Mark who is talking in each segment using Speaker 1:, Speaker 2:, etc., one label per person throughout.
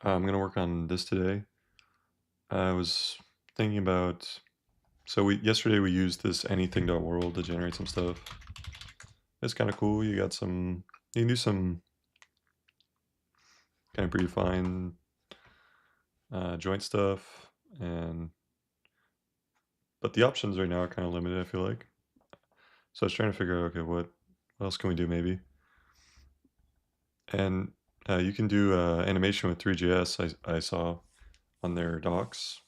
Speaker 1: I'm gonna work on this today. I was thinking about so we yesterday we used this anything.world to generate some stuff. It's kind of cool. You can do some kind of pretty fine joint stuff, and but the options right now are kind of limited. I feel like so I was trying to figure out, okay, what else can we do maybe? And you can do animation with 3GS. I saw on their docs,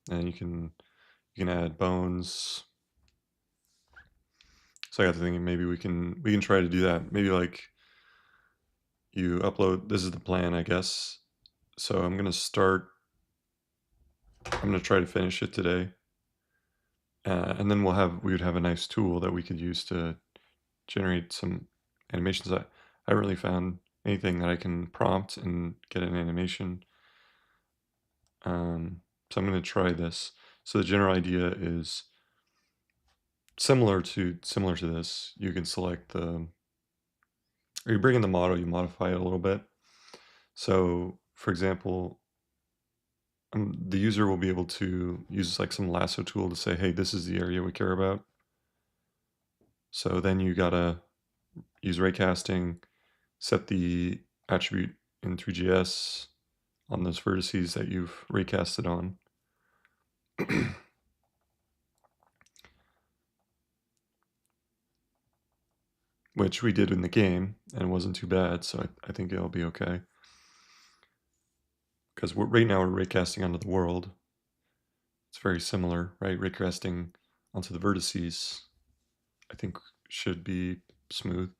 Speaker 1: and you can add bones. So I got to thinking maybe we can try to do that. Maybe like you upload. This is the plan, I guess. So I'm gonna try to finish it today, and then we would have a nice tool that we could use to generate some animations. I haven't really found anything that I can prompt and get an animation. So I'm gonna try this. So the general idea is similar to this. You can select or you bring in the model, you modify it a little bit. So, for example, the user will be able to use like some lasso tool to say, hey, this is the area we care about. So then you gotta use raycasting, set the attribute in 3GS on those vertices that you've raycasted on. Which we did in the game and it wasn't too bad, so I think it'll be okay. Because right now we're raycasting onto the world. It's very similar, right? Raycasting onto the vertices, I think should be smooth.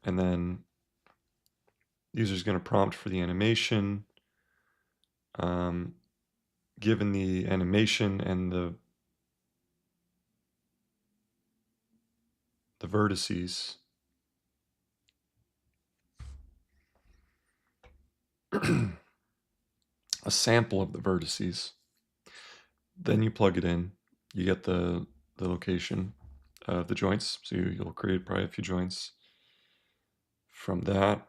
Speaker 1: And then the user's going to prompt for the animation. Um, Given the animation and the vertices, a sample of the vertices, then you plug it in. You get the location of the joints. So you'll create probably a few joints from that,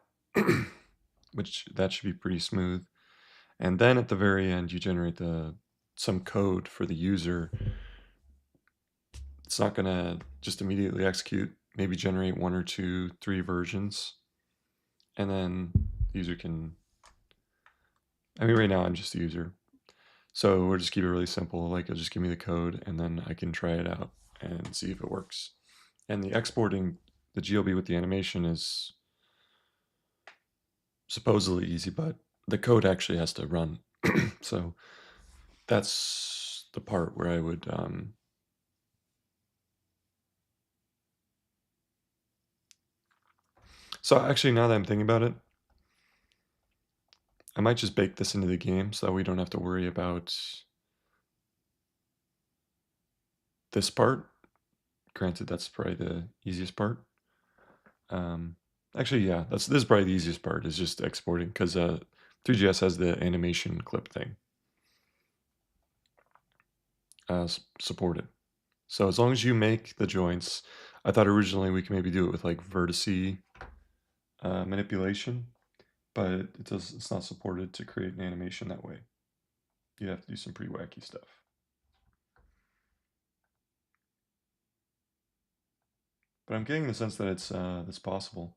Speaker 1: which that should be pretty smooth. And then at the very end, you generate some code for the user. It's not going to just immediately execute, maybe generate one or two, three versions. And then the user right now I'm just a user. So we'll just keep it really simple. Like it'll just give me the code and then I can try it out and see if it works. And the exporting the GLB with the animation is supposedly easy, but the code actually has to run. So that's the part where I would so actually, now that I'm thinking about it, I might just bake this into the game so that we don't have to worry about this part. Granted, that's probably the easiest part. Um, Actually, yeah, this is probably the easiest part, is just exporting, because 3GS has the animation clip thing supported. So as long as you make the joints, I thought originally we could maybe do it with like vertice manipulation, but it's not supported to create an animation that way. You have to do some pretty wacky stuff. But I'm getting the sense that it's possible.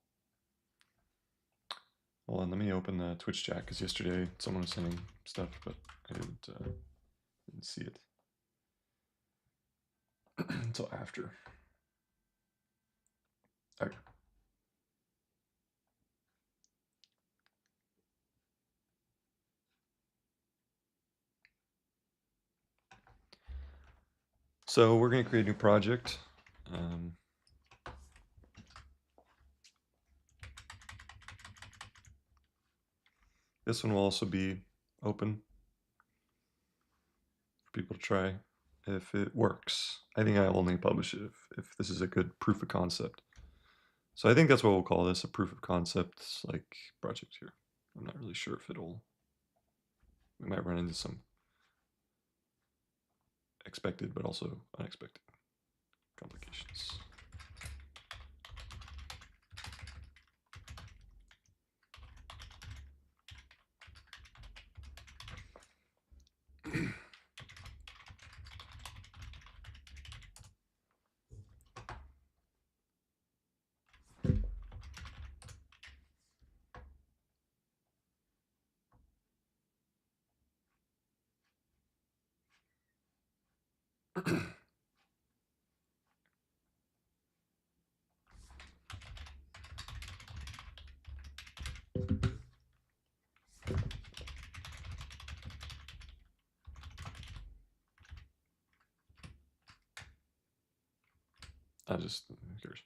Speaker 1: Hold on, let me open the Twitch chat, because yesterday someone was sending stuff, but I didn't see it until after. Okay. So we're going to create a new project. This one will also be open for people to try if it works. I think I'll only publish it if this is a good proof of concept. So I think that's what we'll call this, a proof of concept like project here. I'm not really sure if we might run into some expected but also unexpected complications. who cares?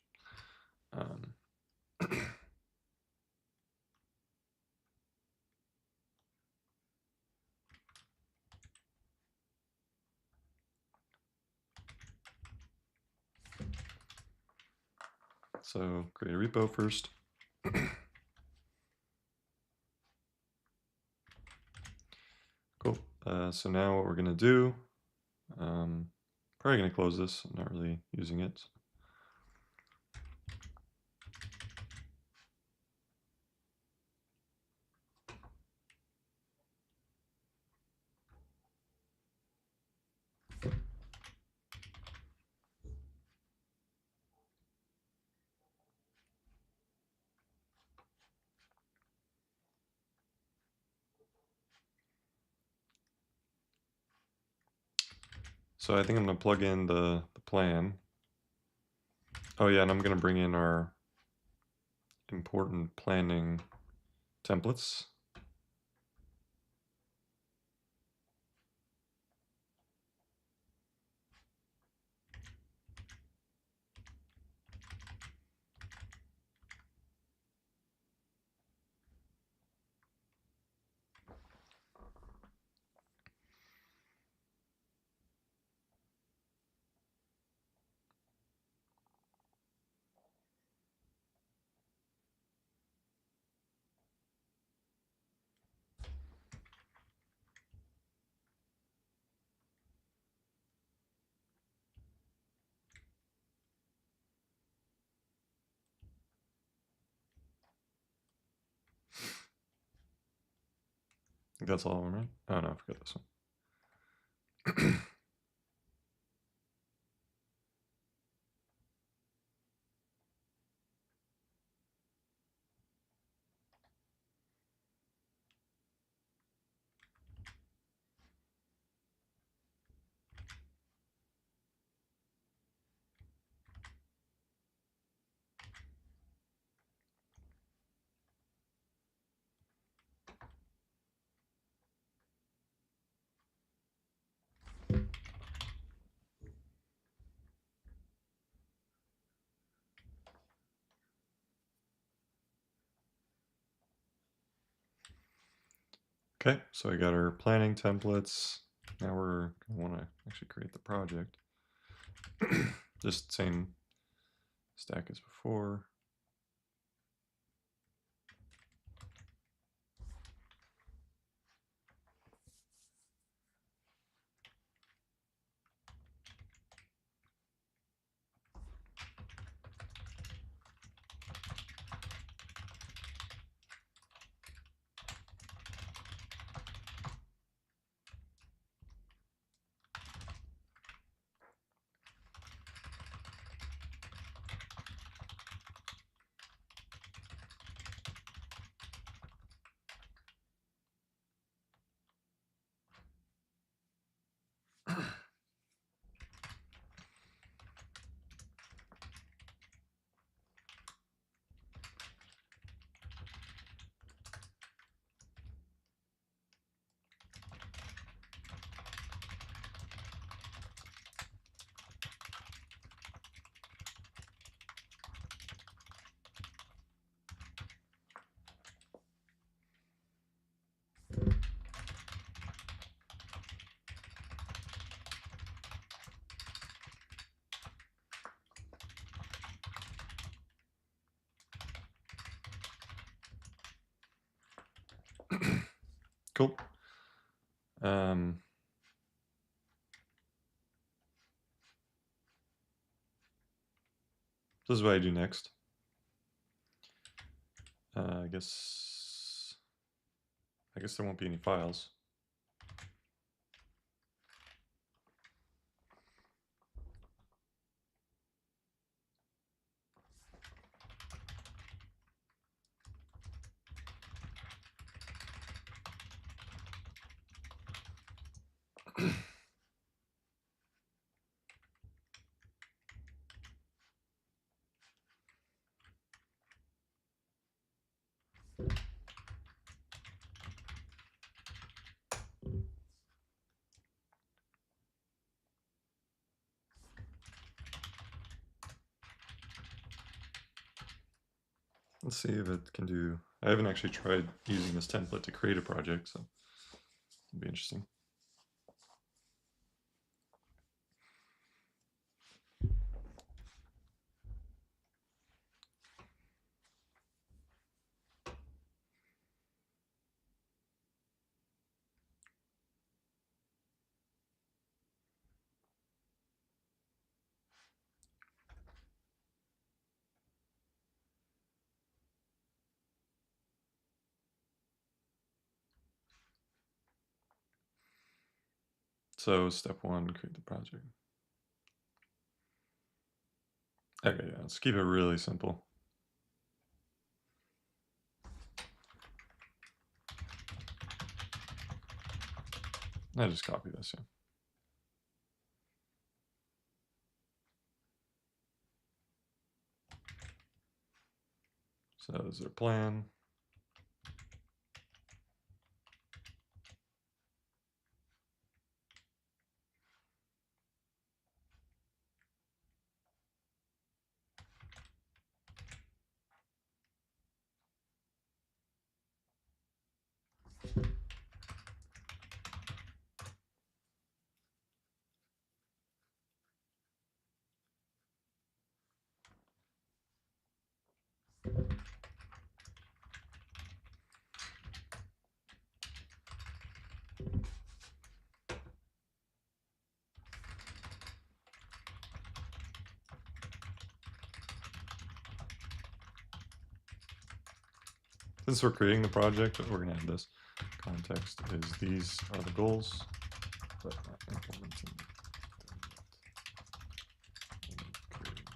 Speaker 1: So create a repo first. Cool. So now what we're going to do, probably going to close this. I'm not really using it. So I think I'm going to plug in the plan. Oh yeah, and I'm going to bring in our important planning templates. I think that's all of them, right? Oh no, I forgot this one. Okay, so we got our planning templates. Now we're going to want to actually create the project. Just same stack as before. Cool. This is what I do next. I guess there won't be any files. Let's see if it can do. I haven't actually tried using this template to create a project, so it'll be interesting. So step 1, create the project. Okay, yeah, let's keep it really simple. I just copy this, yeah. So this is our plan. Since we're creating the project, we're going to have this context is these are the goals, but not implementing them yet. Creating project.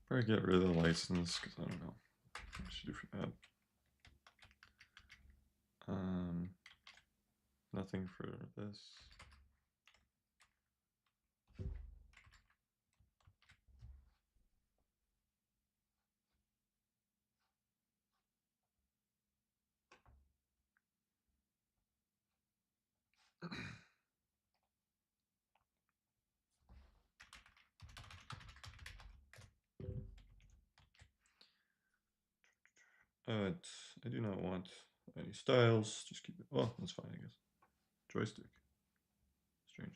Speaker 1: Probably get rid of the license because I don't know what I should do for that. Nothing for this. I do not want any styles. Just keep it. Oh, that's fine, I guess. Joystick. Strange.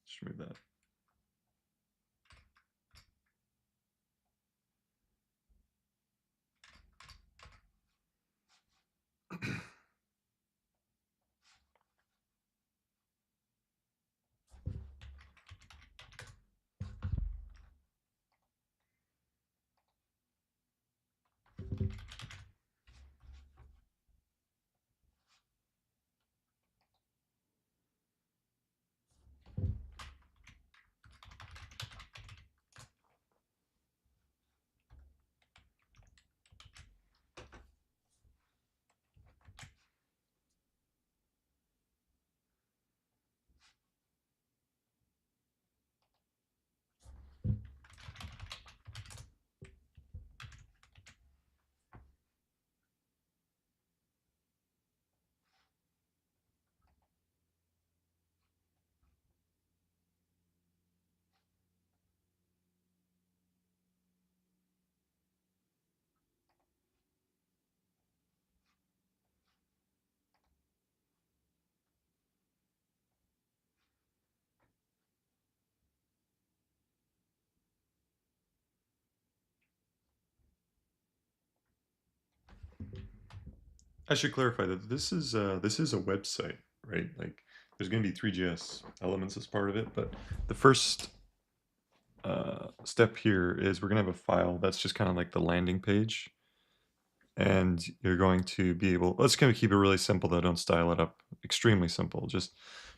Speaker 1: Just remove that. I should clarify that this is a website, right? Like there's going to be 3GS elements as part of it, but the first step here is we're going to have a file that's just kind of like the landing page, and you're going to be able. Let's kind of keep it really simple though. Don't style it up extremely simple. Just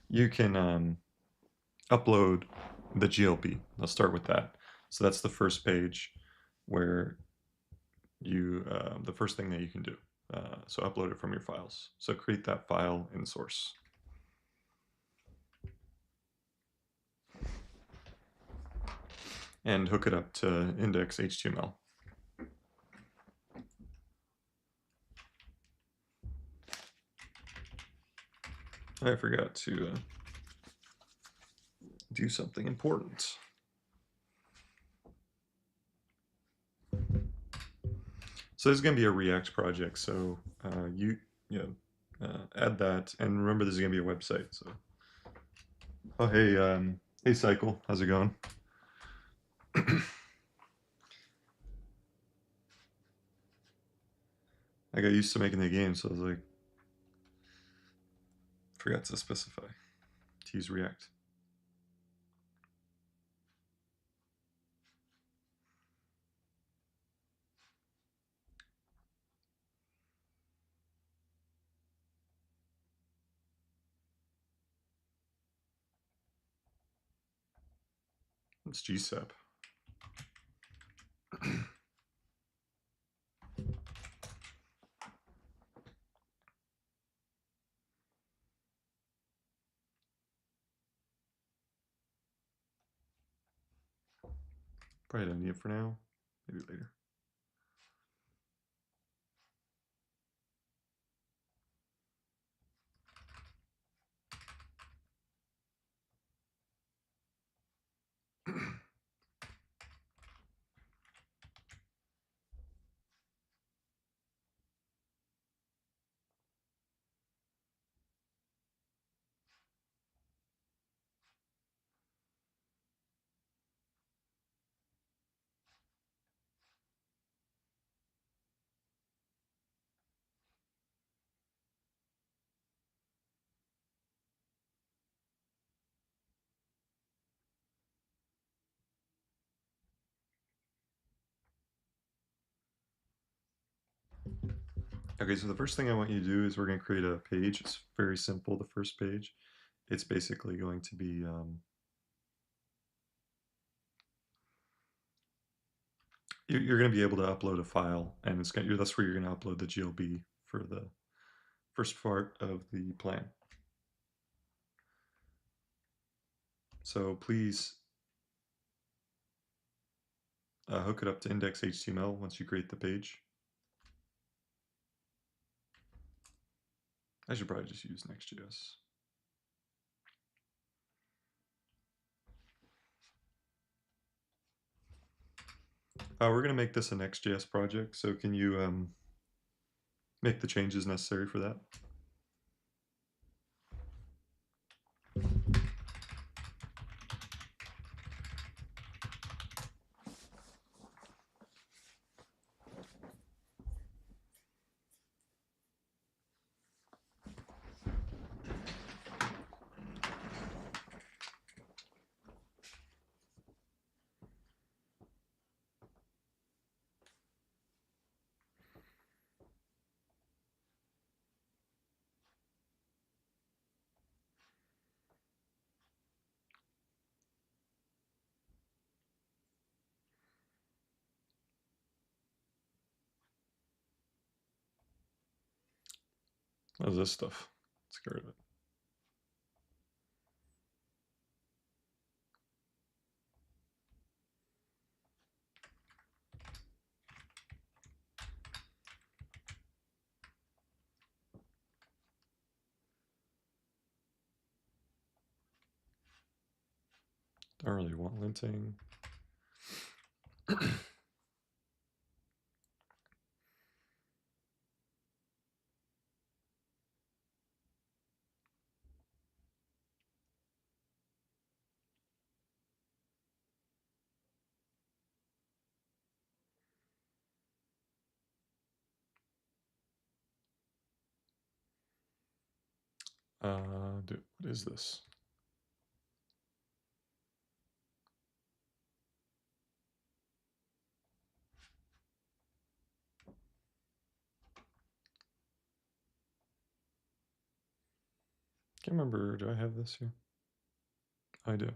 Speaker 1: you can upload the GLB. Let's start with that. So that's the first page where you the first thing that you can do. So upload it from your files. So create that file in source. And hook it up to index.html. I forgot to do something important. So this is going to be a React project, so add that, and remember this is going to be a website. So, oh hey Cycle, how's it going? I got used to making the game, so I was like, forgot to specify to use React. It's GSAP. Probably don't need it for now. Maybe later. Okay, so the first thing I want you to do is we're going to create a page. It's very simple, the first page. It's basically going to be you're going to be able to upload a file, and that's where you're going to upload the GLB for the first part of the plan. So please hook it up to index.html once you create the page. I should probably just use Next.js. We're going to make this a Next.js project, so can you make the changes necessary for that? How's this stuff? Let's get rid of it. Don't really want linting. What is this? Can't remember. Do I have this here? I do.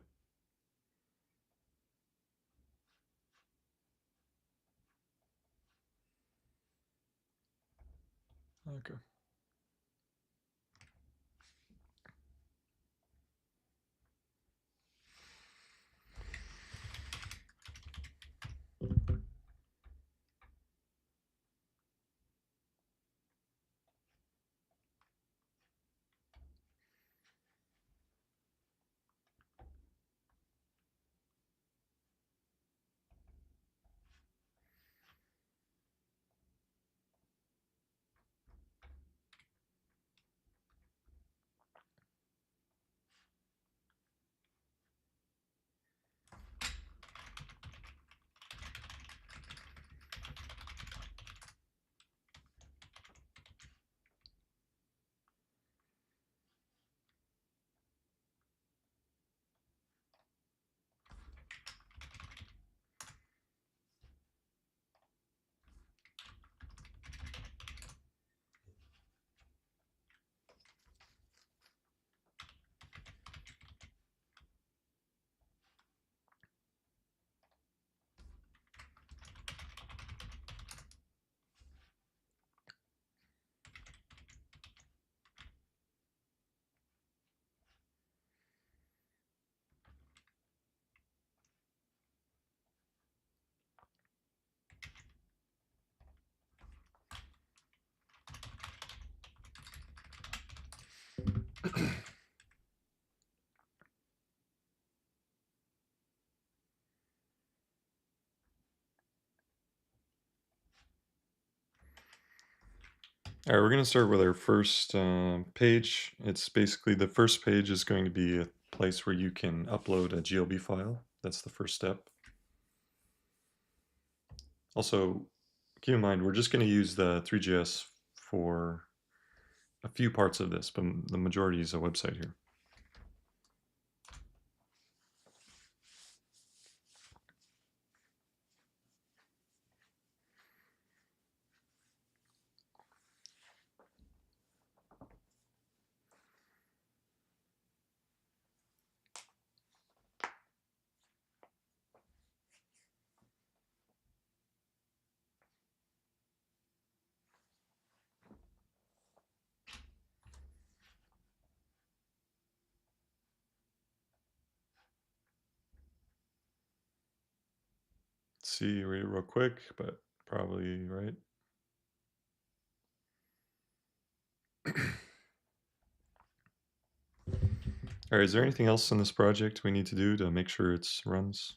Speaker 1: Okay. All right, we're going to start with our first page. It's basically the first page is going to be a place where you can upload a GLB file. That's the first step. Also, keep in mind, we're just going to use the 3GS for a few parts of this, but the majority is a website here. Let's see, read it real quick, but probably right. All right, is there anything else in this project we need to do to make sure it runs?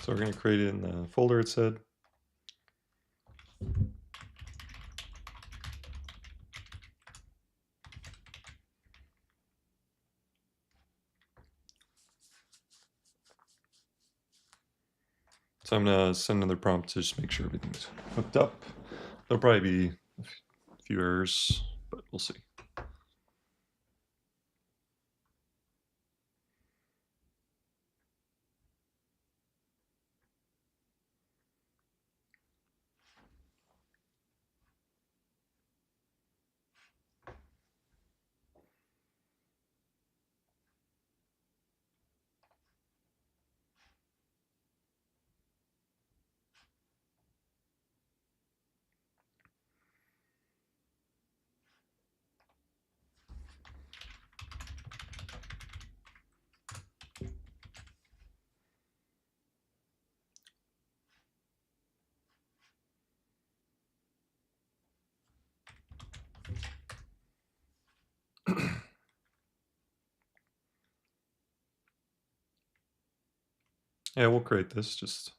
Speaker 1: So we're going to create it in the folder, it said. So I'm going to send another prompt to just make sure everything's hooked up. There'll probably be a few errors, but we'll see. Yeah, we'll create this. Just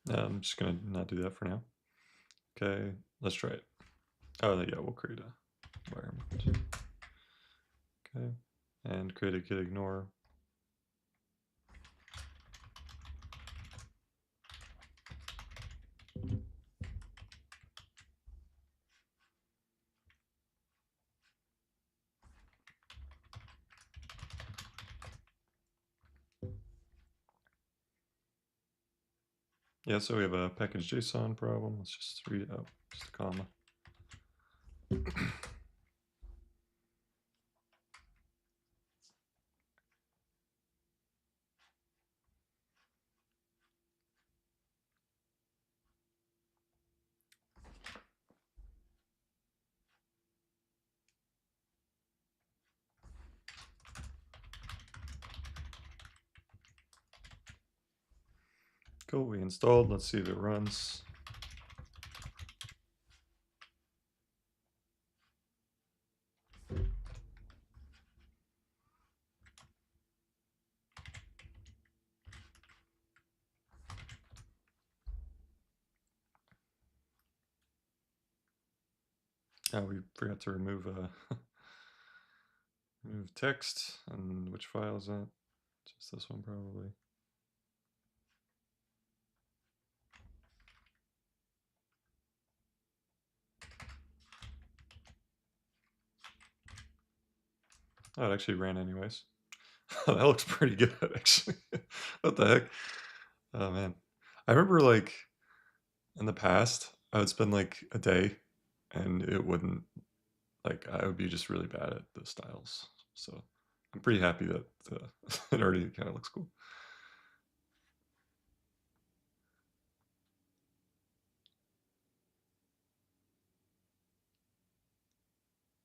Speaker 1: I'm just gonna not do that for now. Okay, let's try it. Oh yeah, we'll create a environment. Okay, and create a git ignore. Yeah, so we have a package JSON problem. Let's just read it out, just a comma. Cool, we installed. Let's see if it runs. Oh, we forgot to remove remove text. And which file is that? Just this one probably. Oh, it actually ran anyways. That looks pretty good, actually. What the heck? Oh man. I remember like in the past, I would spend like a day and it wouldn't, like, I would be just really bad at the styles. So I'm pretty happy that it already kind of looks cool.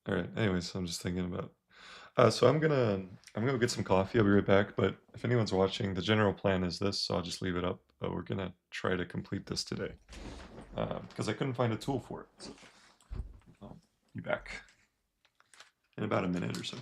Speaker 1: All right. Anyways, I'm just thinking about. So I'm gonna get some coffee. I'll be right back. But if anyone's watching, the general plan is this. So I'll just leave it up. We're gonna try to complete this today because I couldn't find a tool for it. So I'll be back in about a minute or so.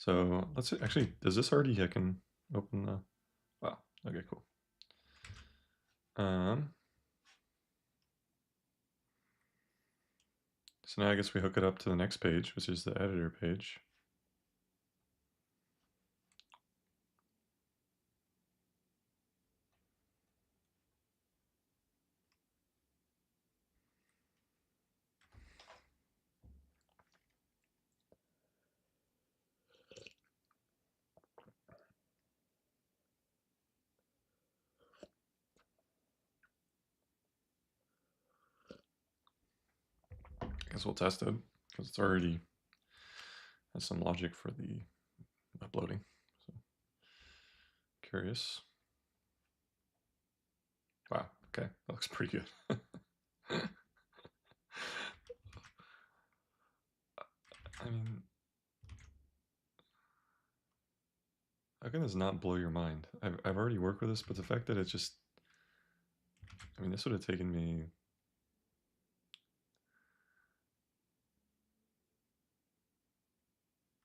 Speaker 1: So let's see, actually, does this already, I can open the, wow, okay, cool. So now I guess we hook it up to the next page, which is the editor page. I guess we'll test it because it's already has some logic for the uploading. So curious. Wow, okay, that looks pretty good. I mean, how can this not blow your mind? I've already worked with this, but the fact that it's just, I mean, this would have taken me,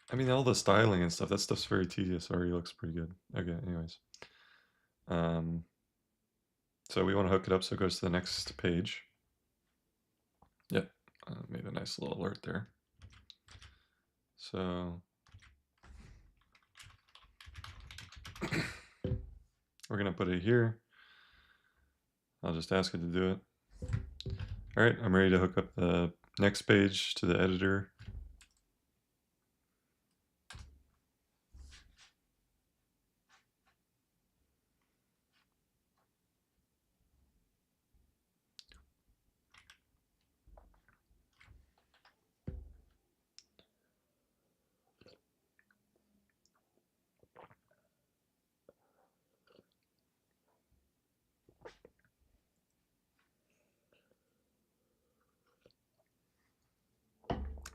Speaker 1: I mean, all the styling and stuff, that stuff's very tedious. Already looks pretty good. Okay, anyways. So we want to hook it up so it goes to the next page. Yep, made a nice little alert there. So we're gonna put it here. I'll just ask it to do it. All right, I'm ready to hook up the next page to the editor.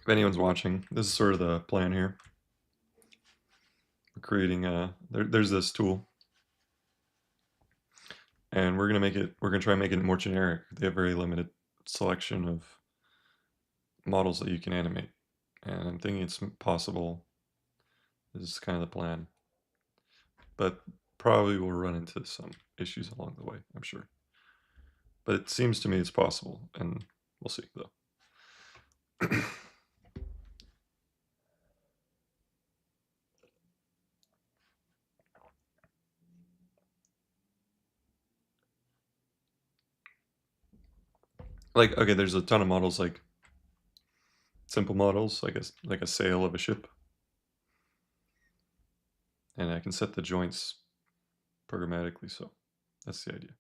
Speaker 1: If anyone's watching, this is sort of the plan here. We're creating there's this tool, and we're gonna try and make it more generic. They have very limited selection of models that you can animate, and I'm thinking it's possible. This is kind of the plan, but probably we'll run into some issues along the way, I'm sure. But it seems to me it's possible, and we'll see though. Like, okay, there's a ton of models, like simple models, like a sail of a ship, and I can set the joints programmatically. So that's the idea.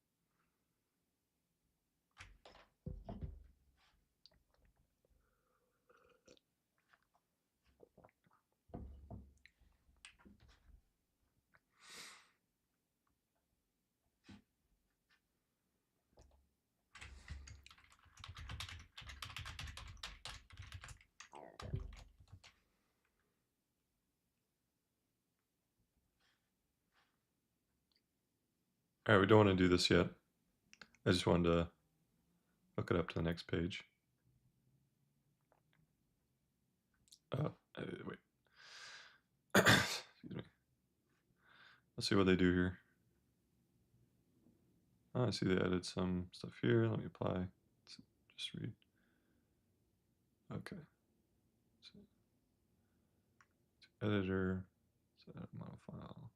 Speaker 1: All right, we don't want to do this yet. I just wanted to hook it up to the next page. Wait. Excuse me. Let's see what they do here. Oh, I see they added some stuff here. Let me apply. Let's just read. Okay. So, editor. Set model file.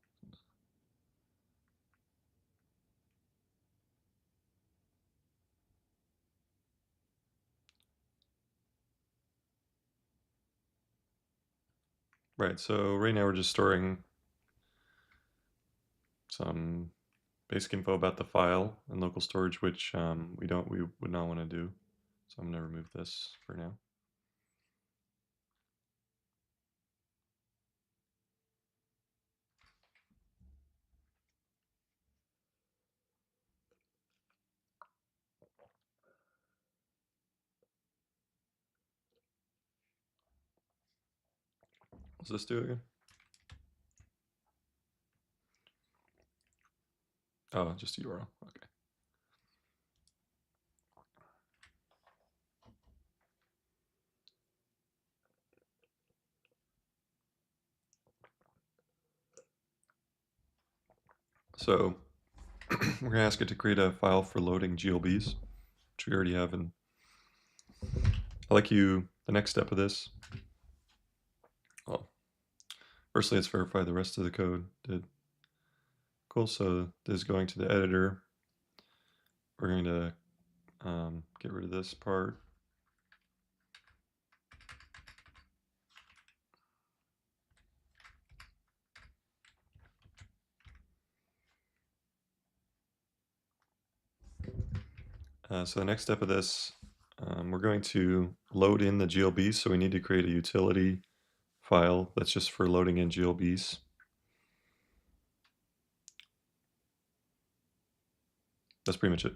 Speaker 1: Right. So right now we're just storing some basic info about the file and local storage, which we would not want to do. So I'm going to remove this for now. What's this do again? Oh, just URL. Okay. So we're going to ask it to create a file for loading GLBs, which we already have. And the next step of this, well, firstly, let's verify the rest of the code did. Cool, so this is going to the editor. We're going to get rid of this part. So the next step of this, we're going to load in the GLBs, so we need to create a utility file that's just for loading in GLBs. That's pretty much it.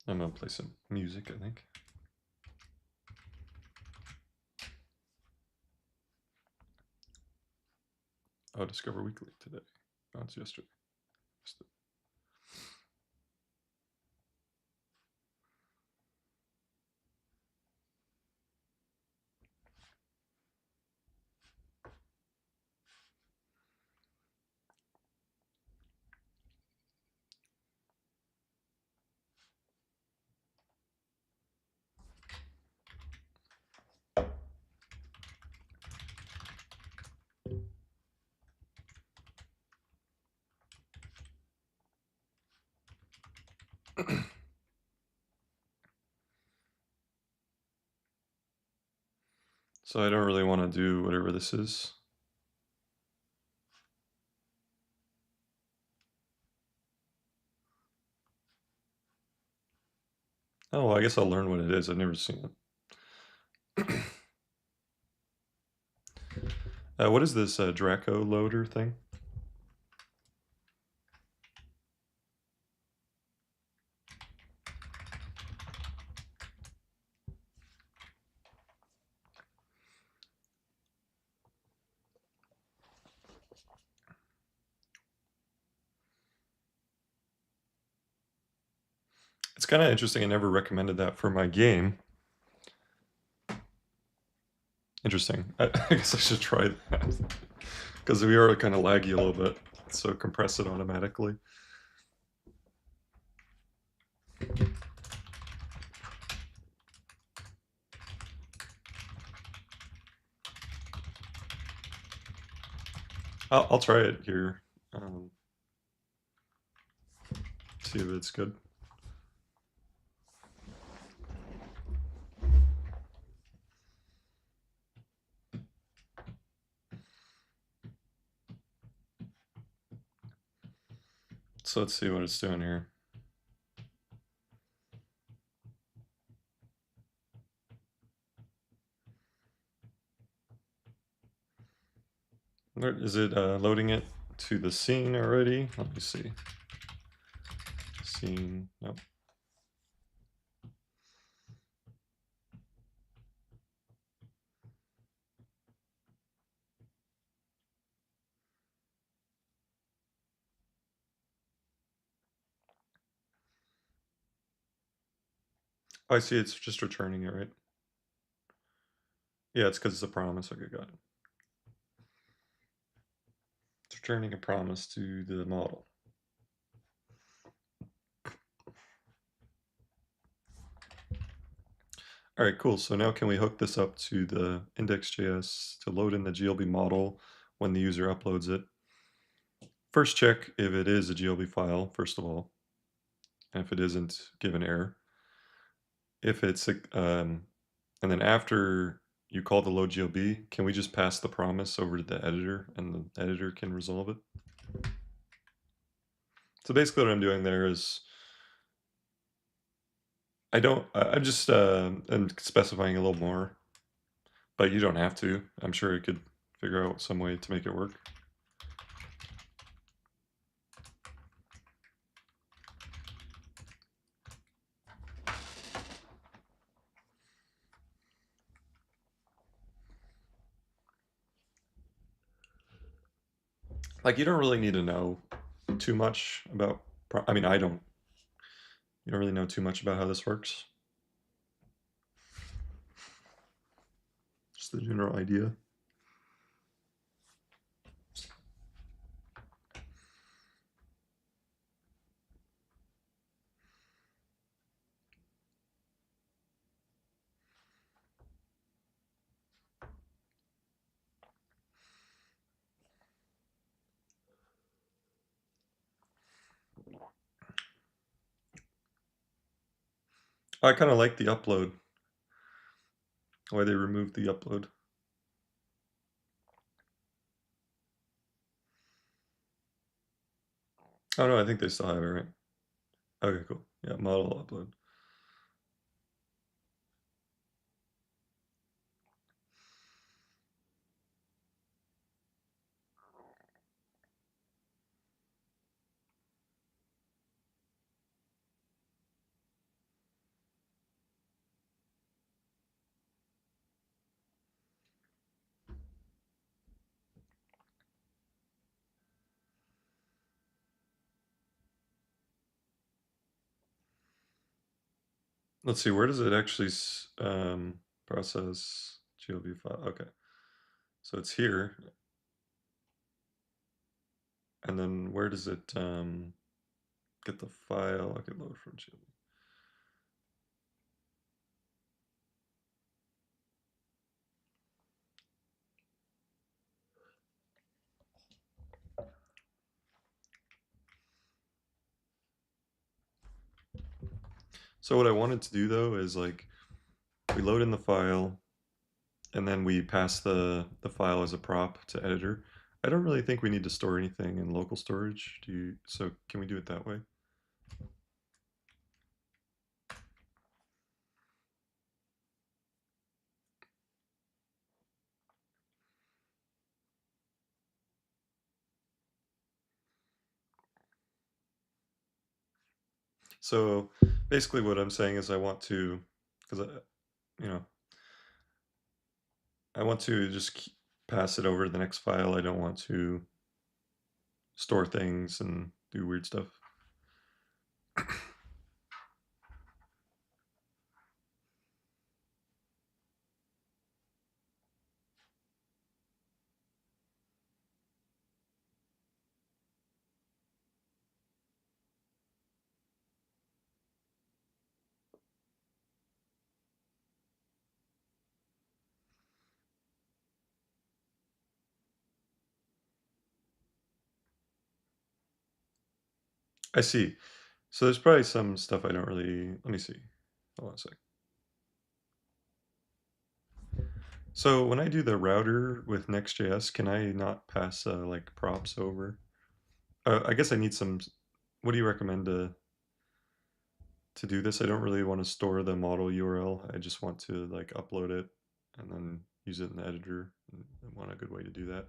Speaker 1: I'm going to play some music, I think. Oh, Discover Weekly today. Oh, it's yesterday. So I don't really want to do whatever this is. Oh, well, I guess I'll learn what it is. I've never seen it. What is this Draco loader thing? It's kind of interesting. I never recommended that for my game. Interesting. I guess I should try that. Because we are kind of laggy a little bit. So compress it automatically. I'll try it here. See if it's good. So let's see what it's doing here. Is it loading it to the scene already? Let me see. Scene, nope. Oh, I see, it's just returning it, right? Yeah, it's because it's a promise. Okay, got it. It's returning a promise to the model. All right, cool. So now can we hook this up to the index.js to load in the GLB model when the user uploads it? First, check if it is a GLB file, first of all. And if it isn't, give an error. If it's, and then after you call the load GLB, can we just pass the promise over to the editor and the editor can resolve it? So basically what I'm doing there is I'm just I'm specifying a little more, but you don't have to. I'm sure you could figure out some way to make it work. Like, you don't really need to know too much about, I mean, I don't, you don't really know too much about how this works. Just the general idea. I kind of like the upload, why they removed the upload. Oh no, I think they still have it, right? Okay, cool. Yeah, model upload. Let's see, where does it actually process GLB file? Okay, so it's here, and then where does it get the file? Okay, load from GLB. So what I wanted to do though is like we load in the file and then we pass the file as a prop to editor. I don't really think we need to store anything in local storage. So can we do it that way? So basically what I'm saying is I want to, because you know, I want to just pass it over to the next file. I don't want to store things and do weird stuff. I see. So there's probably some stuff I don't really, let me see. Hold on a sec. So when I do the router with Next.js, can I not pass like props over? I guess I need some, what do you recommend to do this? I don't really want to store the model URL. I just want to like upload it and then use it in the editor. I want a good way to do that.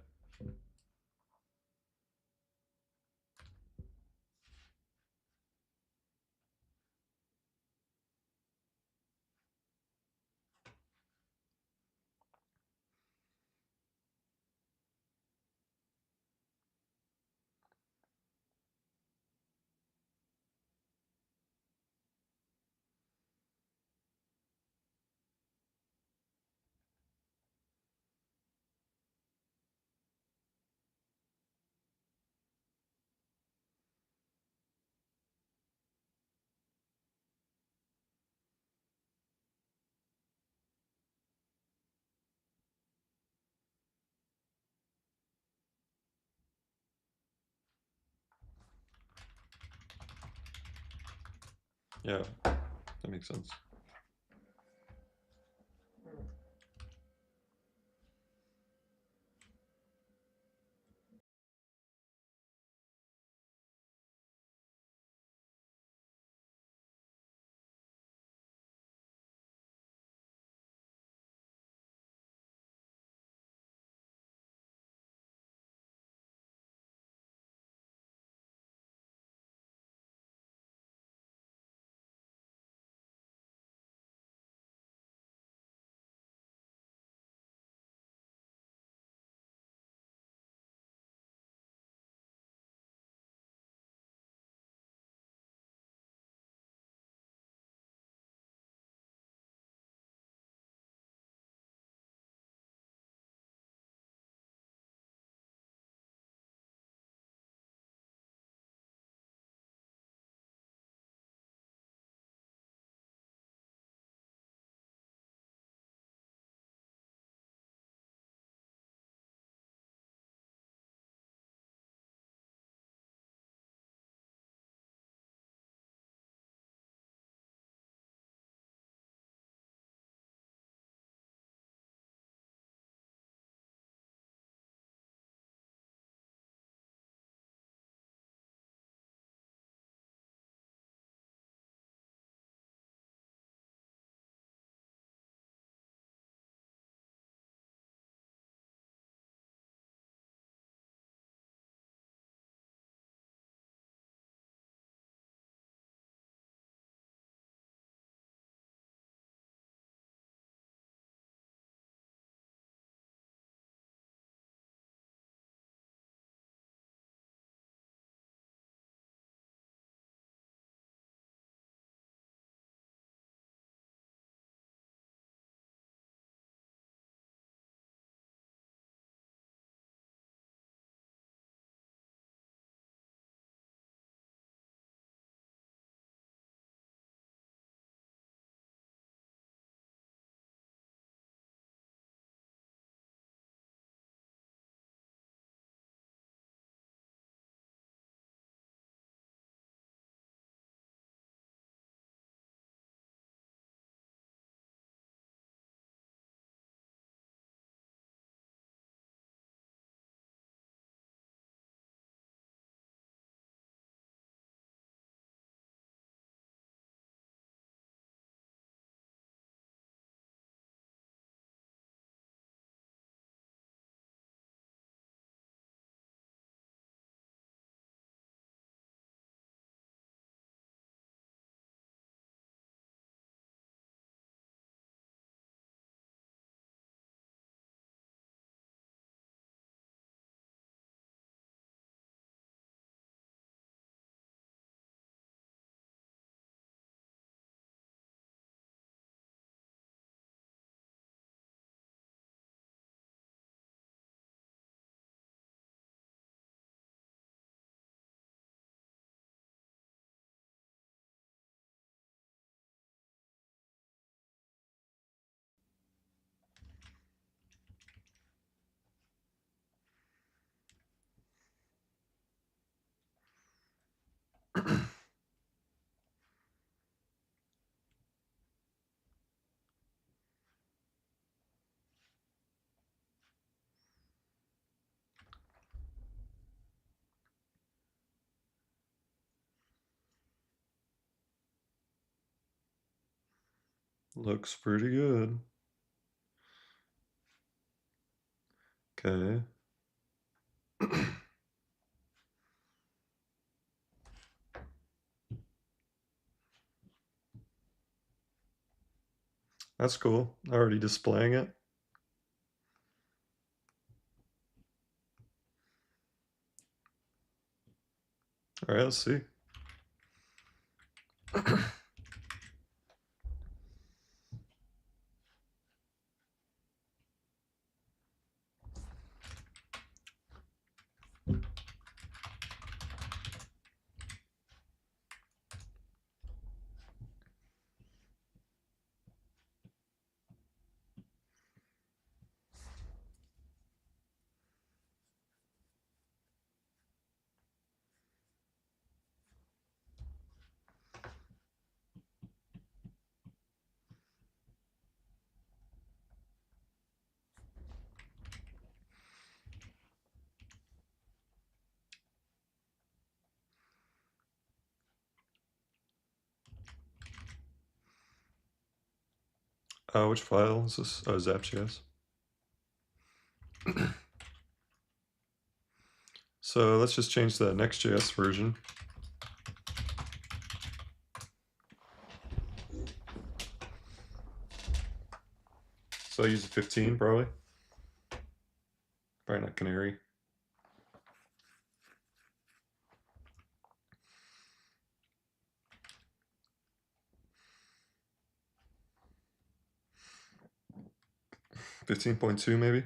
Speaker 1: Yeah, that makes sense. Looks pretty good. Okay. That's cool. Already displaying it. All right, let's see. Which file is this? Oh, Zap.js. So let's just change the Next.js version. So I use a 15 probably. Probably not Canary. $15.2 maybe.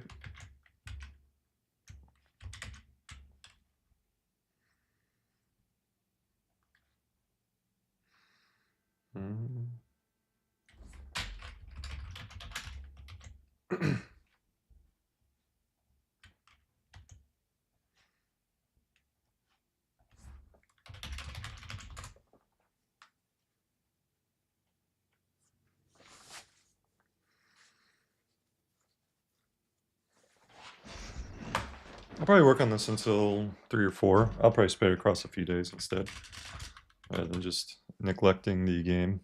Speaker 1: I'll probably work on this until 3 or 4. I'll probably spread it across a few days instead, rather than just neglecting the game.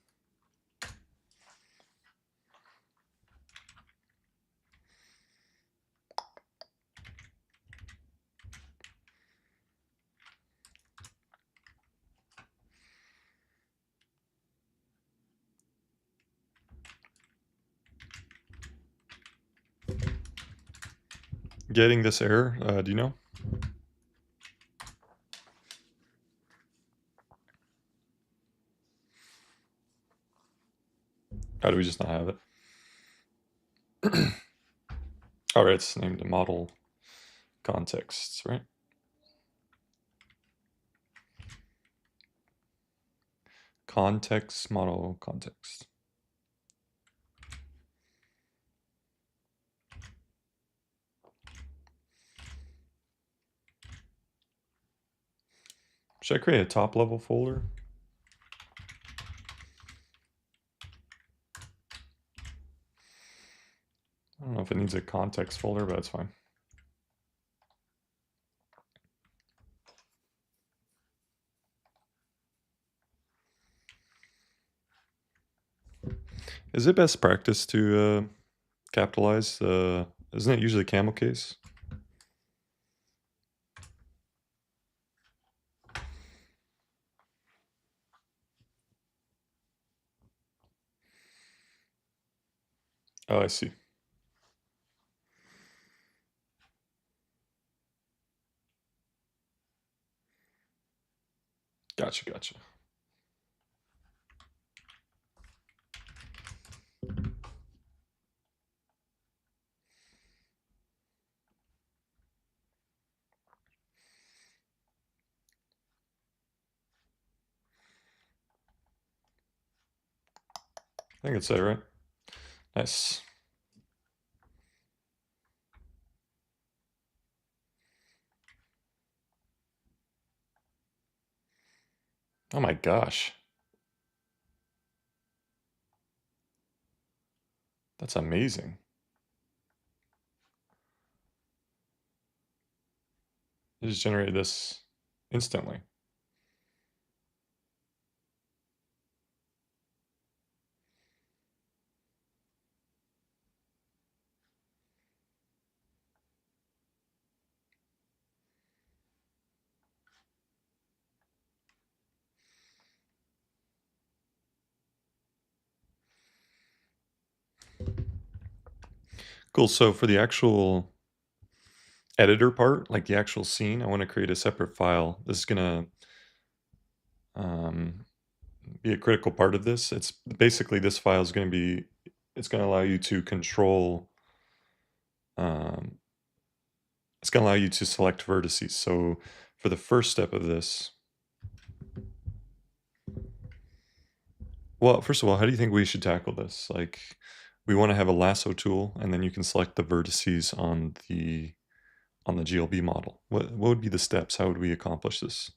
Speaker 1: Getting this error, do you know? How do we just not have it? All right, it's named model contexts, right? Context model context. Should I create a top level folder? I don't know if it needs a context folder, but that's fine. Is it best practice to capitalize? Isn't it usually camel case? Oh, I see. Gotcha, gotcha. I think it's it, right? Nice. Oh my gosh. That's amazing. It just generated this instantly. Cool. So for the actual editor part, like the actual scene, I want to create a separate file. This is gonna be a critical part of this. It's basically this file is going to be, it's going to allow you to control, um, it's going to allow you to select vertices. So for the first step of this, well, first of all, how do you think we should tackle this? Like, we want to have a lasso tool, and then you can select the vertices on the GLB model. What would be the steps? How would we accomplish this?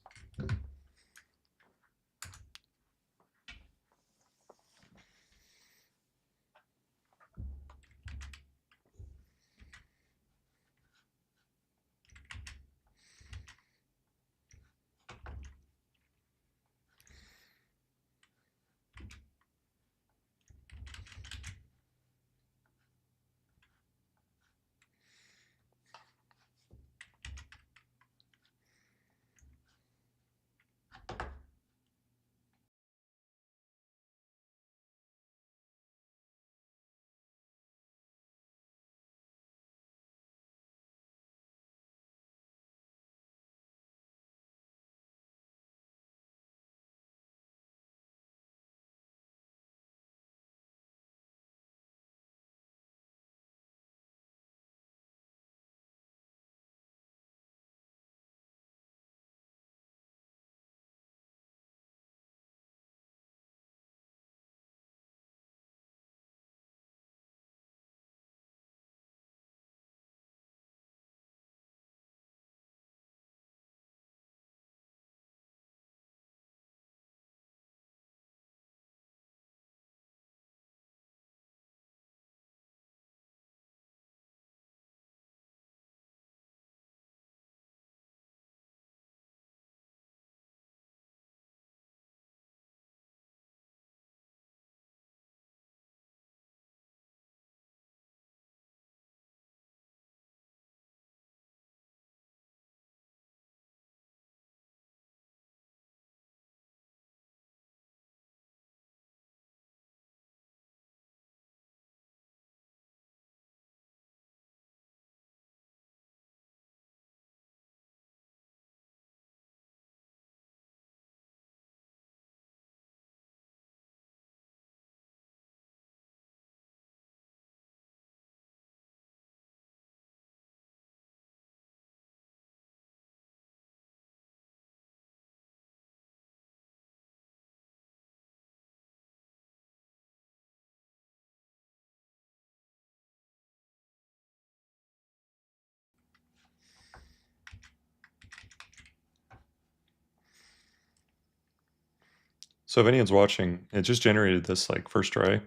Speaker 1: So if anyone's watching, it just generated this like first try,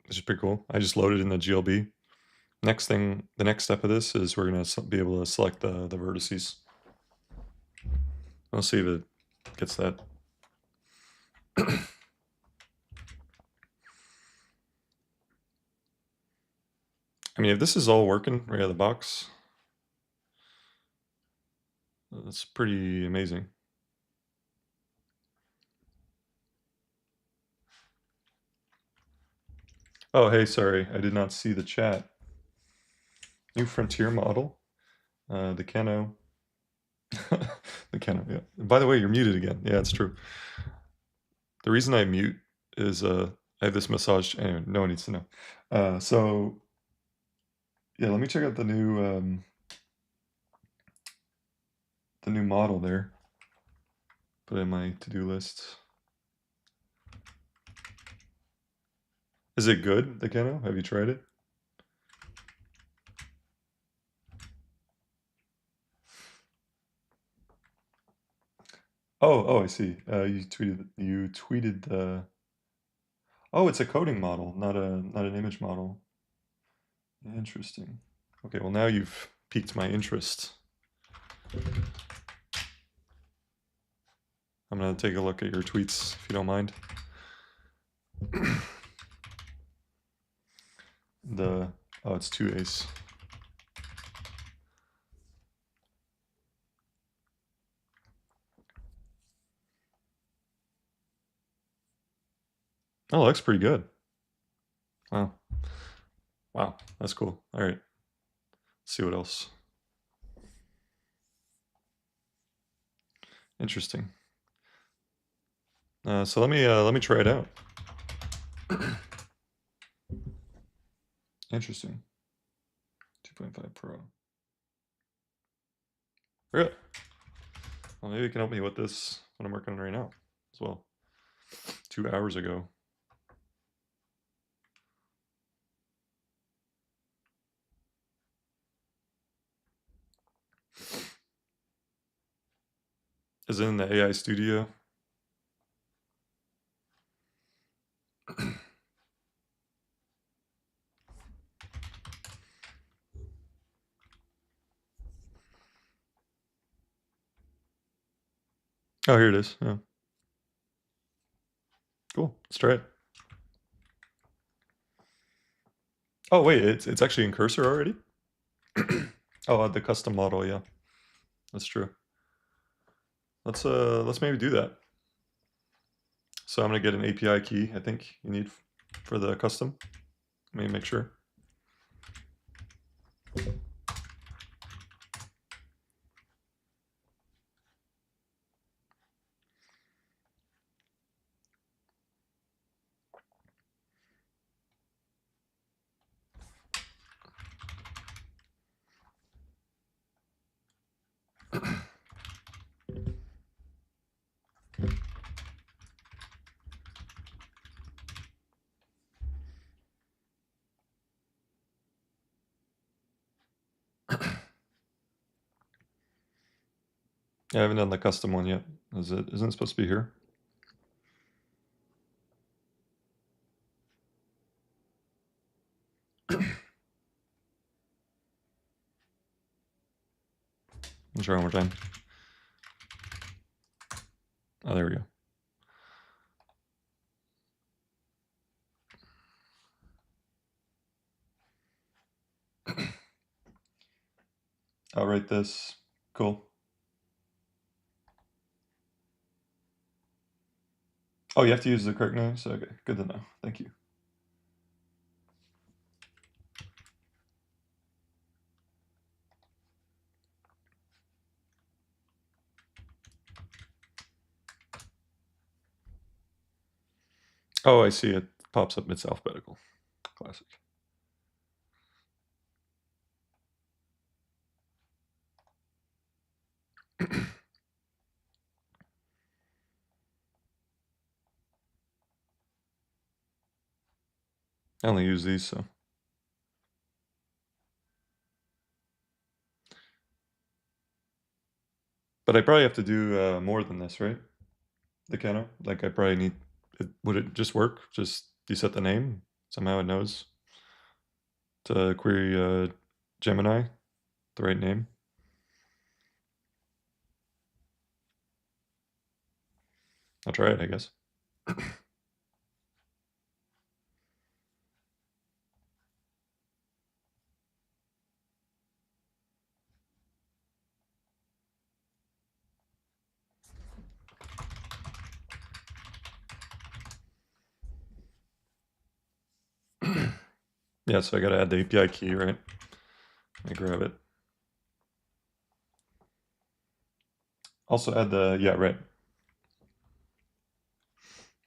Speaker 1: which is pretty cool. I just loaded in the GLB. Next thing, the next step of this is we're gonna be able to select the vertices. We'll see if it gets that. I mean, if this is all working right out of the box, that's pretty amazing. Oh, hey, sorry, I did not see the chat. New Frontier model, the Cano. The Cano, yeah. By the way, you're muted again. Yeah, it's true. The reason I mute is I have this massage. Anyway, no one needs to know. So yeah, let me check out the new model there. Put it in my to-do list. Is it good, the Cano? Have you tried it? Oh, I see. You tweeted the. Oh, it's a coding model, not an image model. Interesting. Okay, well now you've piqued my interest. I'm gonna take a look at your tweets if you don't mind. It's 2 ace. Oh, looks pretty good. Wow. Wow, that's cool. All right. Let's see what else. Interesting. So let me try it out. Interesting. 2.5 Pro. Really? Well, maybe you can help me with this what I'm working on right now as well. 2 hours ago. Is it in the AI studio? Oh, here it is. Yeah. Cool. Let's try it. Oh wait, it's actually in cursor already? Oh, the custom model, yeah. That's true. Let's maybe do that. So I'm gonna get an API key, I think you need for the custom. Let me make sure. Yeah, I haven't done the custom one yet. Isn't it supposed to be here? Let's try one more time. Oh, there we go. I'll write this. Cool. Oh, you have to use the correct names? Okay, good to know. Thank you. Oh, I see. It pops up. It's alphabetical. Classic. I only use these, so. But I probably have to do more than this, right? The Kano? Like I probably need would it just work? Just you set the name, somehow it knows to query Gemini, the right name. I'll try it, I guess. Yeah, so I gotta add the API key, right? Let me grab it. Also add the, yeah, right.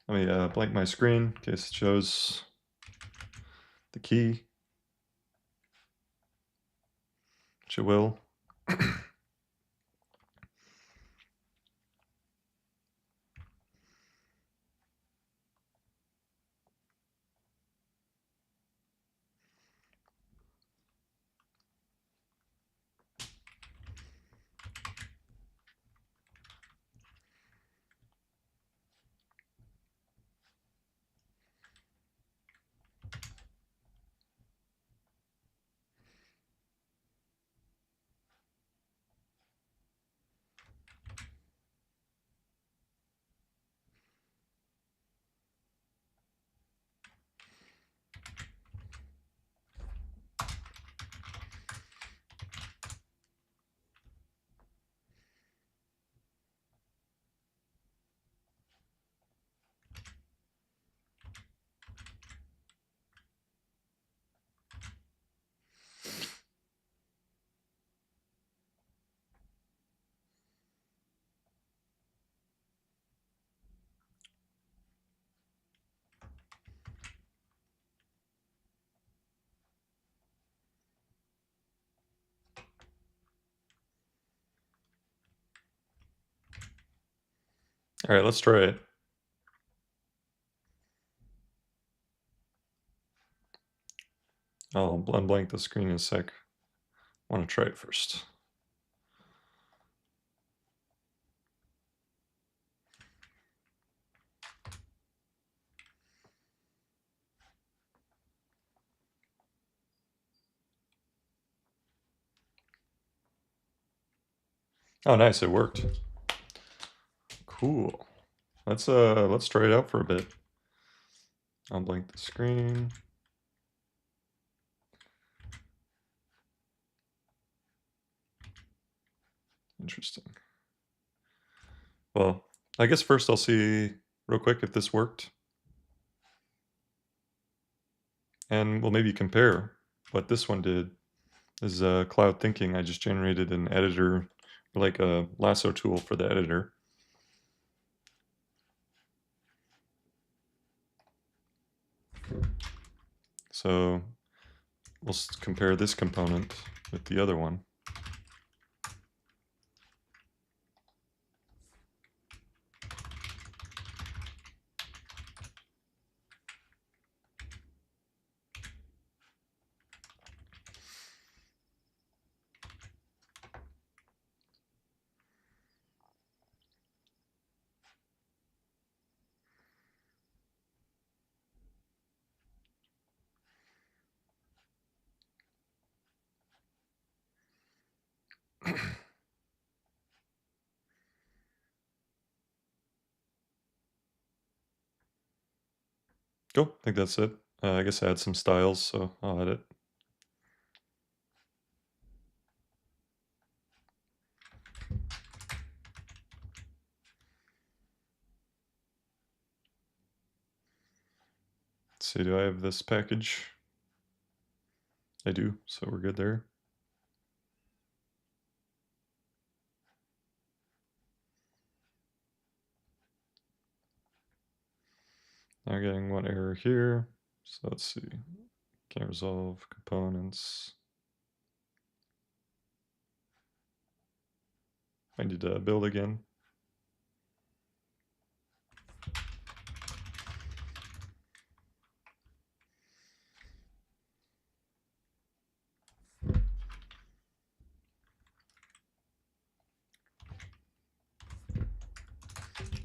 Speaker 1: Let me blank my screen in case it shows the key, which it will. All right, let's try it. I'll unblank the screen in a sec. I want to try it first. Oh, nice, it worked. Cool. Let's try it out for a bit. Unblank the screen. Interesting. Well, I guess first I'll see real quick if this worked. And we'll maybe compare what this one did. This is Cloud Thinking. I just generated an editor, like a lasso tool for the editor. So we'll compare this component with the other one. Cool, I think that's it. I guess I add some styles, so I'll add it. Let's see, do I have this package? I do, so we're good there. Now getting one error here. So let's see. Can't resolve components. I need to build again.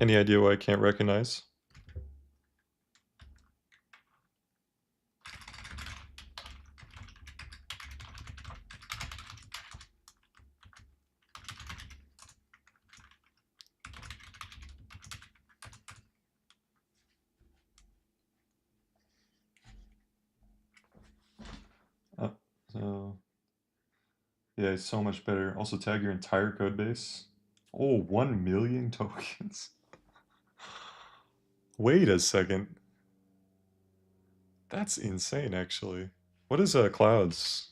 Speaker 1: Any idea why I can't recognize? Yeah, it's so much better. Also tag your entire code base. Oh, 1 million tokens. Wait a second. That's insane, actually. What is clouds?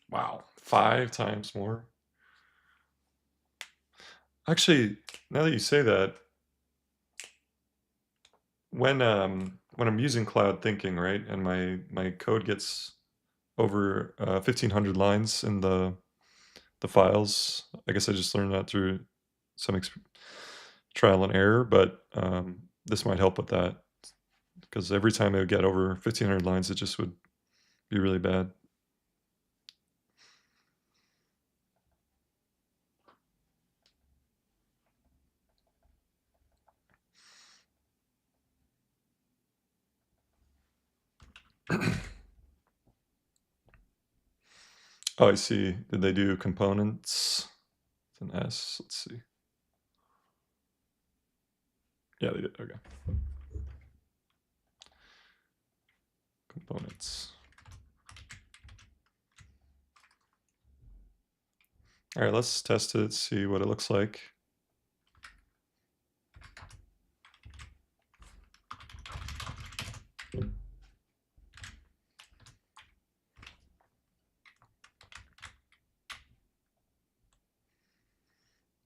Speaker 1: Wow, 5 times more. Actually, now that you say that, when I'm using cloud thinking, right, and my code gets over 1,500 lines in the files, I guess I just learned that through some trial and error, but this might help with that because every time I would get over 1,500 lines, it just would be really bad. Oh, I see. Did they do components? It's an S. Let's see. Yeah, they did. Okay. Components. All right, let's test it, see what it looks like.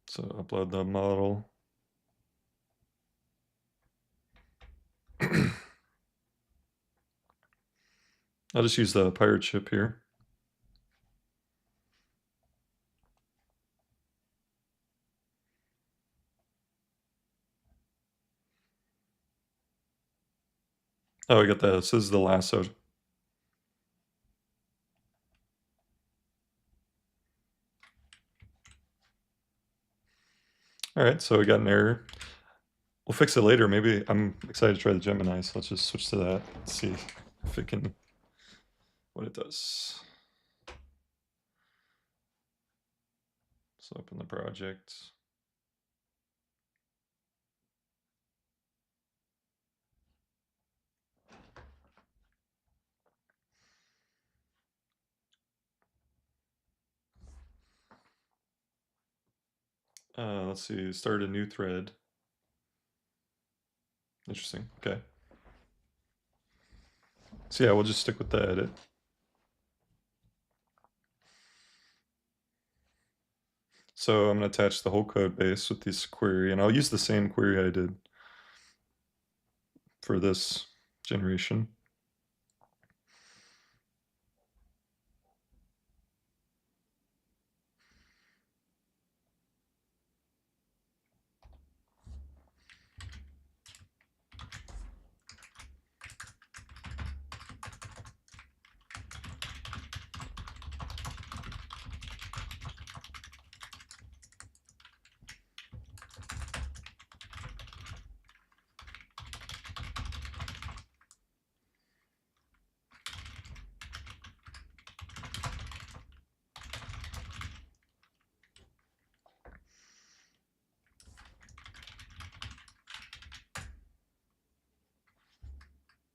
Speaker 1: So upload the model. I'll just use the pirate ship here. Oh, we got the, this is the lasso. All right, so we got an error. We'll fix it later. Maybe I'm excited to try the Gemini, so let's just switch to that. Let's see if it can, what it does. So open the project. Let's see, start a new thread. Interesting, okay. So yeah, we'll just stick with the edit. So I'm gonna attach the whole code base with this query, and I'll use the same query I did for this generation.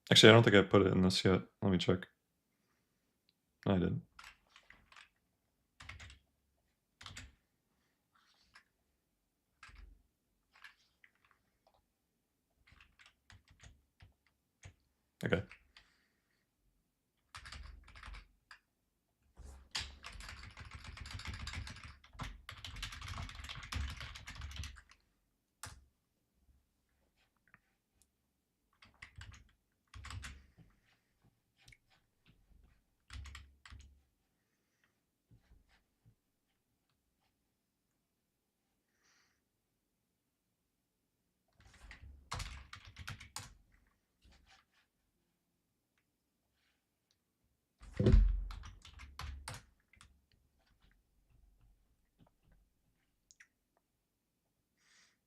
Speaker 1: Actually, I don't think I put it in this yet. Let me check. I did. Okay.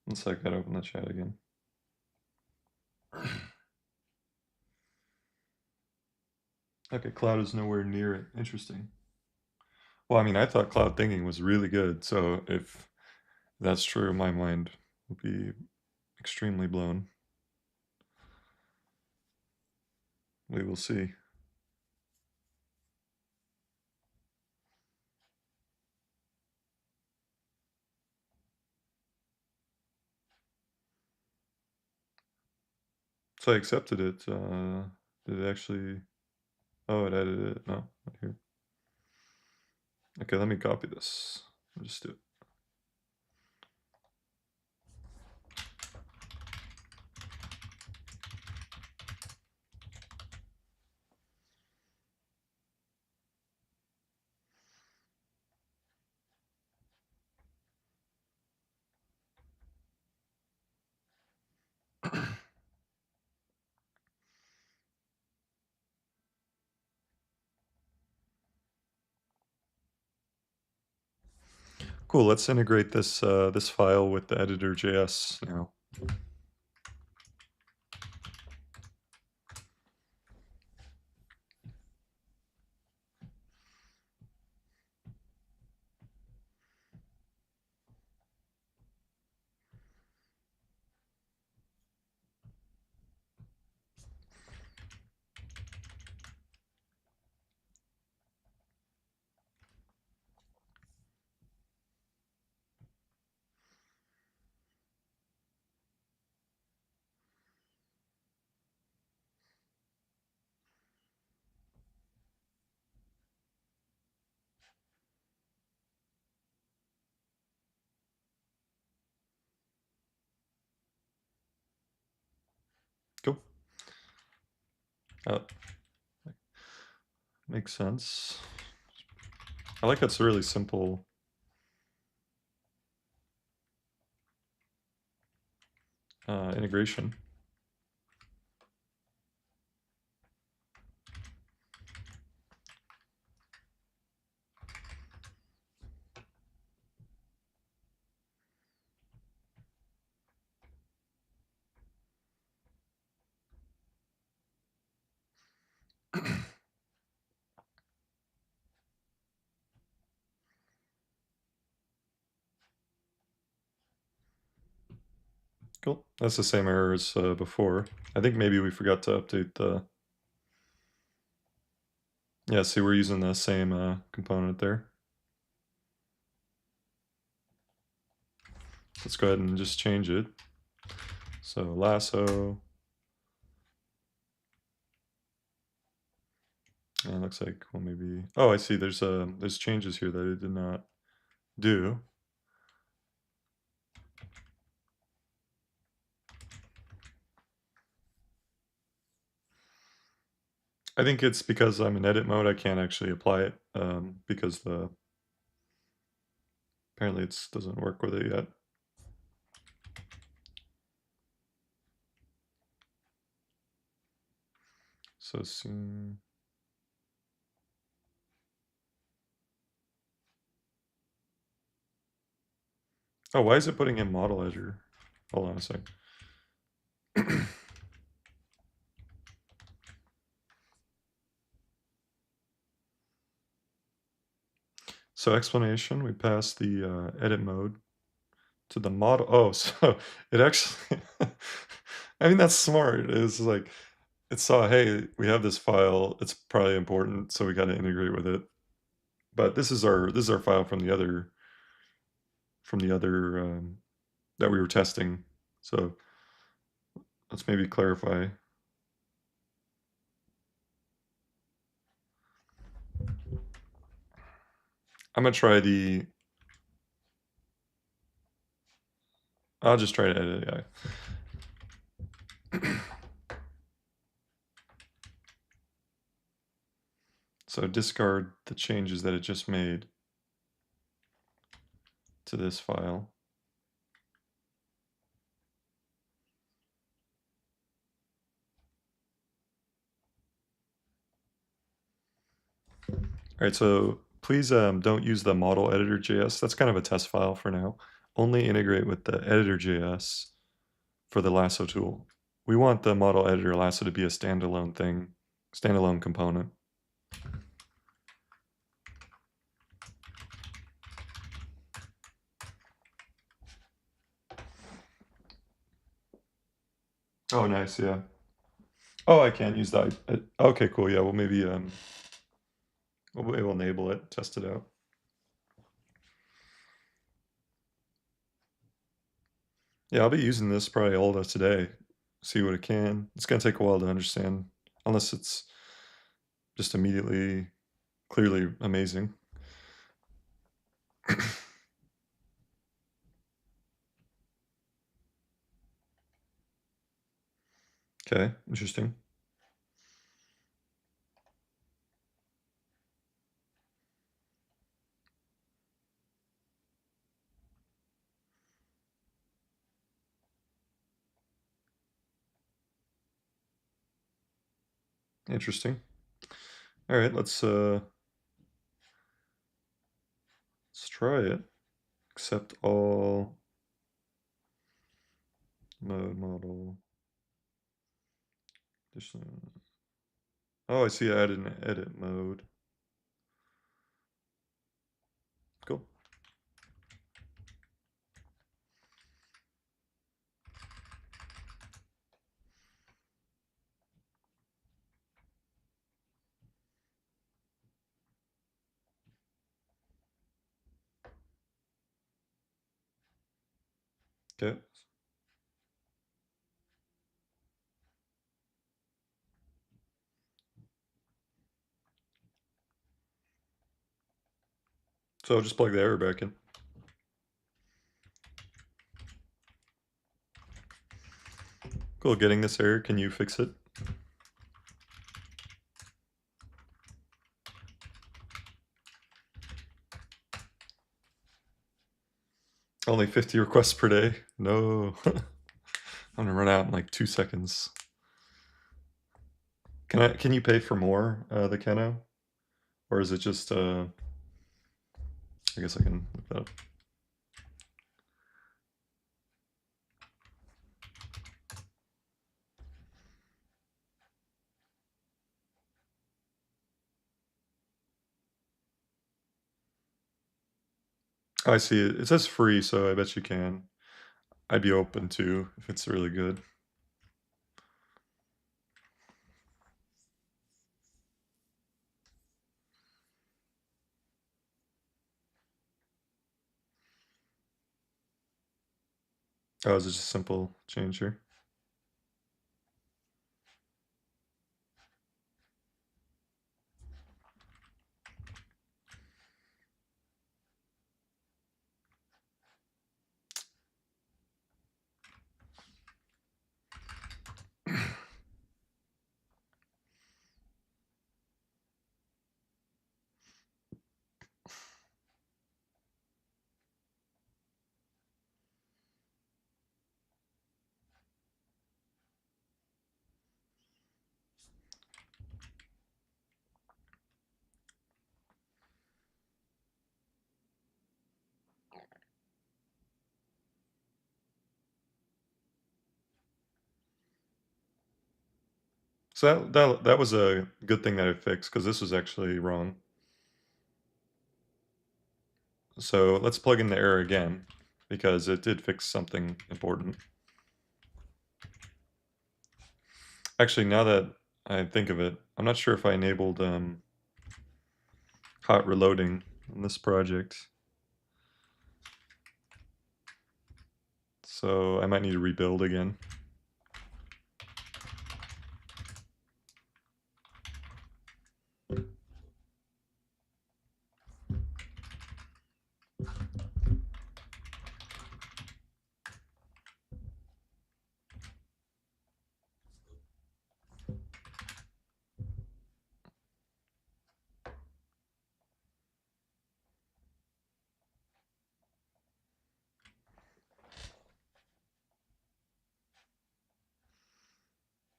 Speaker 1: One sec, I gotta open the chat again. Okay, cloud is nowhere near it. Interesting. Well, I mean, I thought cloud thinking was really good, so if that's true, my mind would be extremely blown. We will see. So I accepted it. Did it actually... Oh, it edited it. No, not here. Okay, let me copy this. I'll just do it. Cool, let's integrate this this file with the editor.js now. Cool. Makes sense. I like it's a really simple integration. Cool. That's the same error as before. I think maybe we forgot to update the... Yeah, see, we're using the same component there. Let's go ahead and just change it. So lasso. And it looks like, well, maybe... Oh, I see, there's changes here that it did not do. I think it's because I'm in edit mode, I can't actually apply it, because apparently it doesn't work with it yet. So soon. Oh, why is it putting in model editor? Hold on a sec. So explanation, we pass the edit mode to the model. Oh, so it actually, I mean, that's smart. It's like, it saw, hey, we have this file. It's probably important, so we got to integrate with it. But this is our file from the other that we were testing. So let's maybe clarify. I'm gonna try the... I'll just try to edit it. Yeah. So discard the changes that it just made to this file. All right, so please don't use the model editor.js. That's kind of a test file for now. Only integrate with the editor.js for the lasso tool. We want the model editor lasso to be a standalone thing, standalone component. Oh, nice, yeah. Oh, I can't use that. Okay, cool. Yeah, well, maybe we'll enable it, test it out. Yeah, I'll be using this probably all of today. See what it can. It's gonna take a while to understand, unless it's just immediately, clearly amazing. Okay, interesting. Interesting. All right, let's try it. Accept all mode model. Oh, I see. I added an edit mode. Cool. Okay. So I'll just plug the error back in. Cool. Getting this error. Can you fix it? Only 50 requests per day. No. I'm gonna run out in like 2 seconds. Can you pay for more, the Keno? Or is it just I guess I can look that up. Oh, I see it. It says free, so I bet you can. I'd be open to if it's really good. Oh, is it just a simple change here? So that was a good thing that I fixed because this was actually wrong. So let's plug in the error again because it did fix something important. Actually, now that I think of it, I'm not sure if I enabled hot reloading in this project. So I might need to rebuild again.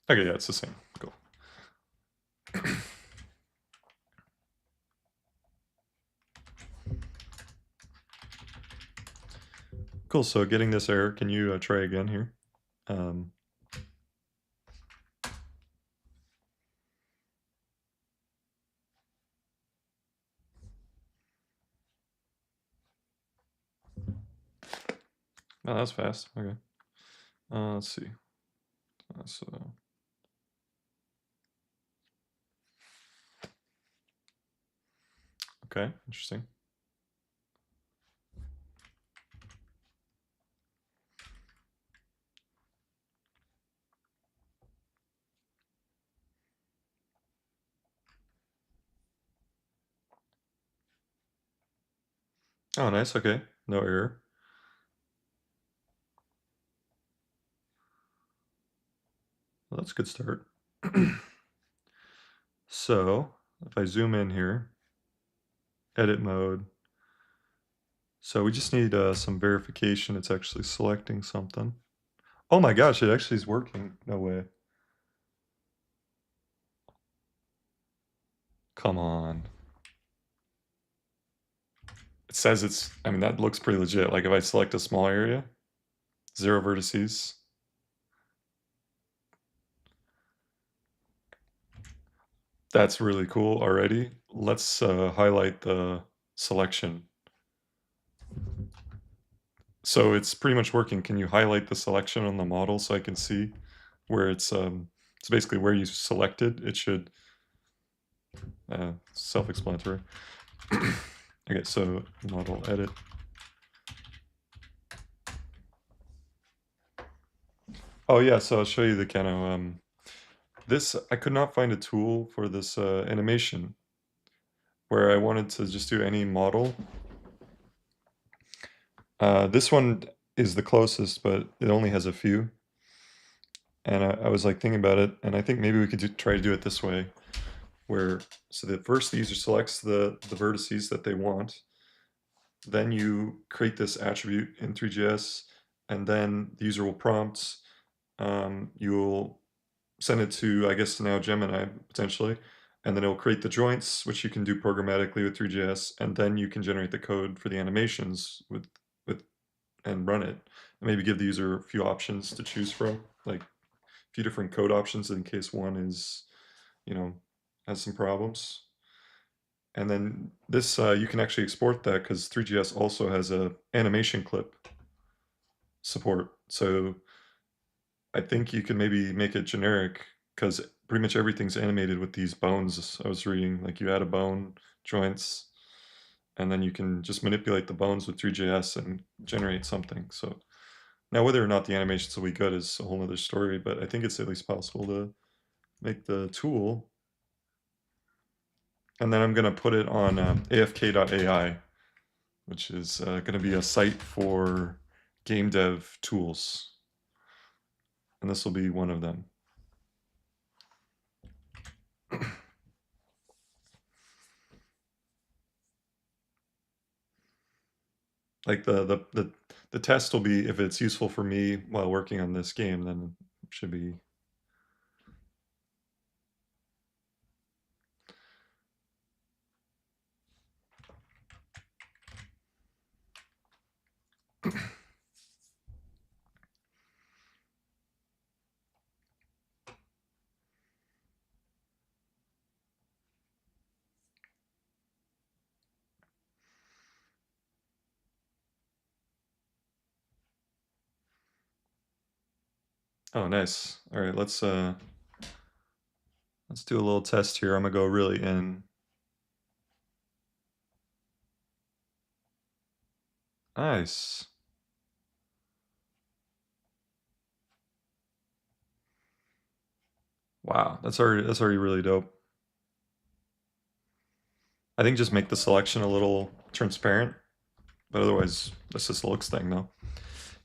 Speaker 1: Okay, yeah, it's the same. Cool. Cool, so getting this error, can you try again here? Um, oh, that's fast. Okay. Let's see. So okay, interesting. Oh, nice. Okay, no error. Well, that's a good start. So if I zoom in here, edit mode. So we just need some verification. It's actually selecting something. Oh my gosh, it actually is working. No way. Come on. It says it's, I mean, that looks pretty legit. Like if I select a small area, 0 vertices. That's really cool already. Let's highlight the selection. So it's pretty much working. Can you highlight the selection on the model so I can see where it's basically where you selected. It should, self-explanatory. Okay, so model edit. Oh yeah, so I'll show you the kind of, this, I could not find a tool for this animation where I wanted to just do any model. This one is the closest, but it only has a few. And I was like thinking about it, and I think maybe we could try to do it this way, where, so that first the user selects the vertices that they want, then you create this attribute in 3JS, and then the user will prompt, you'll send it to, I guess now Gemini, potentially, and then it'll create the joints, which you can do programmatically with 3JS, and then you can generate the code for the animations with and run it, and maybe give the user a few options to choose from, like a few different code options in case one is, you know, has some problems. And then this, you can actually export that because 3GS also has a animation clip support. So I think you can maybe make it generic because pretty much everything's animated with these bones. I was reading, like you add a bone, joints, and then you can just manipulate the bones with 3JS and generate something. So now whether or not the animations will be good is a whole other story, but I think it's at least possible to make the tool. And then I'm going to put it on afk.ai, which is going to be a site for game dev tools. And this will be one of them. Like the test will be, if it's useful for me while working on this game, then it should be. Oh, nice. All right, let's do a little test here. I'm gonna go really in. Nice. Wow, that's already really dope. I think just make the selection a little transparent, but otherwise that's just a looks thing though.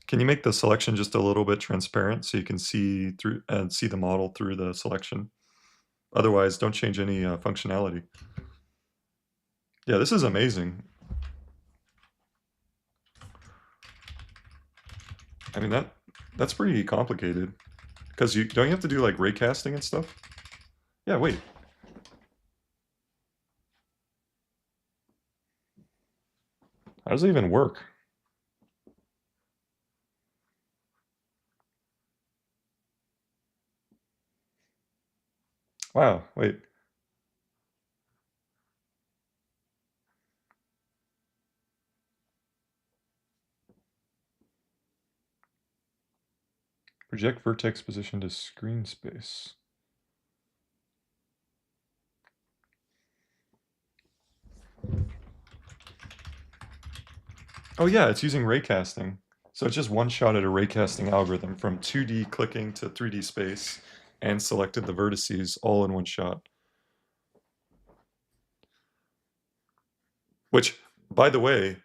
Speaker 1: Can you make the selection just a little bit transparent so you can see through and see the model through the selection? Otherwise, don't change any functionality. Yeah, this is amazing. I mean that's pretty complicated because you don't you have to do like raycasting and stuff. Yeah, wait. How does it even work? Wow, wait. Project vertex position to screen space. Oh yeah, it's using raycasting. So it's just one shot at a raycasting algorithm from 2D clicking to 3D space and selected the vertices all in one shot. Which, by the way,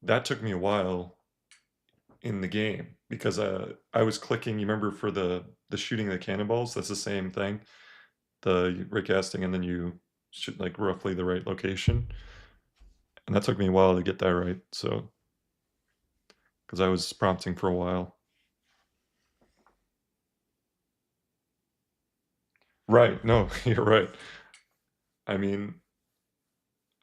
Speaker 1: that took me a while in the game because I was clicking, you remember for the shooting the cannonballs, that's the same thing. The raycasting and then you shoot like roughly the right location. And that took me a while to get that right, so because I was prompting for a while. Right, no, you're right. I mean,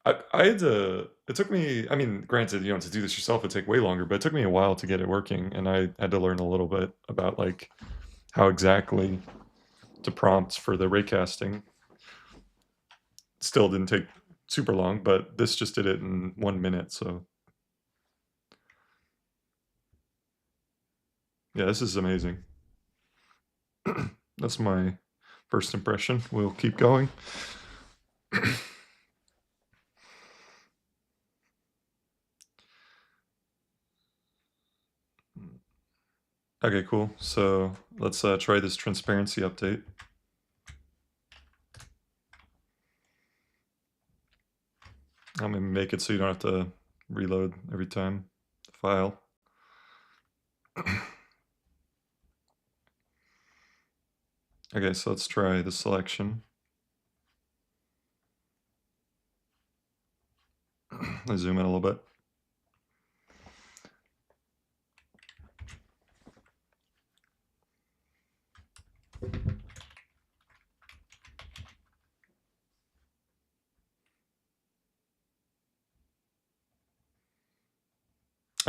Speaker 1: I had to. It took me. I mean, granted, to do this yourself, it'd take way longer, but it took me a while to get it working, and I had to learn a little bit about like how exactly to prompt for the raycasting. Still didn't take super long, but this just did it in 1 minute. So yeah, this is amazing. That's my first impression. We'll keep going. Okay, cool. So let's try this transparency update. I'm gonna make it so you don't have to reload every time the file. Okay, so let's try the selection. Let's zoom in a little bit.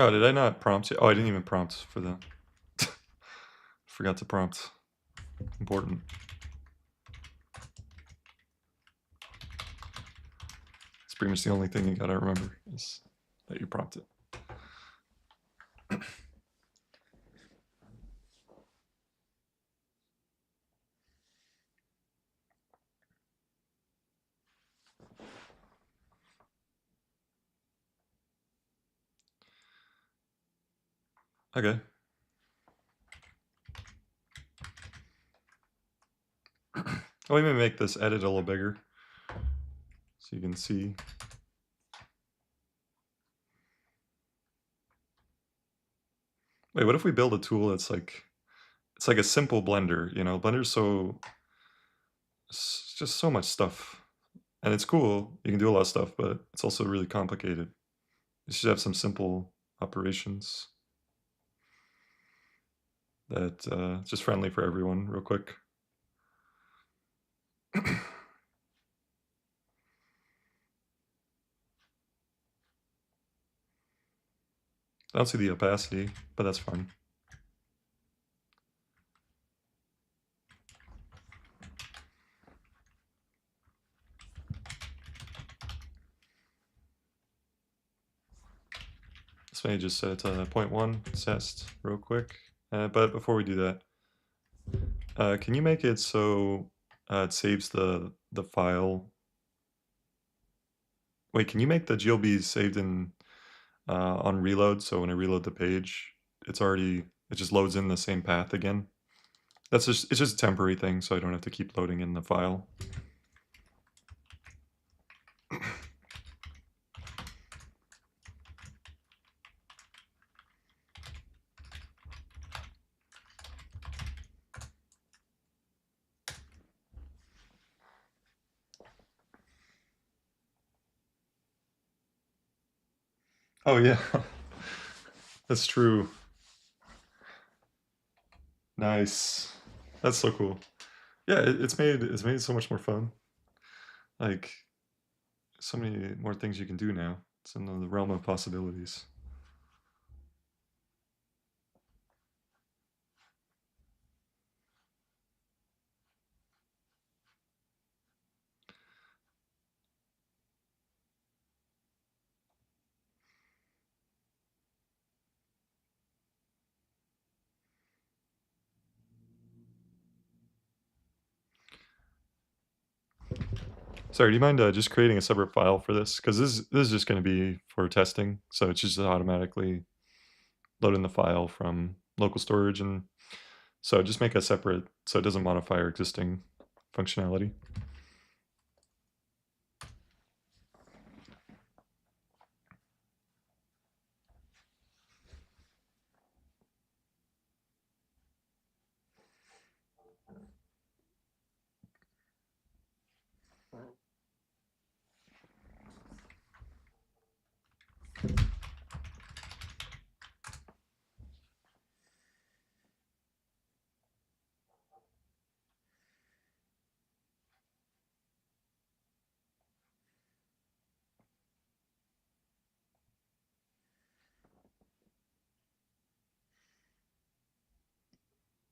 Speaker 1: Oh, did I not prompt you? Oh, I didn't even prompt for the... Forgot to prompt. Important. It's pretty much the only thing you gotta remember is that you prompted. Okay. Oh, let me make this edit a little bigger so you can see. Wait, what if we build a tool that's like, it's like a simple blender, Blender's it's just so much stuff. And it's cool, you can do a lot of stuff, but it's also really complicated. You should have some simple operations that just friendly for everyone, real quick. I don't see the opacity, but that's fine. This may just set 0.1 test real quick. But before we do that, can you make it so it saves the file? Wait, can you make the GLB saved in on reload? So when I reload the page, it just loads in the same path again. It's just a temporary thing, so I don't have to keep loading in the file. Oh yeah, that's true. Nice. That's so cool. Yeah, it's made it so much more fun. Like so many more things you can do now. It's in the realm of possibilities. Sorry, do you mind just creating a separate file for this? Because this is just going to be for testing, so it's just automatically loading the file from local storage, and so just make a separate so it doesn't modify our existing functionality.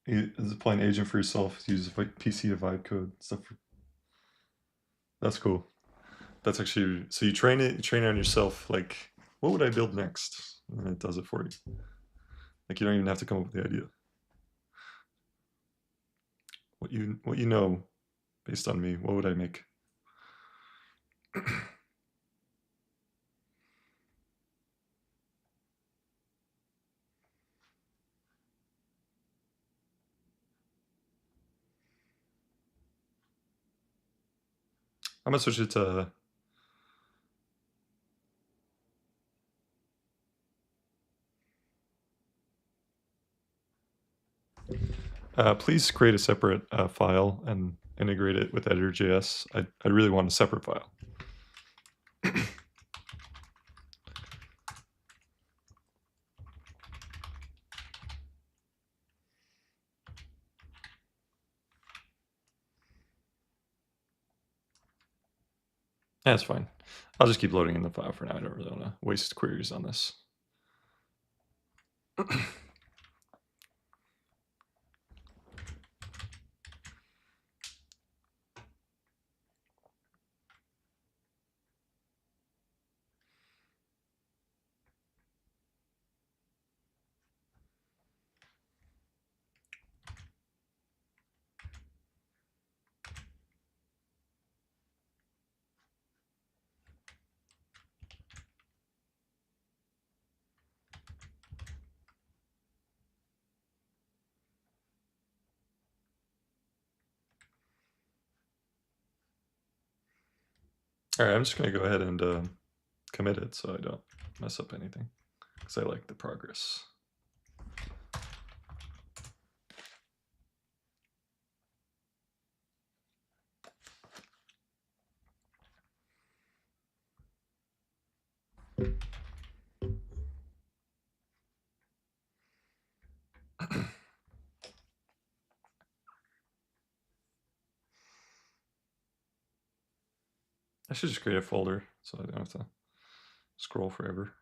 Speaker 1: Is deploying agent for yourself, use PC to vibe code stuff. That's cool. That's actually, so you train it on yourself. Like, what would I build next? And it does it for you. Like, you don't even have to come up with the idea. What you know, based on me, what would I make? I'm gonna switch it to. Please create a separate file and integrate it with editor.js. I really want a separate file. That's fine. I'll just keep loading in the file for now. I don't really want to waste queries on this. All right, I'm just going to go ahead and commit it so I don't mess up anything, because I like the progress. I should just create a folder so I don't have to scroll forever.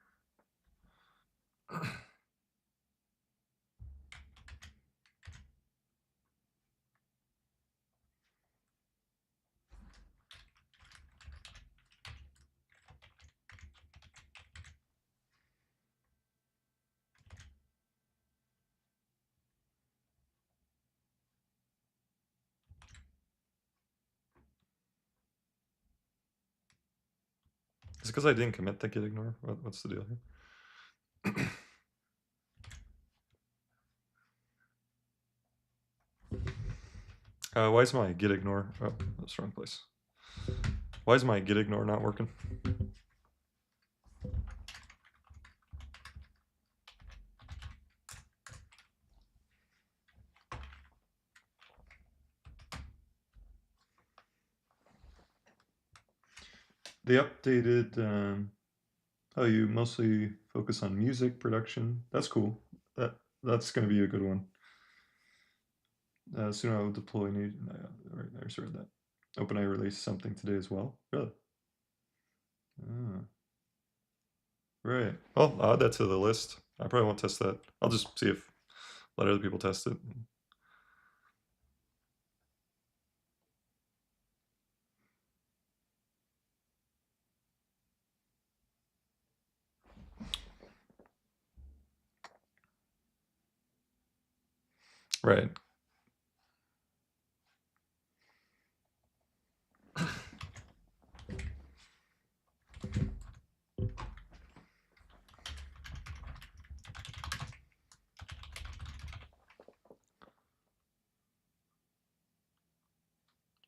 Speaker 1: Is it because I didn't commit the git ignore? What's the deal here? Why is my git ignore? Oh, that's the wrong place. Why is my git ignore not working? They updated. Oh, you mostly focus on music production. That's cool. That's going to be a good one. Soon I will deploy. Right, I just read that. OpenAI released something today as well. Really? Ah, right. Well, I'll add that to the list. I probably won't test that. I'll just see if let other people test it. Right.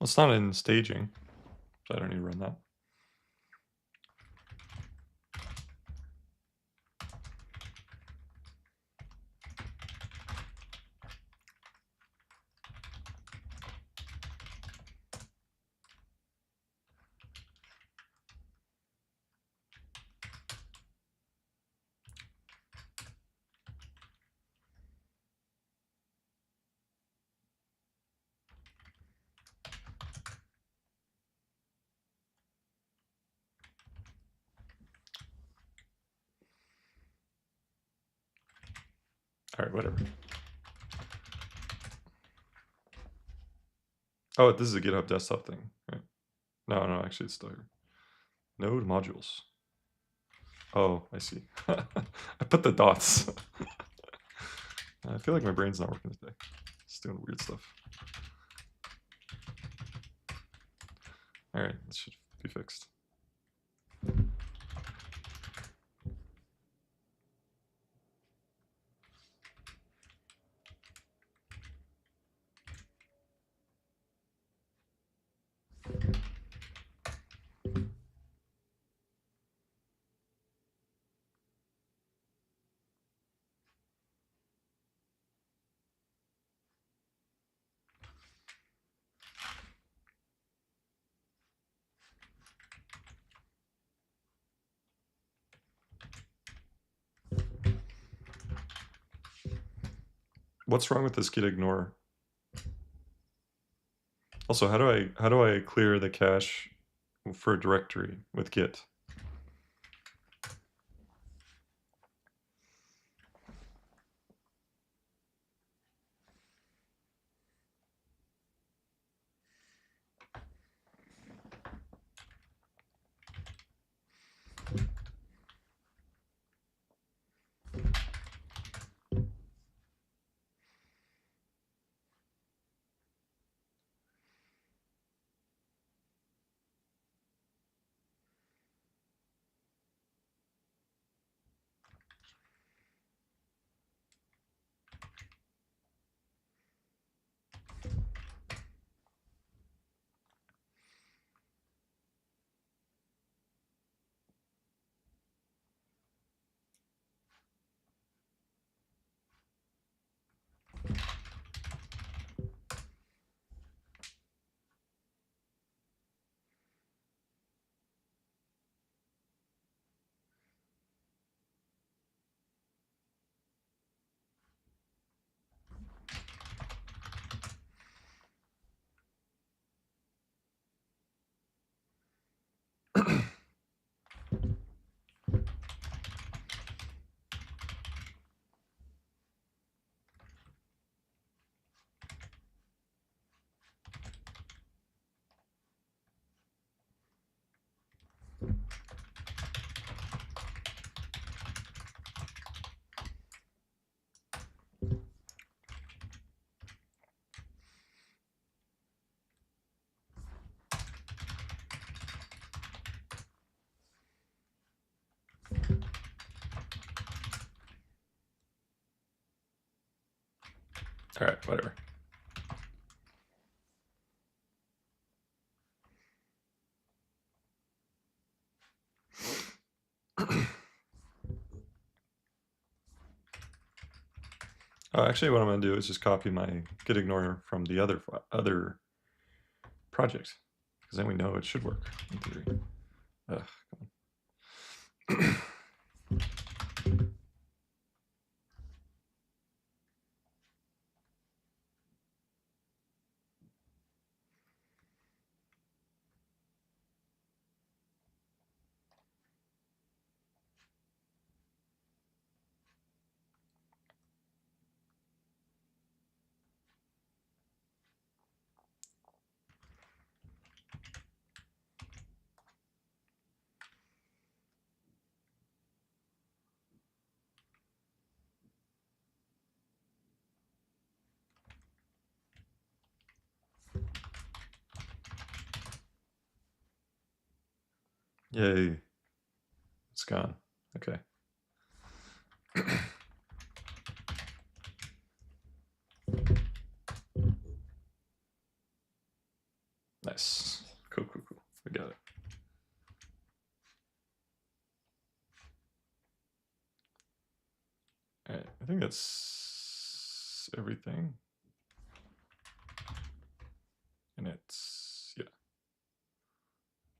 Speaker 1: it's not in staging, so I don't need to run that. All right, whatever. Oh, this is a GitHub desktop thing, right? No, actually it's still here. Node modules. Oh, I see. I put the dots. I feel like my brain's not working today. It's doing weird stuff. All right, this should be fixed. What's wrong with this git ignore? Also, how do I clear the cache for a directory with git? All right, whatever. Actually, what I'm going to do is just copy my git ignore from the other project, because then we know it should work in theory. Ugh, come on. Yay. It's gone. Okay. right, I think that's everything. And it's, yeah,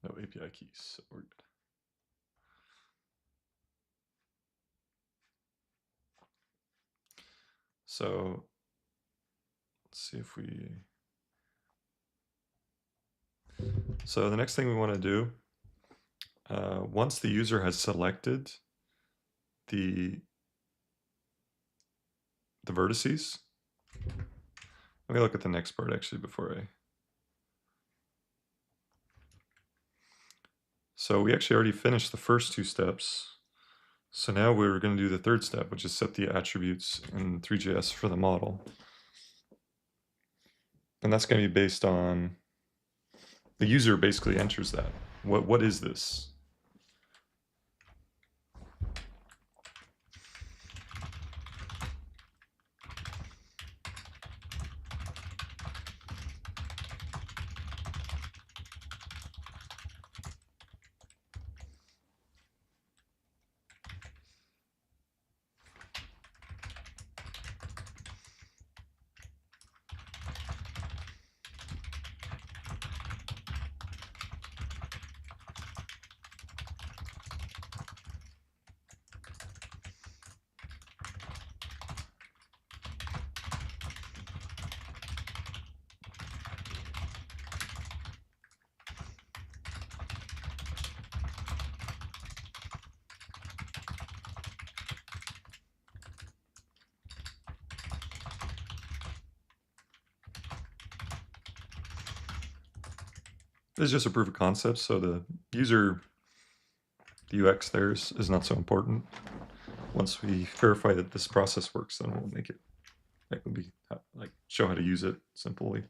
Speaker 1: no API keys, so we're good. So let's see if we, so the next thing we want to do, once the user has selected the vertices, let me look at the next part actually before I, so we actually already finished the first two steps. So now we're going to do the third step, which is set the attributes in Three.js for the model. And that's going to be based on, the user basically enters that. What is this? This is just a proof of concept, so the user, the UX there is not so important. Once we verify that this process works, then we'll make it, that will be like show how to use it simply.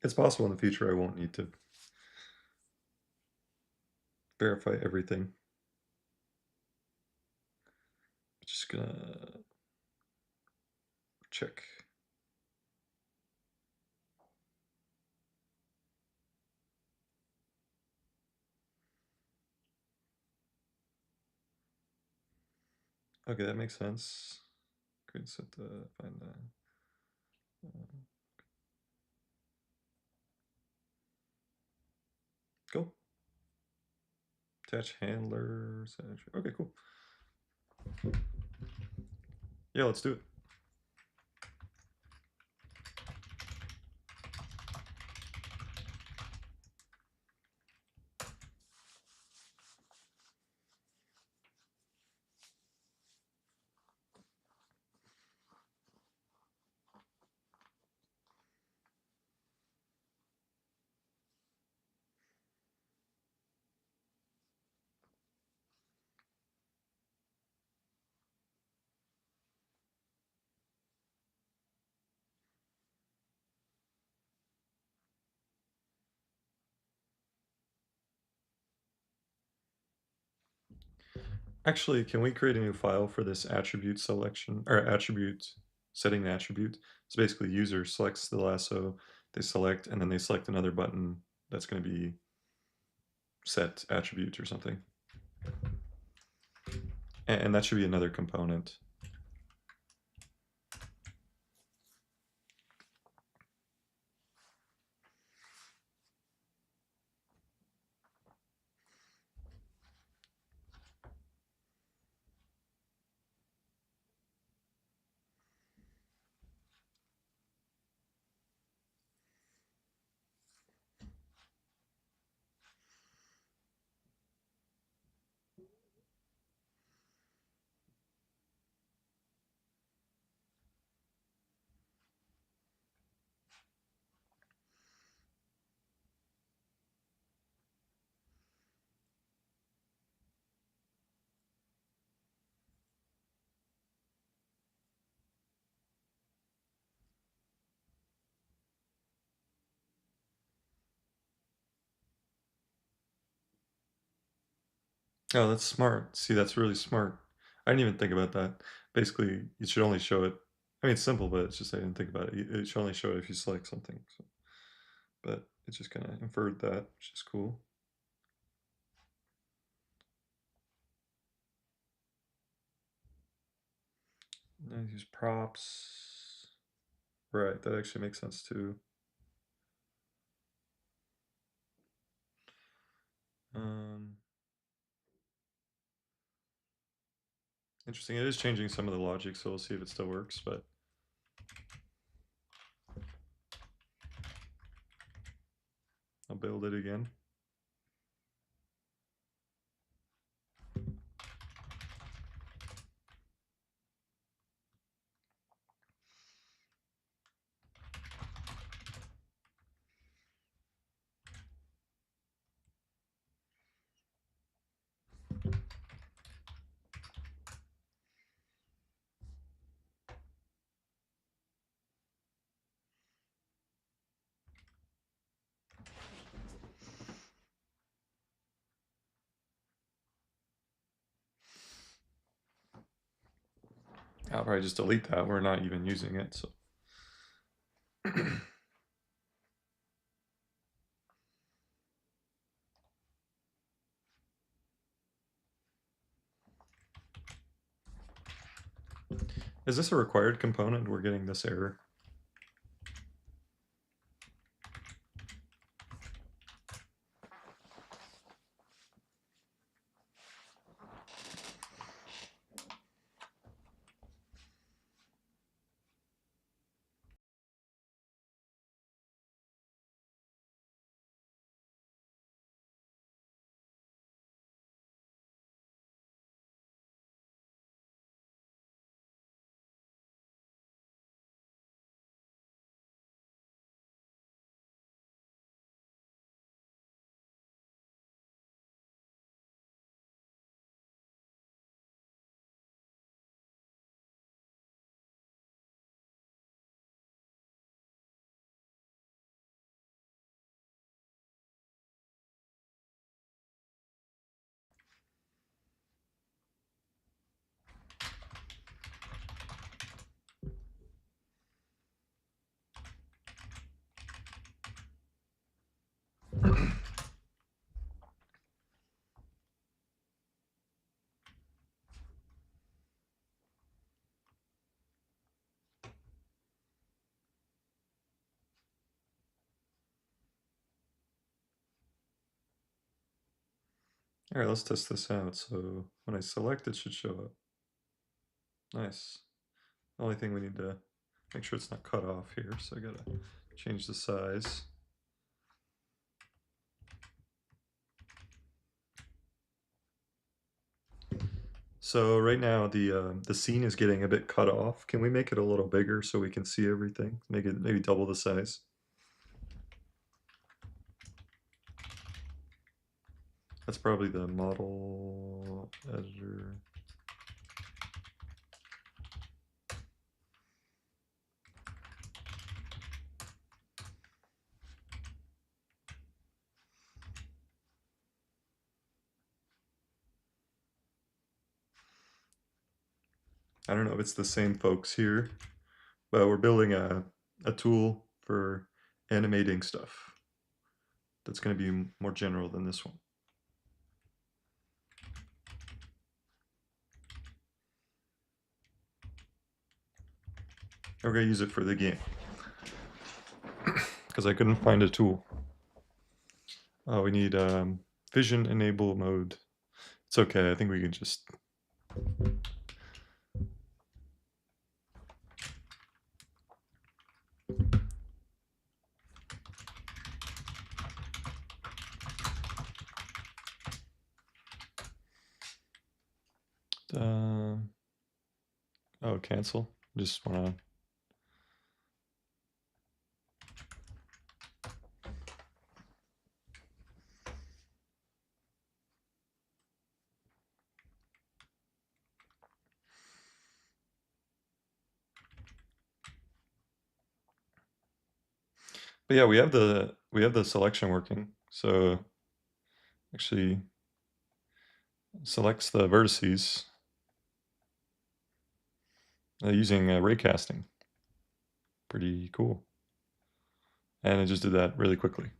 Speaker 1: It's possible in the future I won't need to verify everything. Just gonna check. Okay, that makes sense. Could set the find the cool. Attach handlers. Okay, cool. Yeah, let's do it. Actually, can we create a new file for this attribute selection, or attribute, setting the attribute? So basically user selects the lasso, they select, and then they select another button that's going to be set attribute or something. And that should be another component. Oh, that's smart. See, that's really smart. I didn't even think about that. Basically, it should only show it. I mean, it's simple, but it's just I didn't think about it. It should only show it if you select something. So. But it just kind of inferred that, which is cool. Now use props. Right, that actually makes sense too. Interesting. It is changing some of the logic, so we'll see if it still works. But I'll build it again. I'll probably just delete that. We're not even using it, so. Is this a required component? We're getting this error. All right, let's test this out. So when I select, it should show up. Nice. The only thing we need to make sure it's not cut off here, so I gotta change the size. So right now the scene is getting a bit cut off. Can we make it a little bigger so we can see everything? Make it maybe double the size. That's probably the model editor. I don't know if it's the same folks here, but we're building a tool for animating stuff that's going to be more general than this one. we're gonna use it for the game. Because I couldn't find a tool. Oh, we need vision enable mode. It's okay, I think we can just... oh, cancel. Just wanna... But yeah, we have the selection working. So actually selects the vertices using ray casting. Pretty cool. And it just did that really quickly.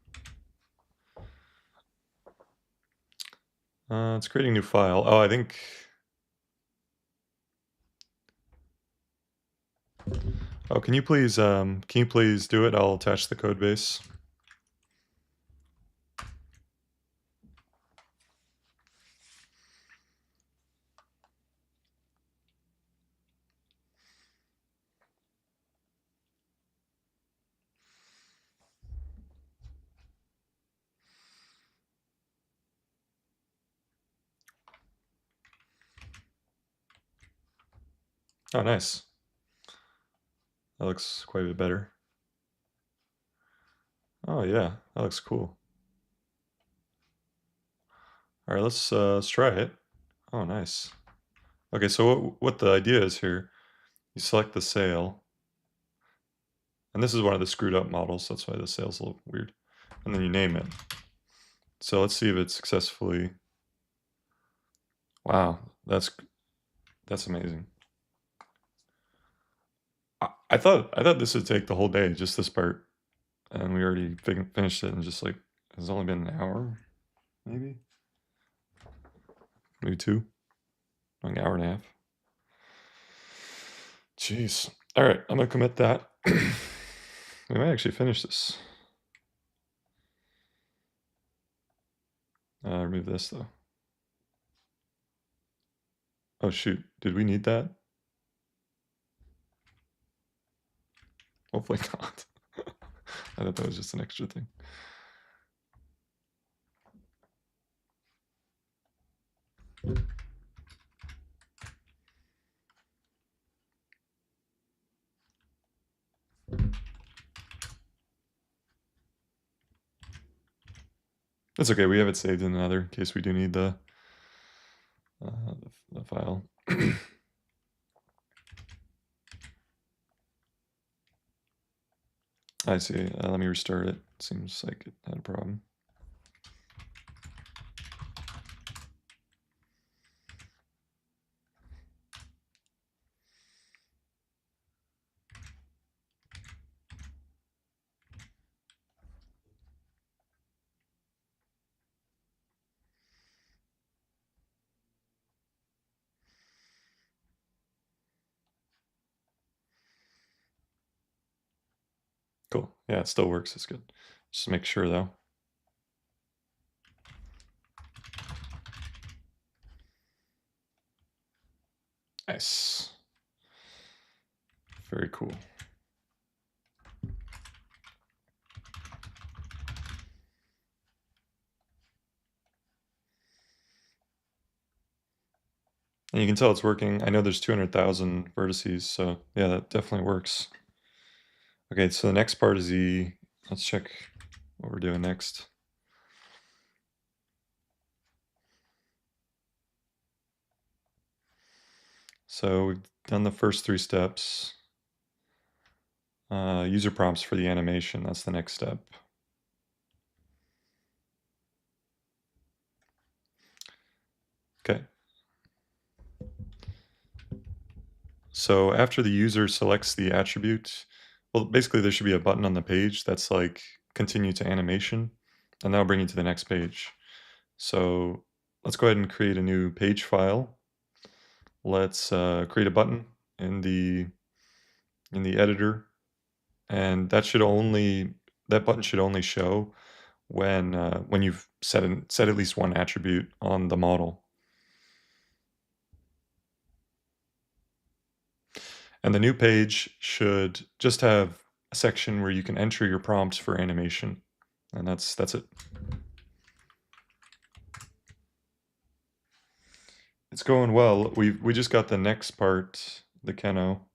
Speaker 1: It's creating a new file. Oh, I think... Oh, can you please do it? I'll attach the code base. Oh, nice. That looks quite a bit better. Oh yeah, that looks cool. All right, let's try it. Oh, nice. Okay, so what the idea is here, you select the sail, and this is one of the screwed up models, that's why the sail's a little weird, and then you name it. So let's see if it successfully... Wow, that's amazing. I thought this would take the whole day, just this part, and we already finished it in just like, it's only been an hour, maybe 2, like an hour and a half. Jeez. All right, I'm gonna commit that. We might actually finish this. Remove this though. Oh shoot, did we need that? Hopefully not. I thought that was just an extra thing. That's okay, we have it saved in another in case we do need the file. I see. Let me restart it. Seems like it had a problem. Cool. Yeah, it still works. It's good. Just make sure though. Nice. Very cool. And you can tell it's working. I know there's 200,000 vertices, so yeah, that definitely works. Okay, so the next part is let's check what we're doing next. So we've done the first 3 steps. User prompts for the animation, that's the next step. Okay. So after the user selects the attribute, well, basically there should be a button on the page that's like continue to animation, and that'll bring you to the next page. So let's go ahead and create a new page file. Let's create a button in the in the editor, and that button should only show when you've set at least one attribute on the model. And the new page should just have a section where you can enter your prompts for animation, and that's it. It's going well. We just got the next part, the Keno,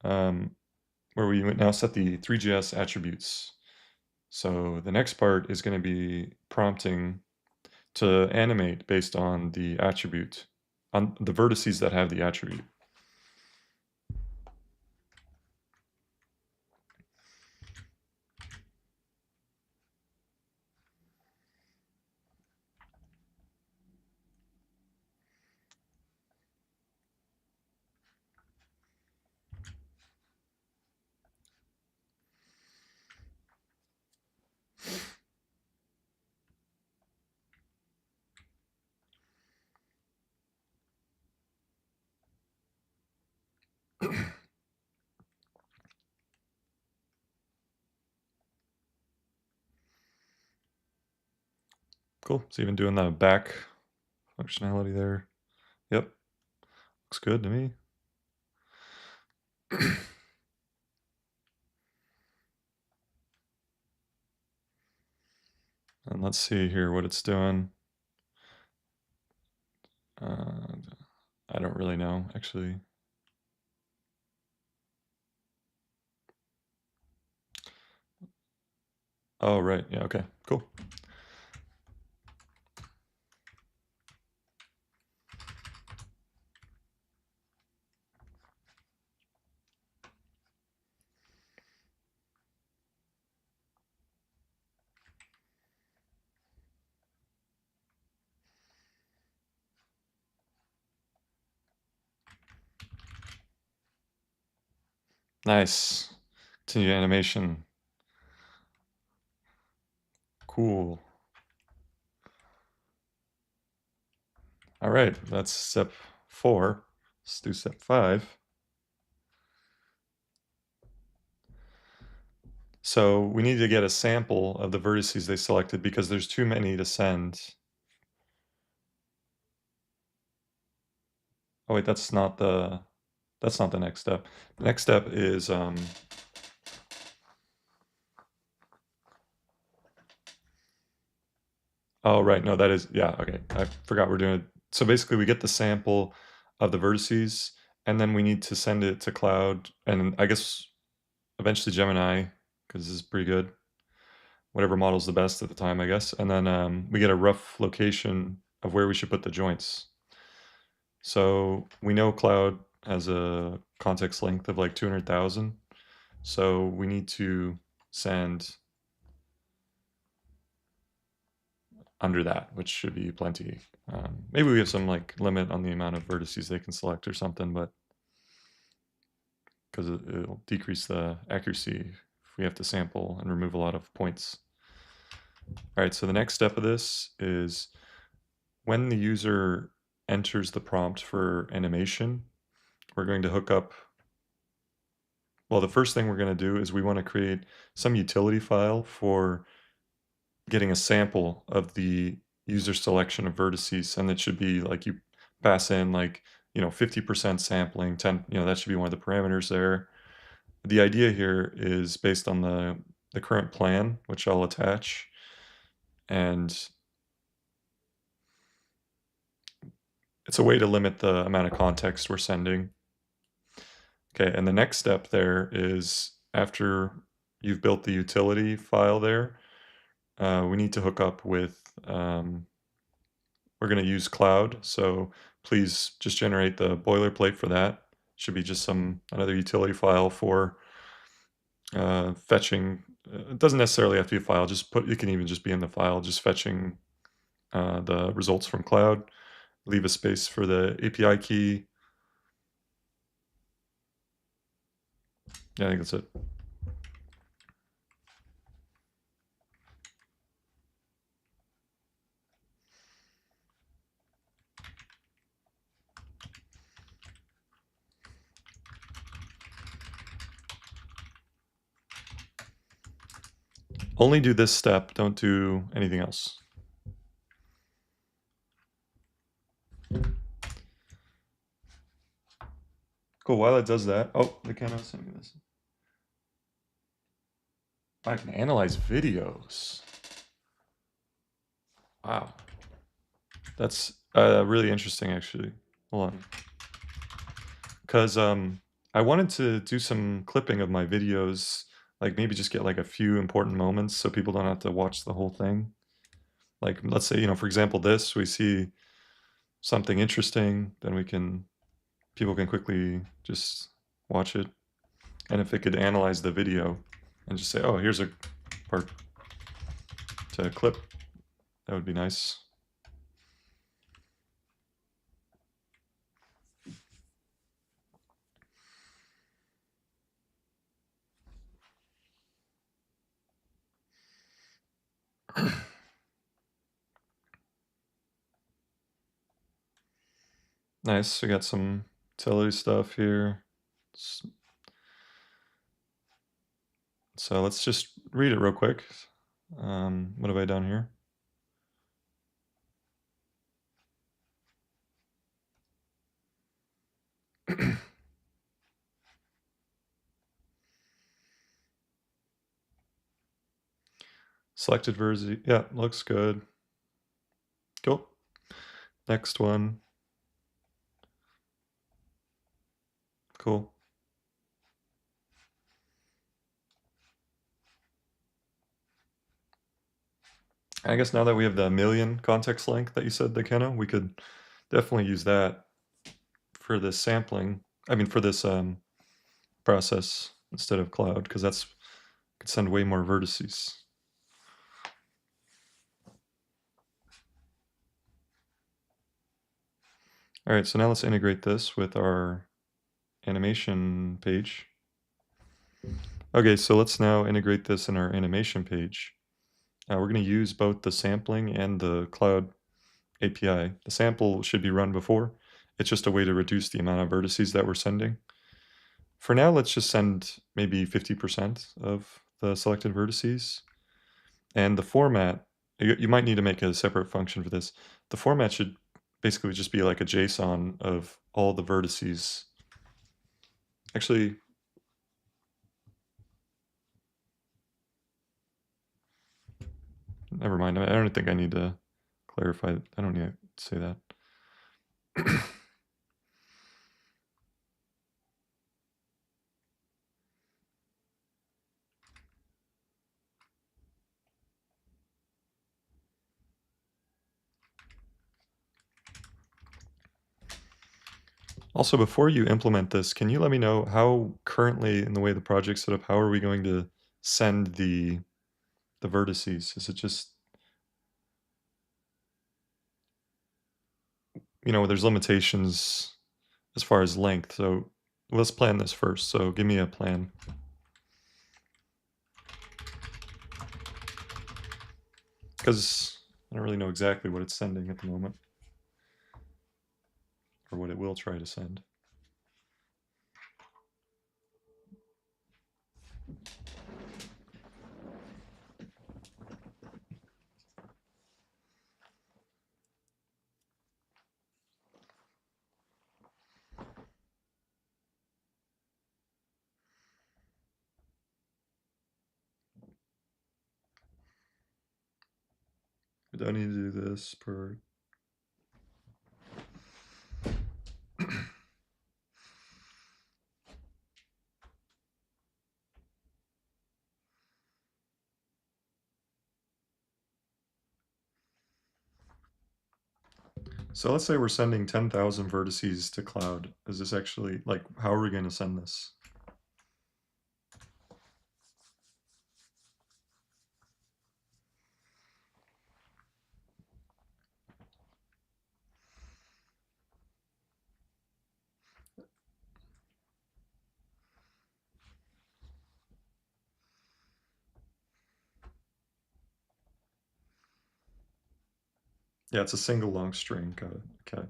Speaker 1: where we now set the Three.js attributes. So the next part is going to be prompting to animate based on the attribute, on the vertices that have the attribute. Cool. It's even doing the back functionality there. Yep. Looks good to me. And let's see here what it's doing. I don't really know, actually. Oh, right. Yeah, okay. Cool. Nice. Continue animation. Cool. All right, that's step 4. Let's do step 5. So we need to get a sample of the vertices they selected because there's too many to send. Oh wait, that's not the next step. The next step is oh right, no, that is, yeah, okay. I forgot we're doing it. So basically we get the sample of the vertices and then we need to send it to Claude and I guess eventually Gemini, because this is pretty good. Whatever model's the best at the time, I guess. And then we get a rough location of where we should put the joints. So we know Claude has a context length of like 200,000. So we need to send under that, which should be plenty. Maybe we have some like limit on the amount of vertices they can select or something, but because it'll decrease the accuracy if we have to sample and remove a lot of points. All right, so the next step of this is when the user enters the prompt for animation, we're going to hook up, well, the first thing we're going to do is we want to create some utility file for getting a sample of the user selection of vertices, and it should be like you pass in like, 50% sampling, 10, that should be one of the parameters there. The idea here is based on the current plan, which I'll attach, and it's a way to limit the amount of context we're sending. Okay, and the next step there is after you've built the utility file there, we need to hook up with, we're going to use Claude, so please just generate the boilerplate for that. Should be just another utility file for fetching. It doesn't necessarily have to be a file, it can even just be in the file, just fetching the results from Claude. Leave a space for the API key. Yeah, I think that's it. Only do this step, don't do anything else. Cool, while it does that, oh, the camera sent me this. I can analyze videos. Wow. That's really interesting, actually. Hold on. Because I wanted to do some clipping of my videos, like maybe just get like a few important moments so people don't have to watch the whole thing. Like, let's say, for example, this, we see something interesting, then people can quickly just watch it. And if it could analyze the video and just say, oh, here's a part to clip, that would be nice. Nice, we got some utility stuff here. So let's just read it real quick. What have I done here? Selected version, yeah, looks good. Cool. Next one. Cool. I guess now that we have the million context length that you said, the Kenna, we could definitely use that for this sampling. I mean, for this process instead of cloud, because that's could send way more vertices. All right, so now let's integrate this with our animation page. Okay, so let's now integrate this in our animation page. We're going to use both the sampling and the cloud API. The sample should be run before. It's just a way to reduce the amount of vertices that we're sending. For now, let's just send maybe 50% of the selected vertices. And the format, you might need to make a separate function for this. The format should basically just be like a JSON of all the vertices. Actually, never mind. I don't think I need to clarify. I don't need to say that. Also, before you implement this, can you let me know how currently in the way the project's set up, how are we going to send the vertices? Is it just, there's limitations as far as length. So let's plan this first. So give me a plan. Because I don't really know exactly what it's sending at the moment. Or what it will try to send. We don't need to do this per... So let's say we're sending 10,000 vertices to cloud. Is this actually, like, how are we going to send this? Yeah, it's a single long string. Got it. Okay.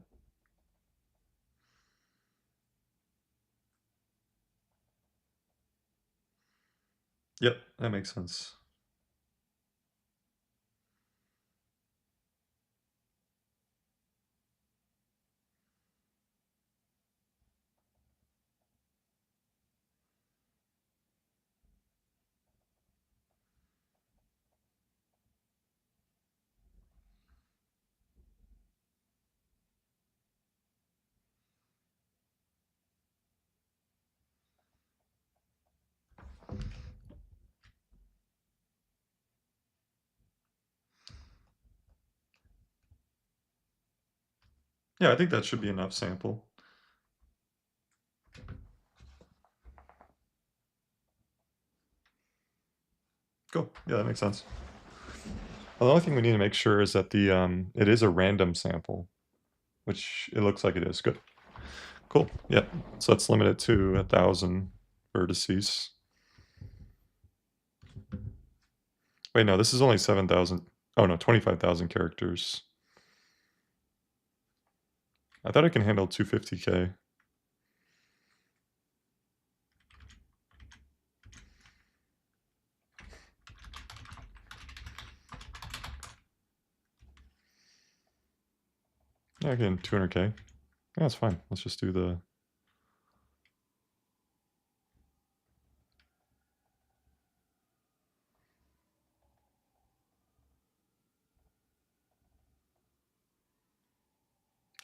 Speaker 1: Yep, that makes sense. Yeah, I think that should be enough sample. Cool. Yeah, that makes sense. Well, the only thing we need to make sure is that the it is a random sample, which it looks like it is. Good. Cool. Yeah. So let's limit it to 1,000 vertices. Wait, no, this is only 7,000. Oh no, 25,000 characters. I thought I can handle 250K. Yeah, again, 200K. Yeah, that's fine. Let's just do the...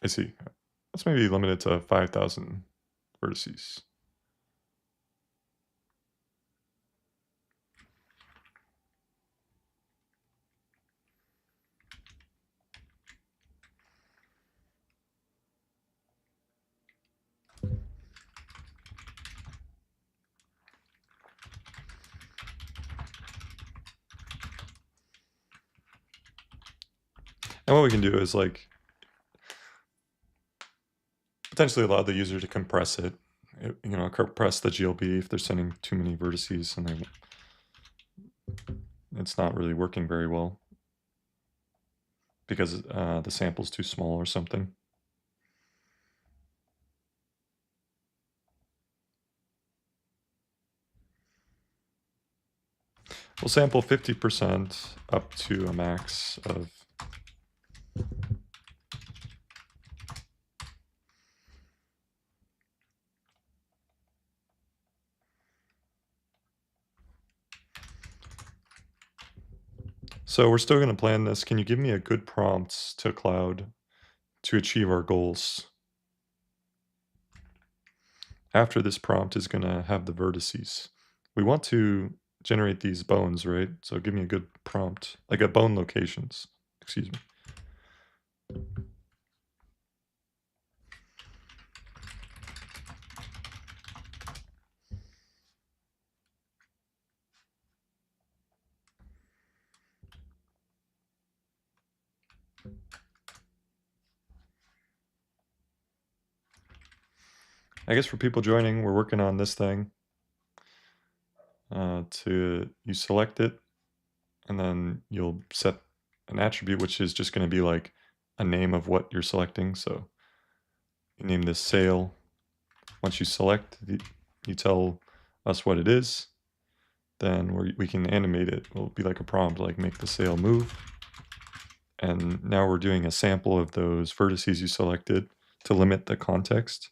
Speaker 1: I see. Let's maybe limit it to 5,000 vertices. And what we can do is like potentially allow the user to compress it. You know, compress the GLB if they're sending too many vertices and it's not really working very well because the sample's too small or something. We'll sample 50% up to a max of... So we're still going to plan this. Can you give me a good prompt to Claude to achieve our goals? After this prompt is going to have the vertices. We want to generate these bones, right? So give me a good prompt, like a bone locations. Excuse me. I guess for people joining, we're working on this thing. You select it, and then you'll set an attribute, which is just going to be like a name of what you're selecting. So you name this sail. Once you select, you tell us what it is. Then we can animate it. It'll be like a prompt, like make the sail move. And now we're doing a sample of those vertices you selected to limit the context.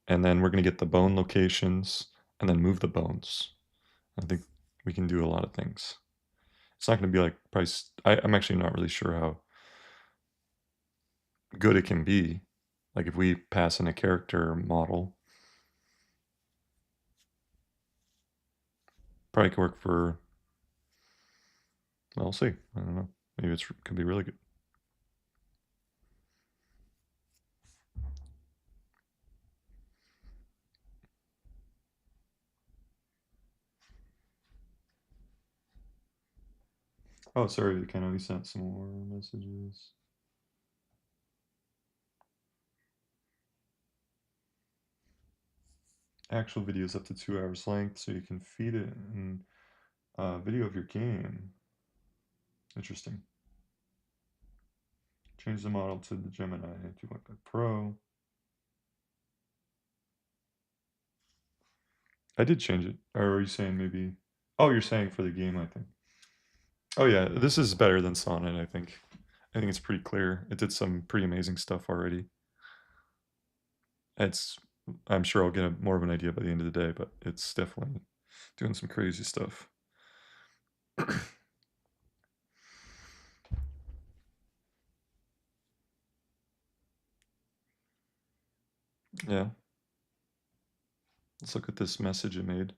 Speaker 1: And then we're going to get the bone locations and then move the bones. I think we can do a lot of things. It's not going to be like price. I'm actually not really sure how good it can be. Like if we pass in a character model, probably could work for, well, we'll see. I don't know. Maybe it could be really good. Oh, sorry, Ken, we sent some more messages. Actual video is up to 2 hours length, so you can feed it in video of your game. Interesting. Change the model to the Gemini 2.5 Pro. I did change it. Or are you saying maybe... Oh, you're saying for the game, I think. Oh yeah, this is better than Sonnet, I think. I think it's pretty clear. It did some pretty amazing stuff already. It's... I'm sure I'll get more of an idea by the end of the day, but it's definitely doing some crazy stuff. Yeah. Let's look at this message it made.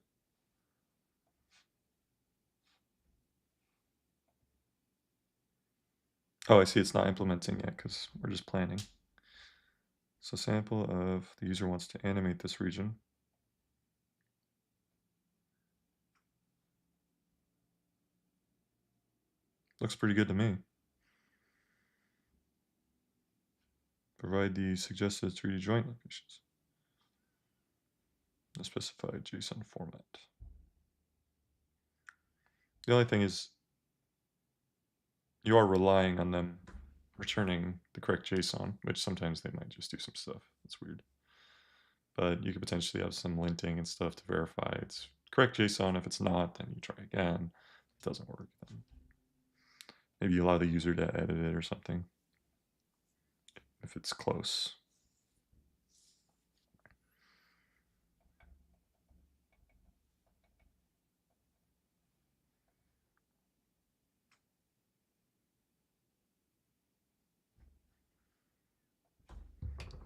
Speaker 1: Oh, I see it's not implementing yet because we're just planning. So sample of the user wants to animate this region. Looks pretty good to me. Provide the suggested 3D joint locations. The specified JSON format. The only thing is you are relying on them returning the correct JSON, which sometimes they might just do some stuff. That's weird. But you could potentially have some linting and stuff to verify it's correct JSON. If it's not, then you try again. If it doesn't work, then maybe you allow the user to edit it or something if it's close.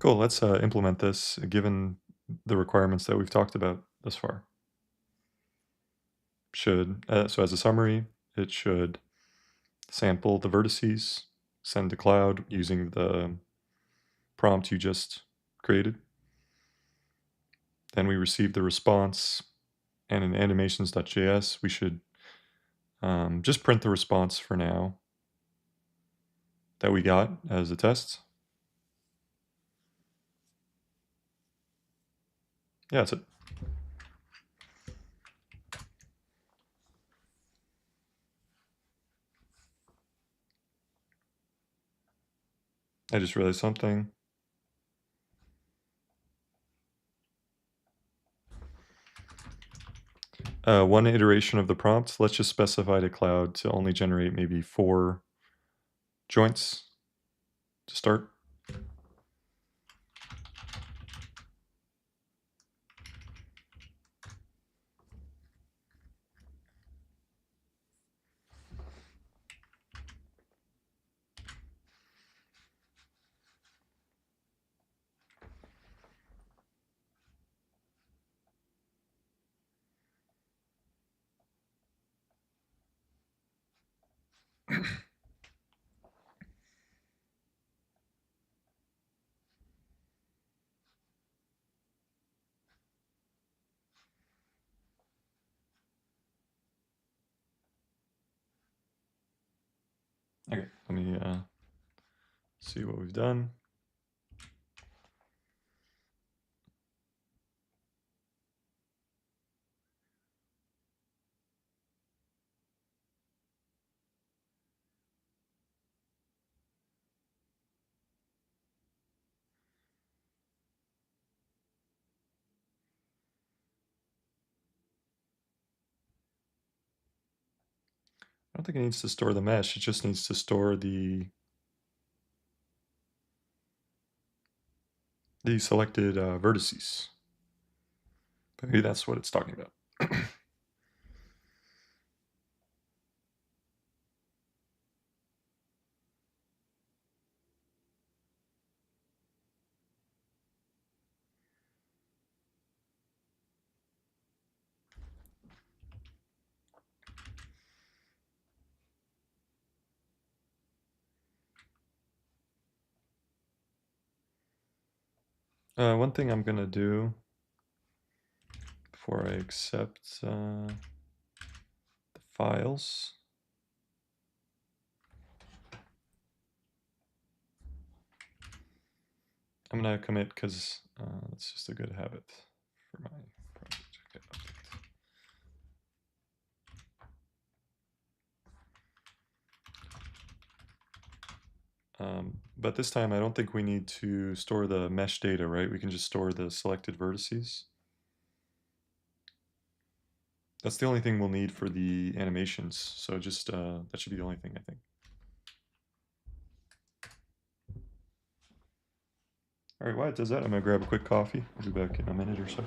Speaker 1: Cool, let's implement this given the requirements that we've talked about thus far. So as a summary, it should sample the vertices, send to Cloud using the prompt you just created. Then we receive the response, and in animations.js, we should just print the response for now that we got as a test. Yeah, that's it. I just realized something. One iteration of the prompt, let's just specify to Cloud to only generate maybe 4 joints to start. Okay, let me see what we've done. I don't think it needs to store the mesh, it just needs to store the selected vertices. Maybe that's what it's talking about. One thing I'm gonna do before I accept the files, I'm gonna commit because that's just a good habit for my project. Okay, but this time I don't think we need to store the mesh data, right? We can just store the selected vertices. That's the only thing we'll need for the animations, so just that should be the only thing, I think. All right, while it does that, I'm gonna grab a quick coffee. I'll be back in a minute or so.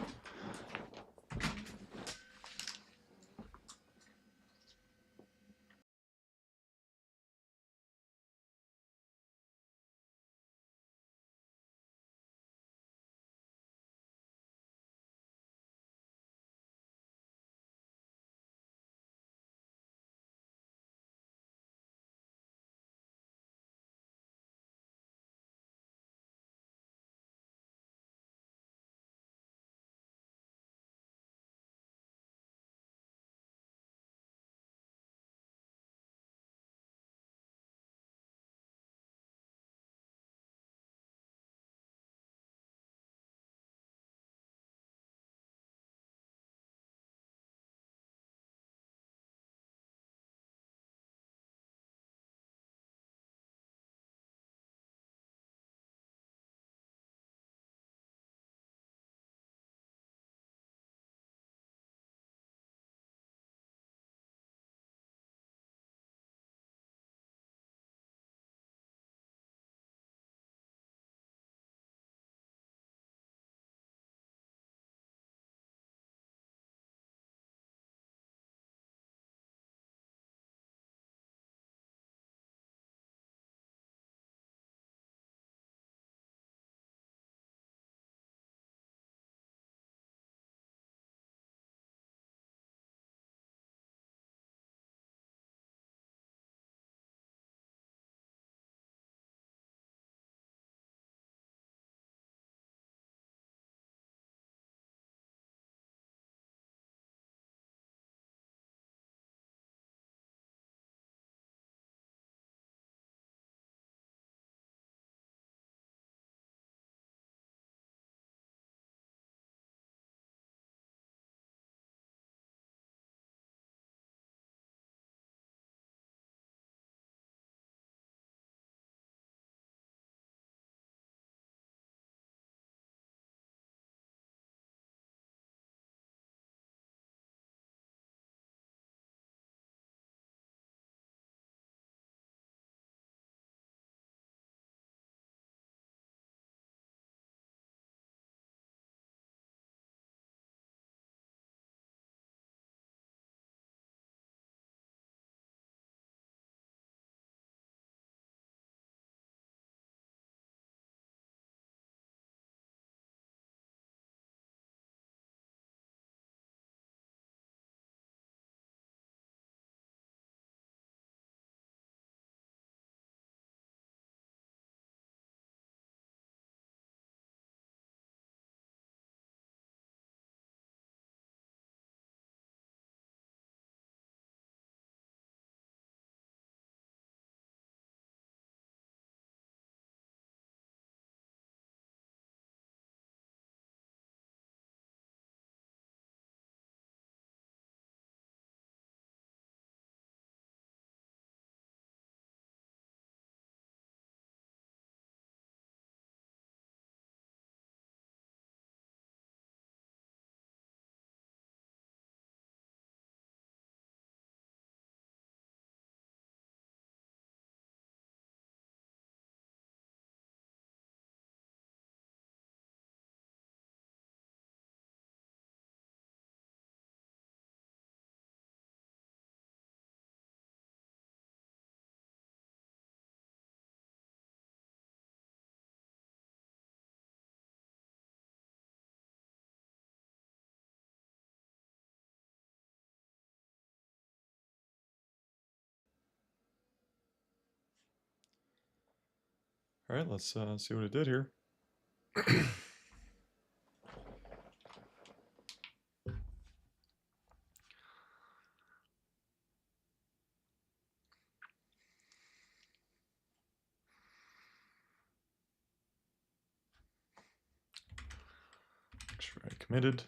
Speaker 1: All right, let's see what it did here. Make sure I committed.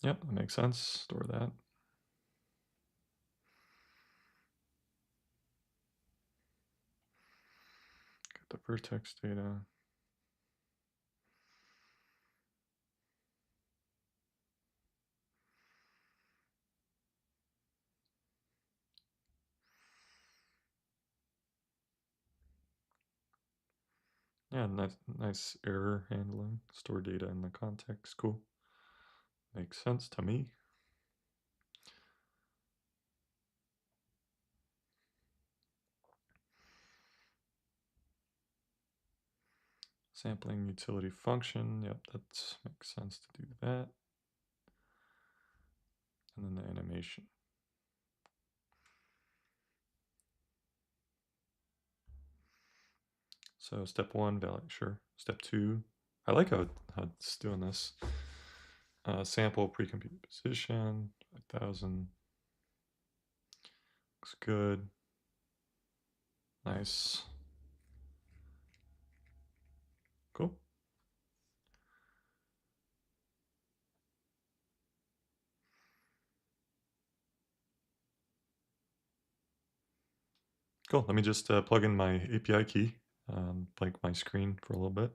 Speaker 1: Yep, that makes sense. Store that. Get the vertex data. Yeah, nice error handling. Store data in the context. Cool. Makes sense to me. Sampling utility function. Yep, that makes sense to do that. And then the animation. So step 1, validate, sure. Step 2, I like how it's doing this. Sample pre-compute position, 5,000. Looks good. Nice. Cool. Cool, let me just plug in my API key, blank my screen for a little bit.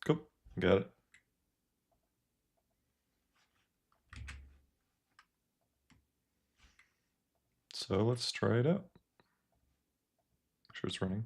Speaker 1: Cool, got it. So let's try it out. Make sure it's running.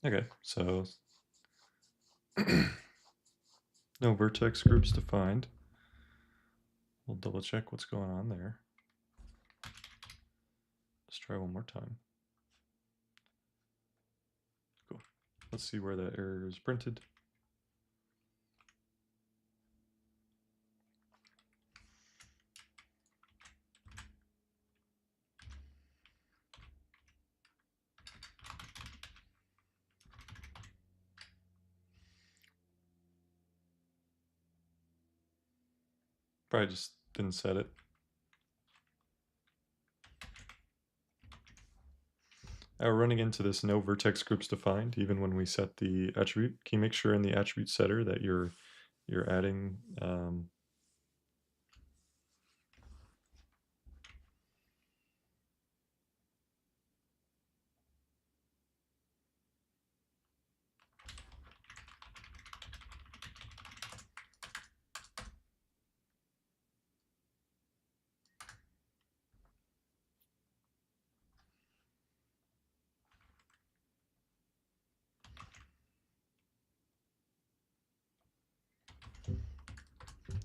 Speaker 1: Okay, so no vertex groups defined. We'll double check what's going on there. Let's try one more time. Cool. Let's see where that error is printed. Probably just didn't set it. We're running into this no vertex groups defined even when we set the attribute. Can you make sure in the attribute setter that you're adding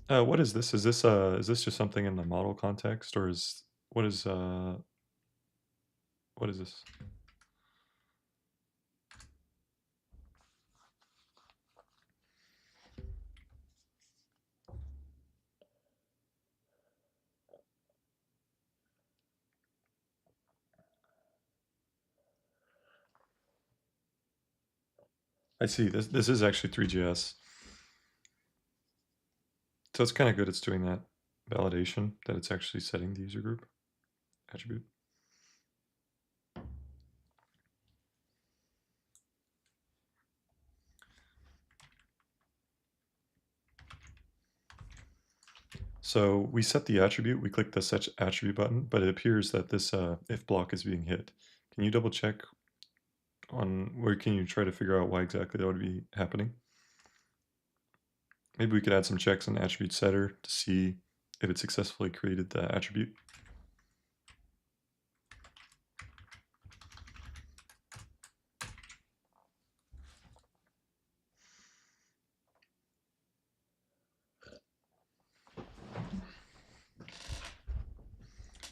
Speaker 1: what is this? Is this just something in the model context, or what is this? I see. This is actually 3GS. So it's kind of good it's doing that validation that it's actually setting the user group attribute. So we set the attribute, we click the set attribute button, but it appears that this if block is being hit. Can you double check on where can you try to figure out why exactly that would be happening? Maybe we could add some checks on attribute setter to see if it successfully created the attribute.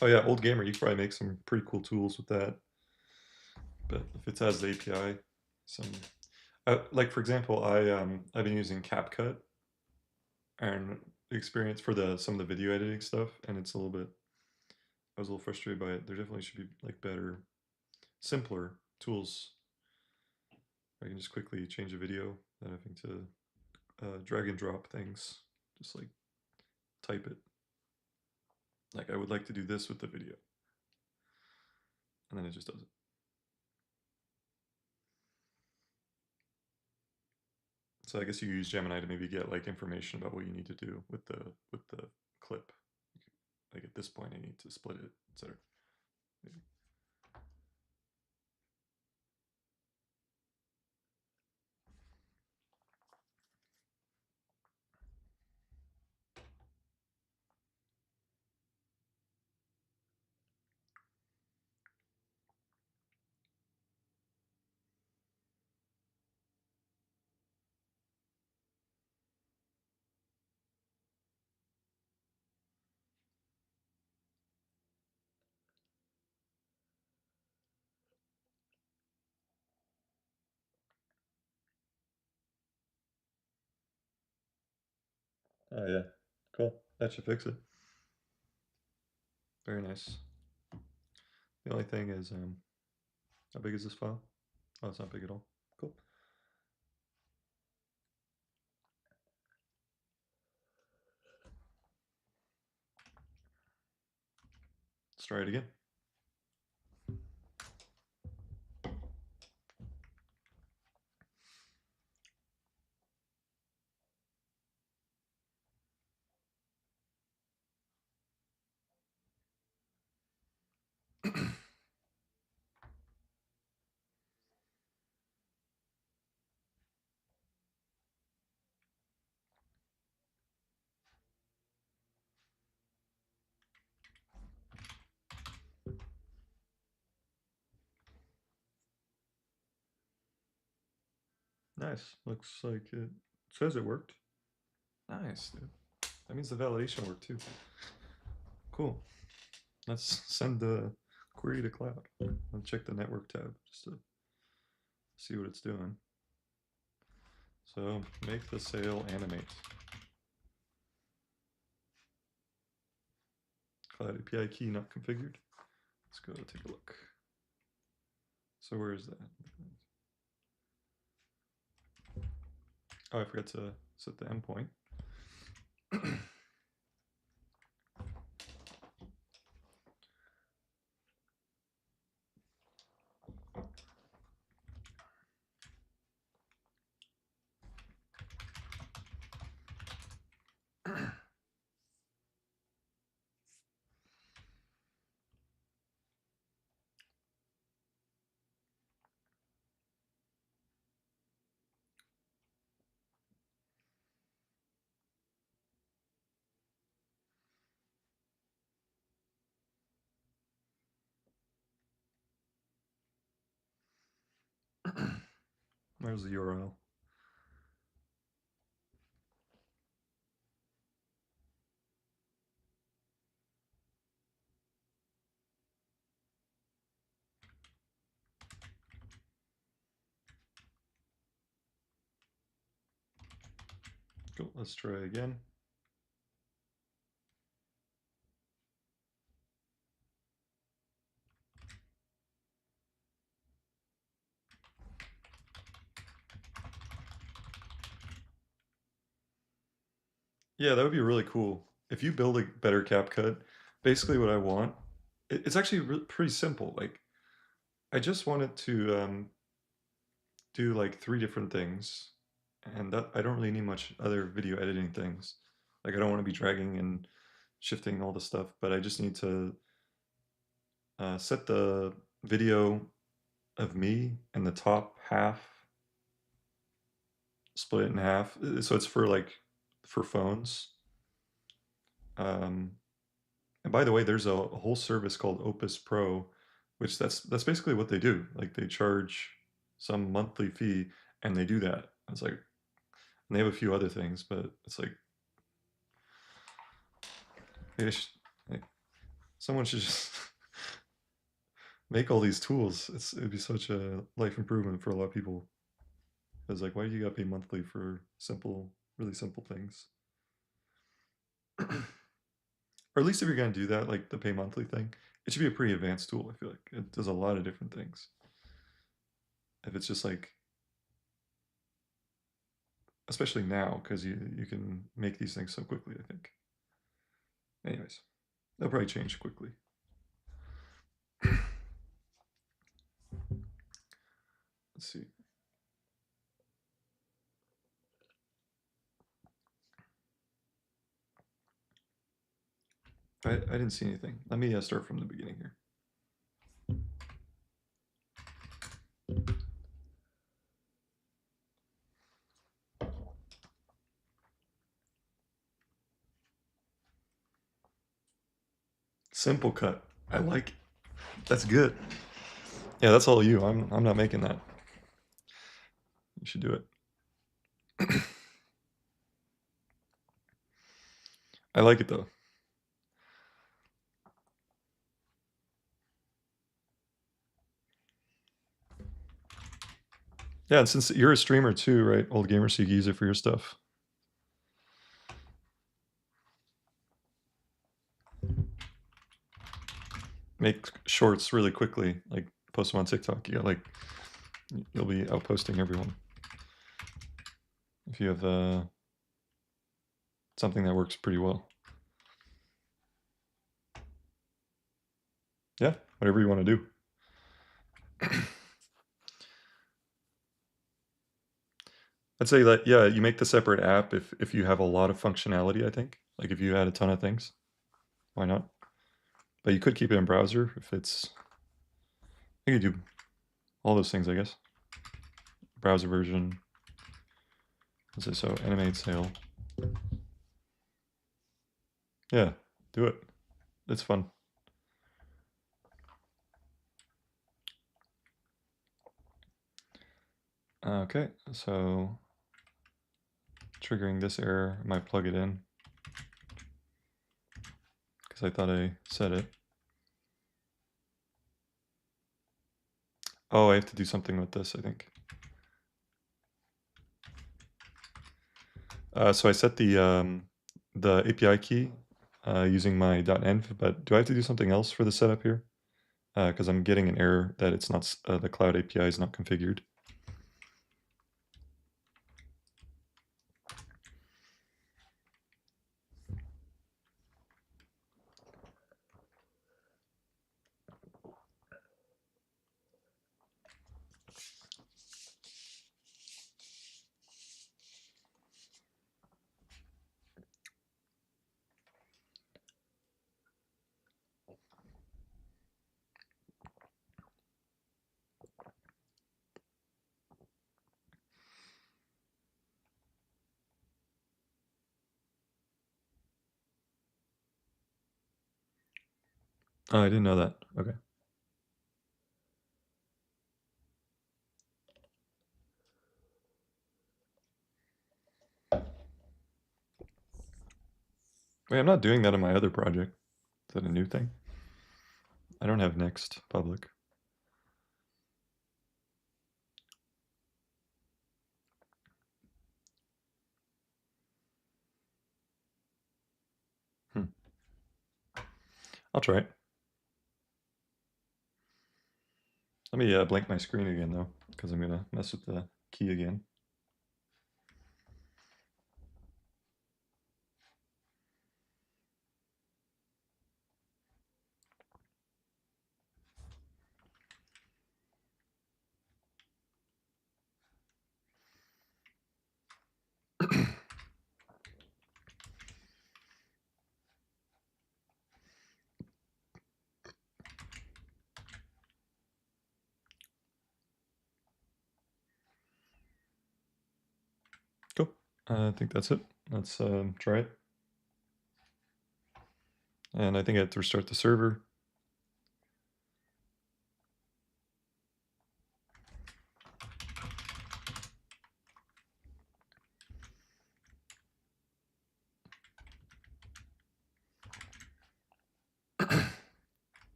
Speaker 1: Oh yeah, old gamer, you could probably make some pretty cool tools with that. But if it has the API, some like for example, I've been using CapCut and experience for some of the video editing stuff, and it's a little bit. I was a little frustrated by it. There definitely should be like better, simpler tools. I can just quickly change a video without having to drag and drop things. Just like type it. Like I would like to do this with the video, and then it just does it. So I guess you use Gemini to maybe get like information about what you need to do with the clip. Like at this point, I need to split it, etc. Maybe. Oh yeah, cool. That should fix it. Very nice. The only thing is, how big is this file? Oh, it's not big at all. Cool. Let's try it again. Nice. Looks like it says it worked. Nice, dude. That means the validation worked too. Cool. Let's send the query to Cloud. I'll check the network tab just to see what it's doing. So make the sail animate. Cloud API key not configured. Let's go take a look. So where is that? Oh, I forgot to set the endpoint. Where's the URL? Cool, let's try again. Yeah, that would be really cool. If you build a better CapCut, basically what I want, it's actually pretty simple. Like, I just wanted to do like 3 different things, and that I don't really need much other video editing things. Like, I don't want to be dragging and shifting all the stuff, but I just need to set the video of me in the top half, split it in half. So it's for like for phones. And by the way, there's a whole service called Opus Pro, which that's basically what they do. Like they charge some monthly fee, and they do that. It's like, and they have a few other things, but it's like, like someone should just make all these tools. It'd be such a life improvement for a lot of people. It's like, why do you gotta pay monthly for simple, really simple things? Or at least if you're gonna do that, like the pay monthly thing, it should be a pretty advanced tool. I feel like it does a lot of different things. If it's just like, especially now, because you can make these things so quickly, I think. Anyways, they'll probably change quickly. Let's see. I didn't see anything. Let me start from the beginning here. Simple cut. I like it. That's good. Yeah, that's all you. I'm not making that. You should do it. I like it though. Yeah, and since you're a streamer too, right? Old gamer, so you can use it for your stuff. Make shorts really quickly, like post them on TikTok. You got like, you'll be outposting everyone if you have something that works pretty well. Yeah, whatever you want to do. I'd say that, yeah, you make the separate app if you have a lot of functionality, I think. Like if you had a ton of things, why not? But you could keep it in browser if it's, you could do all those things, I guess. Browser version. Let's say so, animate sail. Yeah, do it. It's fun. Okay, so triggering this error, I might plug it in because I thought I said it. Oh, I have to do something with this, I think. So I set the API key using my .env, but do I have to do something else for the setup here? Because I'm getting an error that it's not the Cloud API is not configured. Oh, I didn't know that. Okay. Wait, I'm not doing that in my other project. Is that a new thing? I don't have next public. I'll try it. Let me blank my screen again though, because I'm gonna mess with the key again. Cool. I think that's it. Let's try it. And I think I have to restart the server.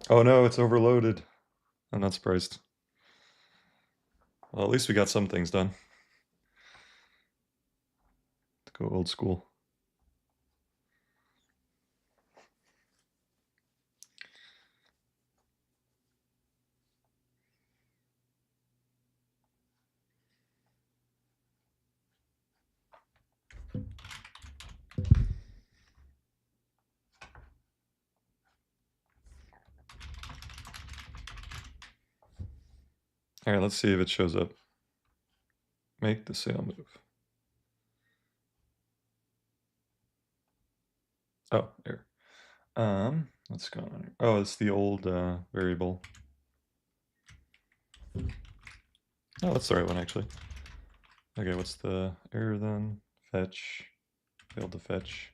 Speaker 1: Oh no, it's overloaded. I'm not surprised. Well, at least we got some things done. To go old school. All right, let's see if it shows up. Make the sail move. Oh, here. What's going on here? Oh, it's the old variable. Oh, that's the right one actually. Okay, what's the error then? Fetch. Failed to fetch.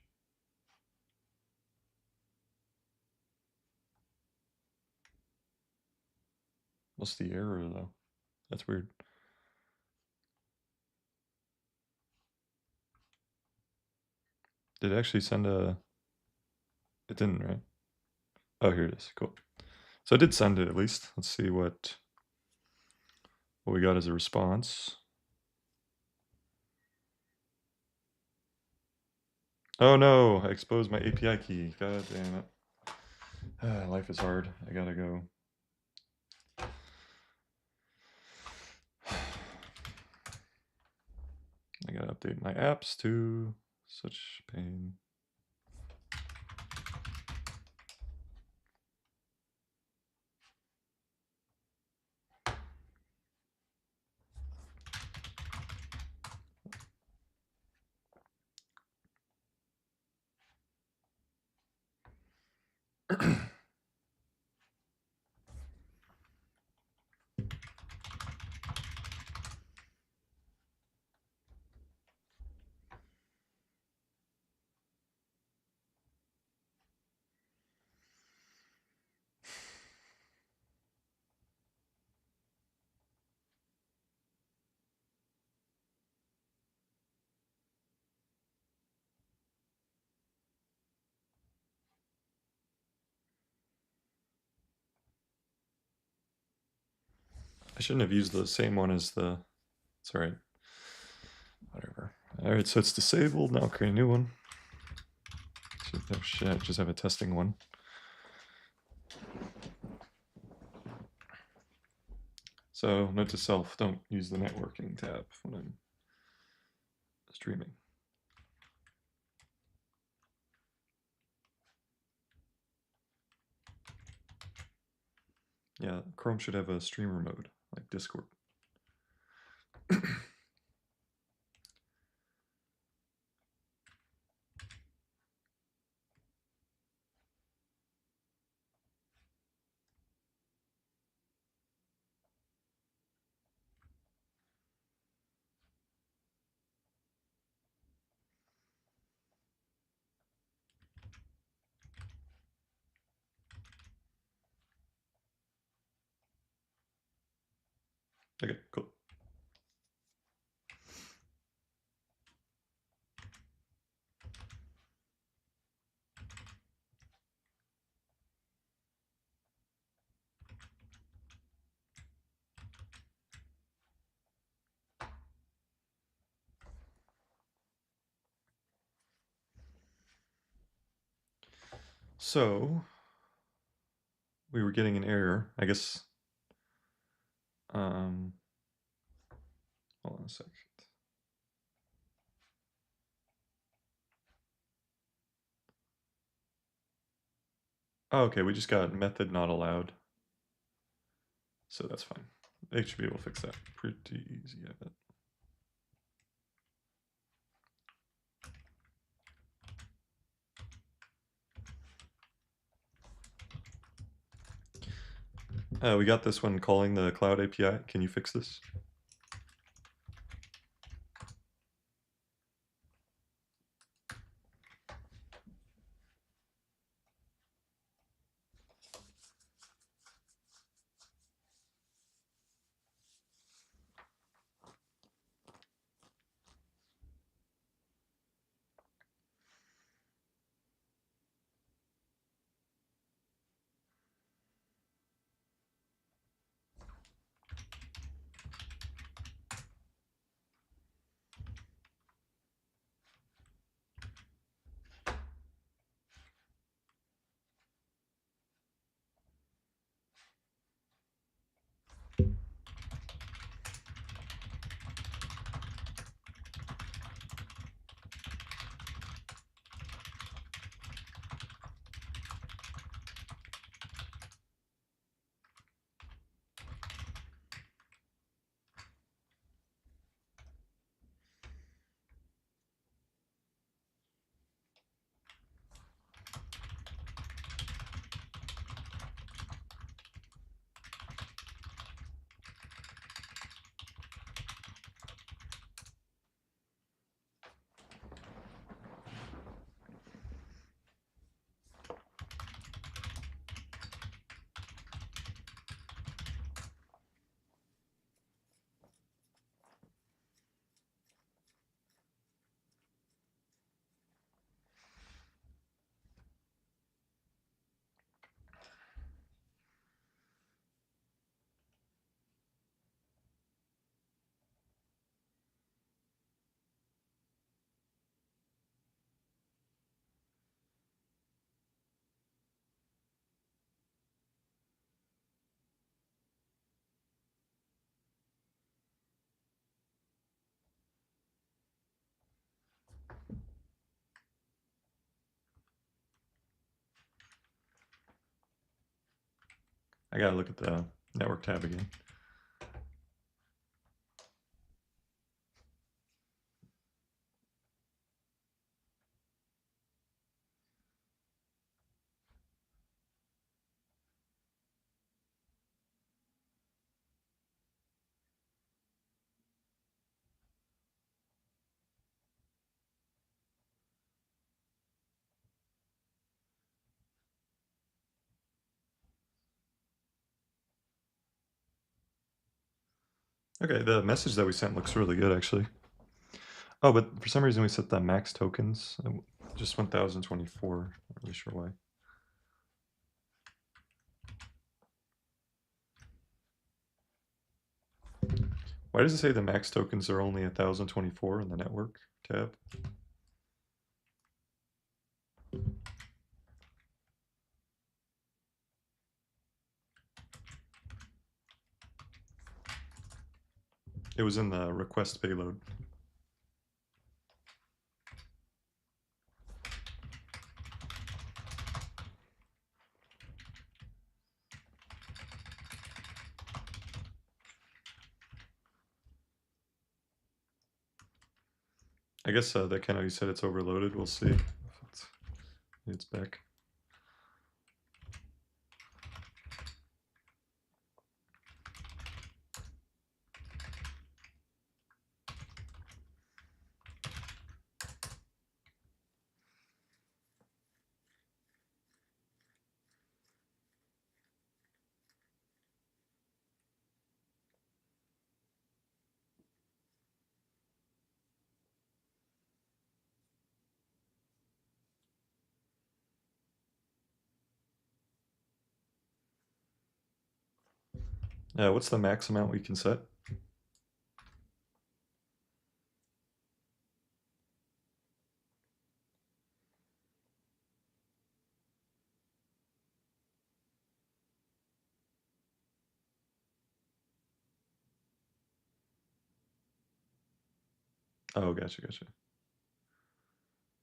Speaker 1: What's the error though? That's weird. Did it actually send a... It didn't, right? Oh, here it is. Cool. So I did send it at least. Let's see what we got as a response. Oh no, I exposed my API key. God damn it. Life is hard. I gotta go. I gotta update my apps too. Such pain. shouldn't have used the same one as the... It's alright. Whatever. Alright, so it's disabled. Now I'll create a new one. Oh shit, just have a testing one. So note to self, don't use the networking tab when I'm streaming. Yeah, Chrome should have a streamer mode, like Discord. Okay, cool. So we were getting an error, I guess. Hold on a second. Oh, okay, we just got method not allowed. So that's fine. They should be able to fix that pretty easy, I bet. We got this one calling the Cloud API. Can you fix this? I gotta look at the network tab again. Okay, the message that we sent looks really good, actually. Oh, but for some reason we set the max tokens, just 1024. Not really sure why. Why does it say the max tokens are only 1,024 in the network tab? It was in the request payload. I guess that kind of, you said it's overloaded. We'll see if it's back. What's the max amount we can set? Oh, gotcha.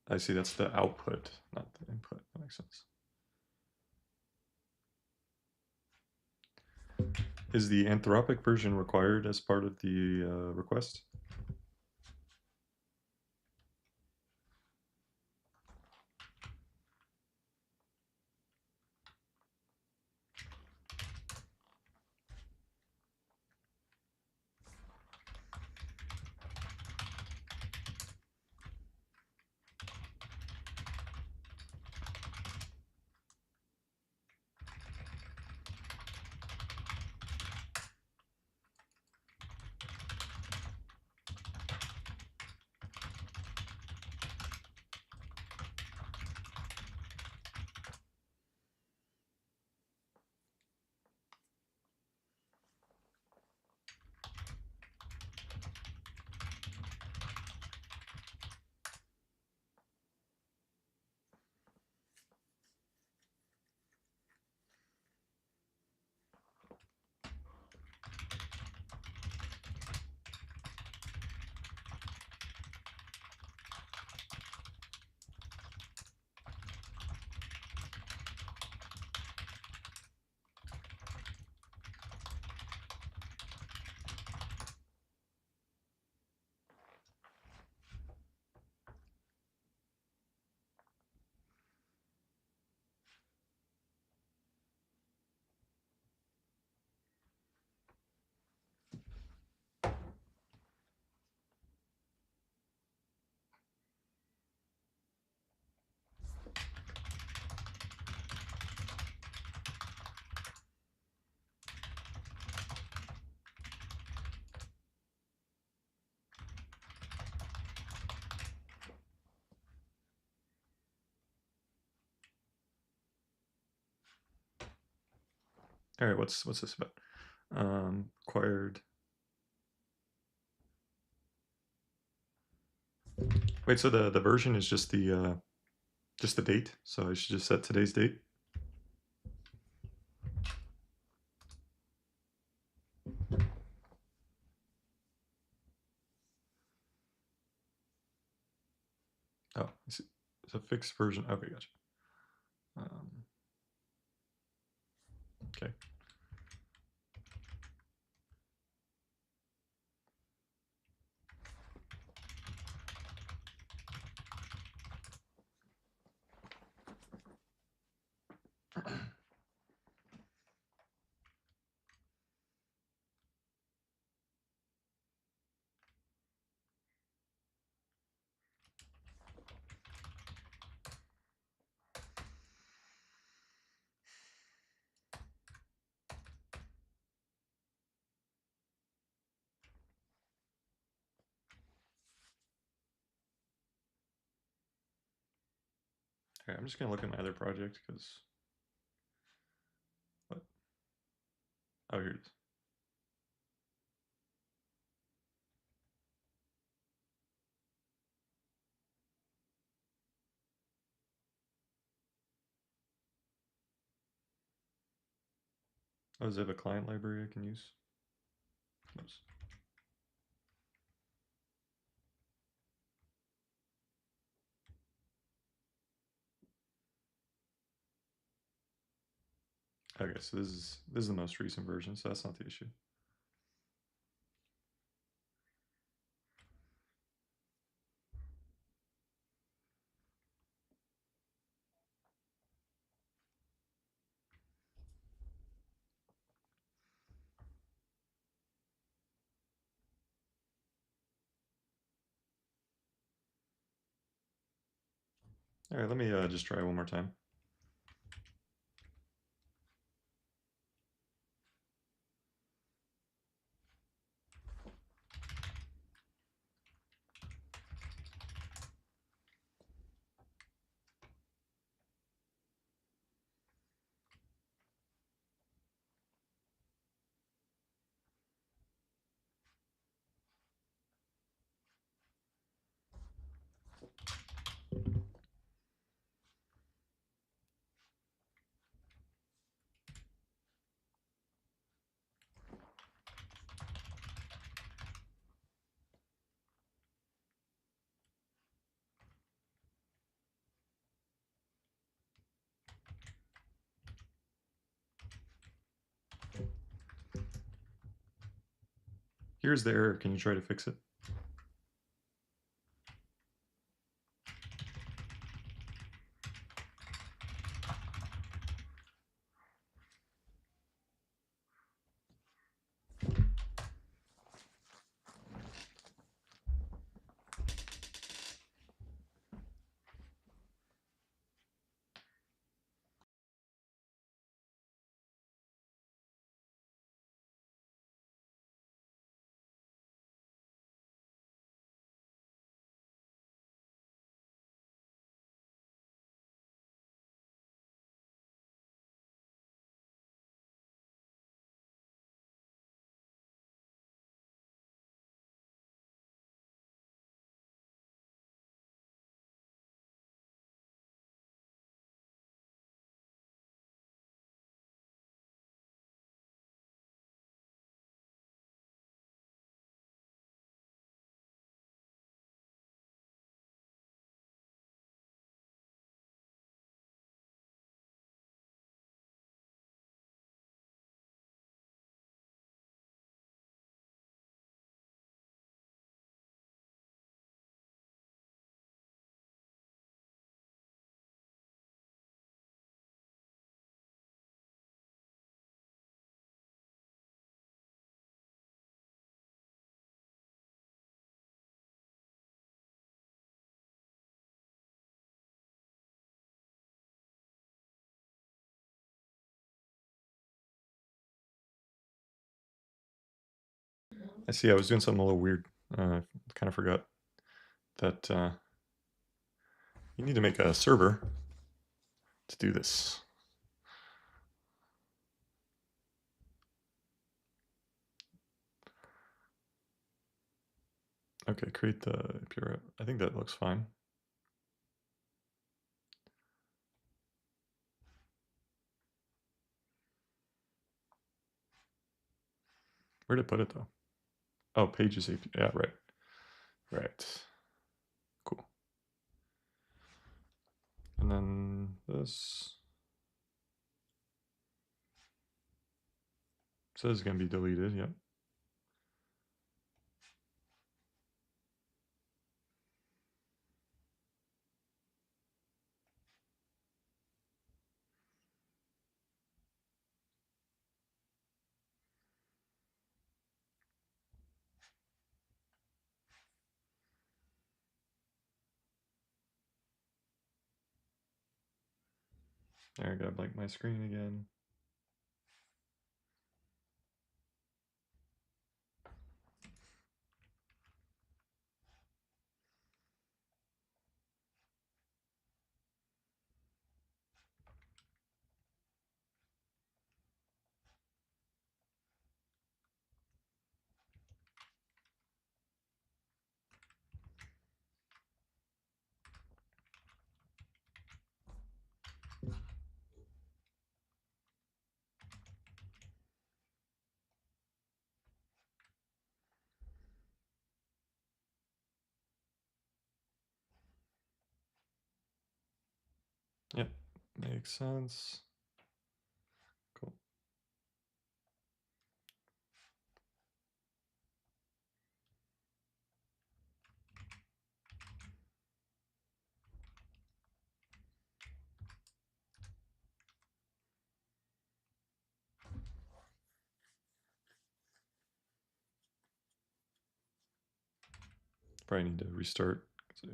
Speaker 1: I see, that's the output, not the input. That makes sense. Is the Anthropic version required as part of the request? All right, what's this about? Acquired. Wait, so the version is just the date. So I should just set today's date. Oh, it's a fixed version. Okay, gotcha. Okay. Okay, I'm just gonna look at my other project because what? Oh, here it is. Oh, does it have a client library I can use? Oops. Okay, so this is the most recent version, so that's not the issue. All right, let me just try one more time. Here's the error. Can you try to fix it? I see I was doing something a little weird. I kind of forgot that you need to make a server to do this. Okay, create the pure. I think that looks fine. Where did I put it though? Oh, pages API. Yeah, right. Right. Cool. And then this. So this is going to be deleted. Yep. There, I got to blank my screen again. Yep, makes sense. Cool. Probably need to restart. Let's see.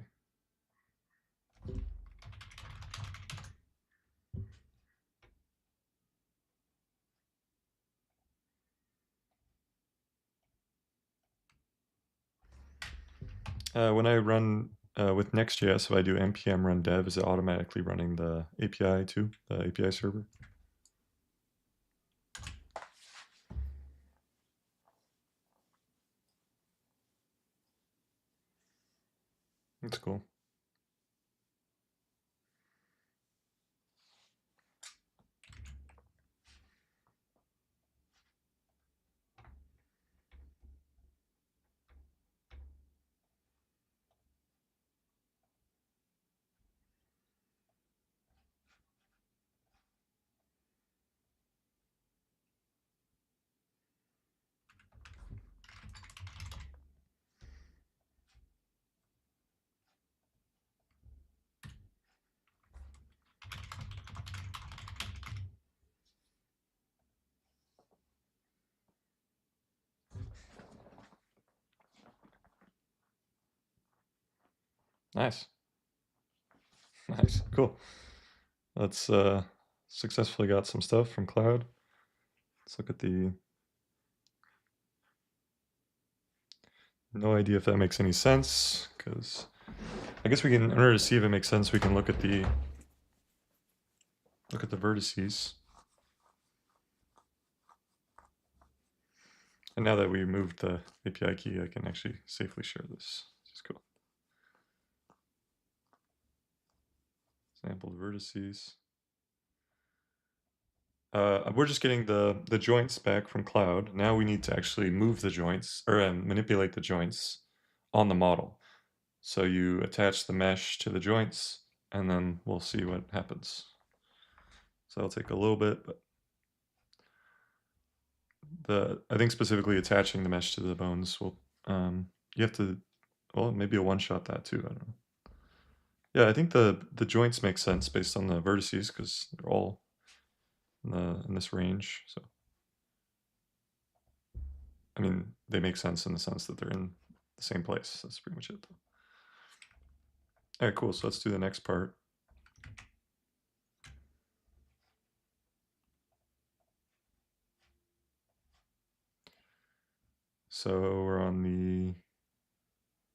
Speaker 1: When I run with Next.js, if I do npm run dev, is it automatically running the API too, the API server? That's cool. Nice. Nice. Cool. Let's successfully got some stuff from Cloud. Let's look at the... No idea if that makes any sense, because I guess we can, in order to see if it makes sense, we can look at the vertices. And now that we moved the API key, I can actually safely share this. This is cool. Sampled vertices. We're just getting the joints back from Cloud. Now we need to actually move the joints, or manipulate the joints on the model. So you attach the mesh to the joints, and then we'll see what happens. So it'll take a little bit, but I think specifically attaching the mesh to the bones will, you have to, well, maybe a one-shot that too, I don't know. Yeah, I think the joints make sense based on the vertices, because they're all in this range, so. I mean, they make sense in the sense that they're in the same place. That's pretty much it, though. All right, cool. So let's do the next part. So we're on the,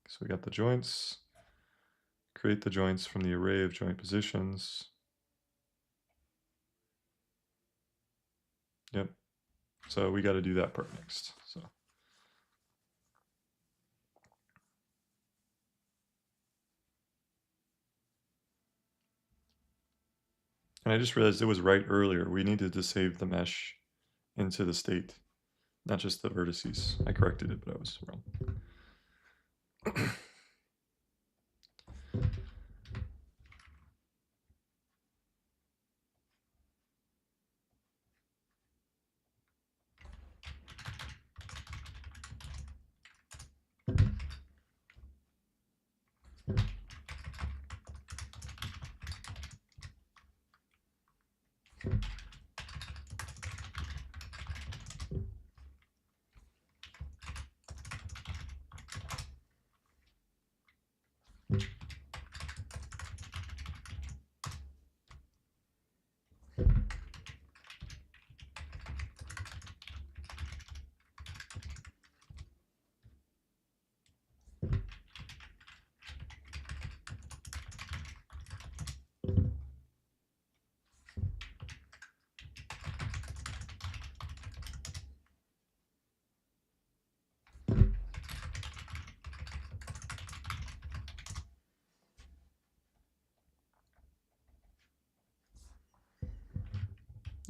Speaker 1: so we got the joints. Create the joints from the array of joint positions. Yep. So we got to do that part next. So. And I just realized it was right earlier. We needed to save the mesh into the state, not just the vertices. I corrected it, but I was wrong.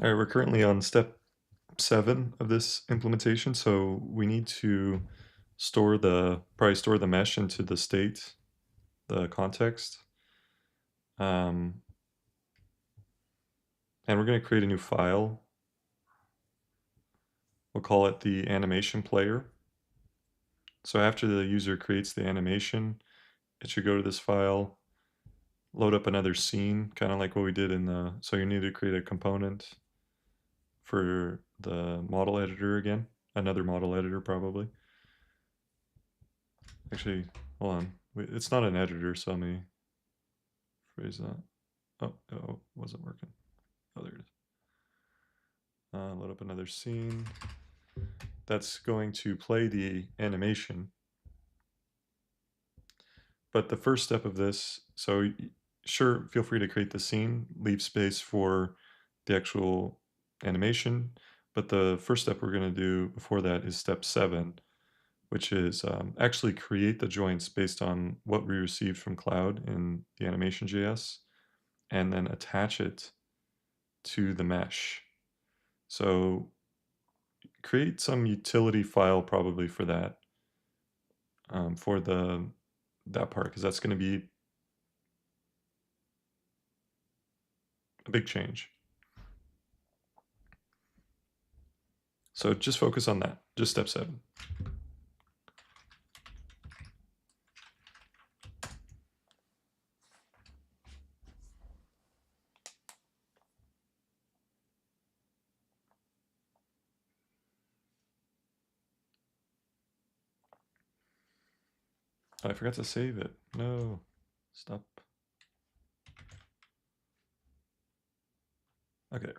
Speaker 1: All right, we're currently on step 7 of this implementation, so we need to probably store the mesh into the state, the context. and we're going to create a new file. We'll call it the animation player. So after the user creates the animation, it should go to this file, load up another scene, kind of like what we did in the, so you need to create a component for the model editor again, another model editor probably. Actually, hold on, it's not an editor, so let me phrase that. Oh, it wasn't working. Oh, there it is. Load up another scene. That's going to play the animation. But the first step of this, so sure, feel free to create the scene, leave space for the actual animation. But the first step we're going to do before that is step 7, which is actually create the joints based on what we received from Claude in the animation.js, and then attach it to the mesh. So create some utility file probably for that, for that part, because that's going to be a big change. So just focus on that, just step 7. Oh, I forgot to save it. No, stop. Okay.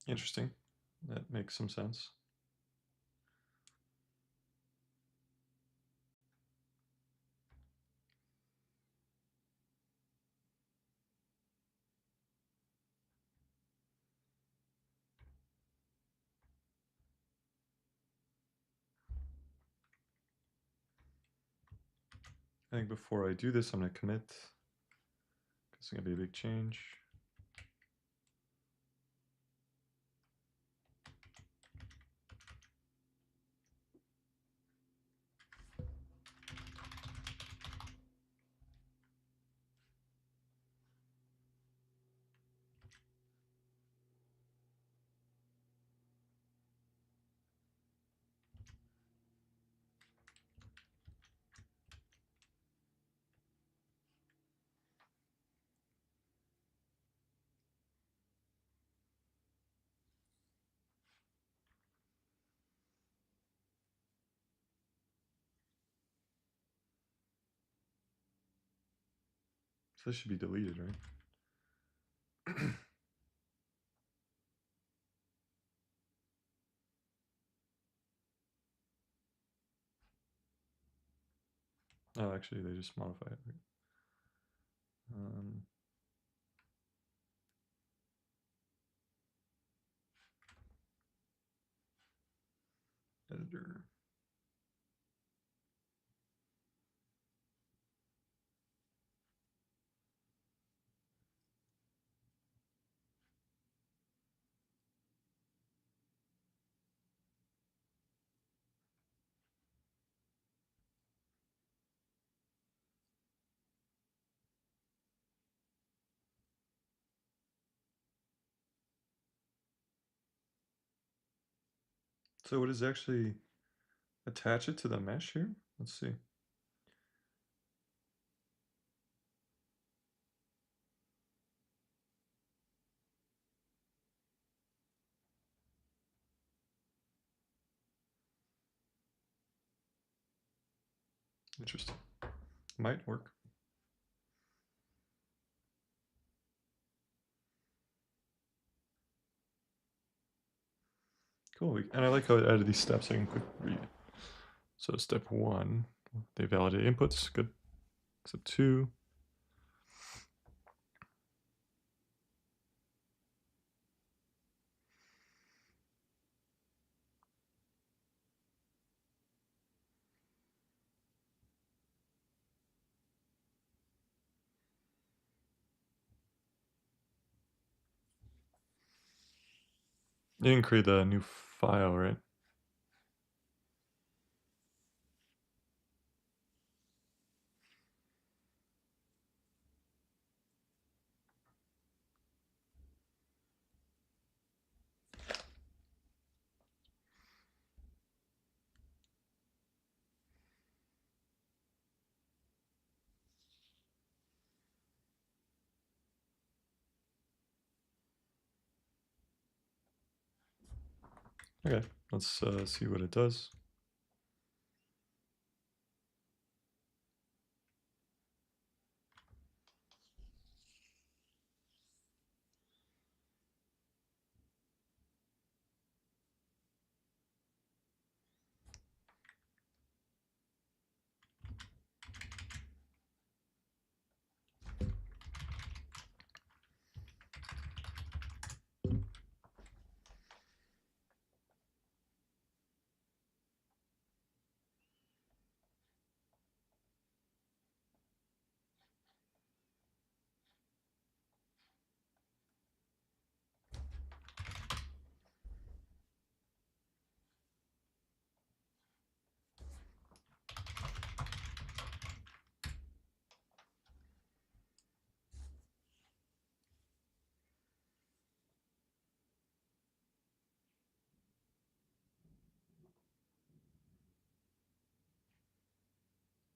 Speaker 1: Interesting. That makes some sense. I think before I do this, I'm going to commit, because it's going to be a big change. So this should be deleted, right? Oh, actually, they just modify it. Um, editor. So what is actually attach it to the mesh here? Let's see. Interesting. Might work. Cool. And I like how it added these steps. I can quick read. So step 1, they validate inputs. Good. Step 2. You can create a new file, right? Okay, let's see what it does.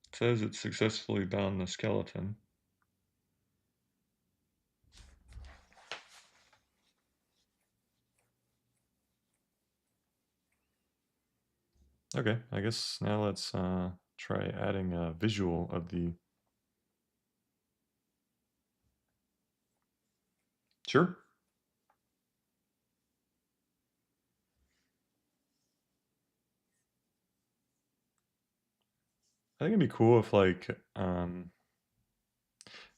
Speaker 1: It says it successfully bound the skeleton. Okay, I guess now let's try adding a visual of the... Sure. I think it'd be cool if like,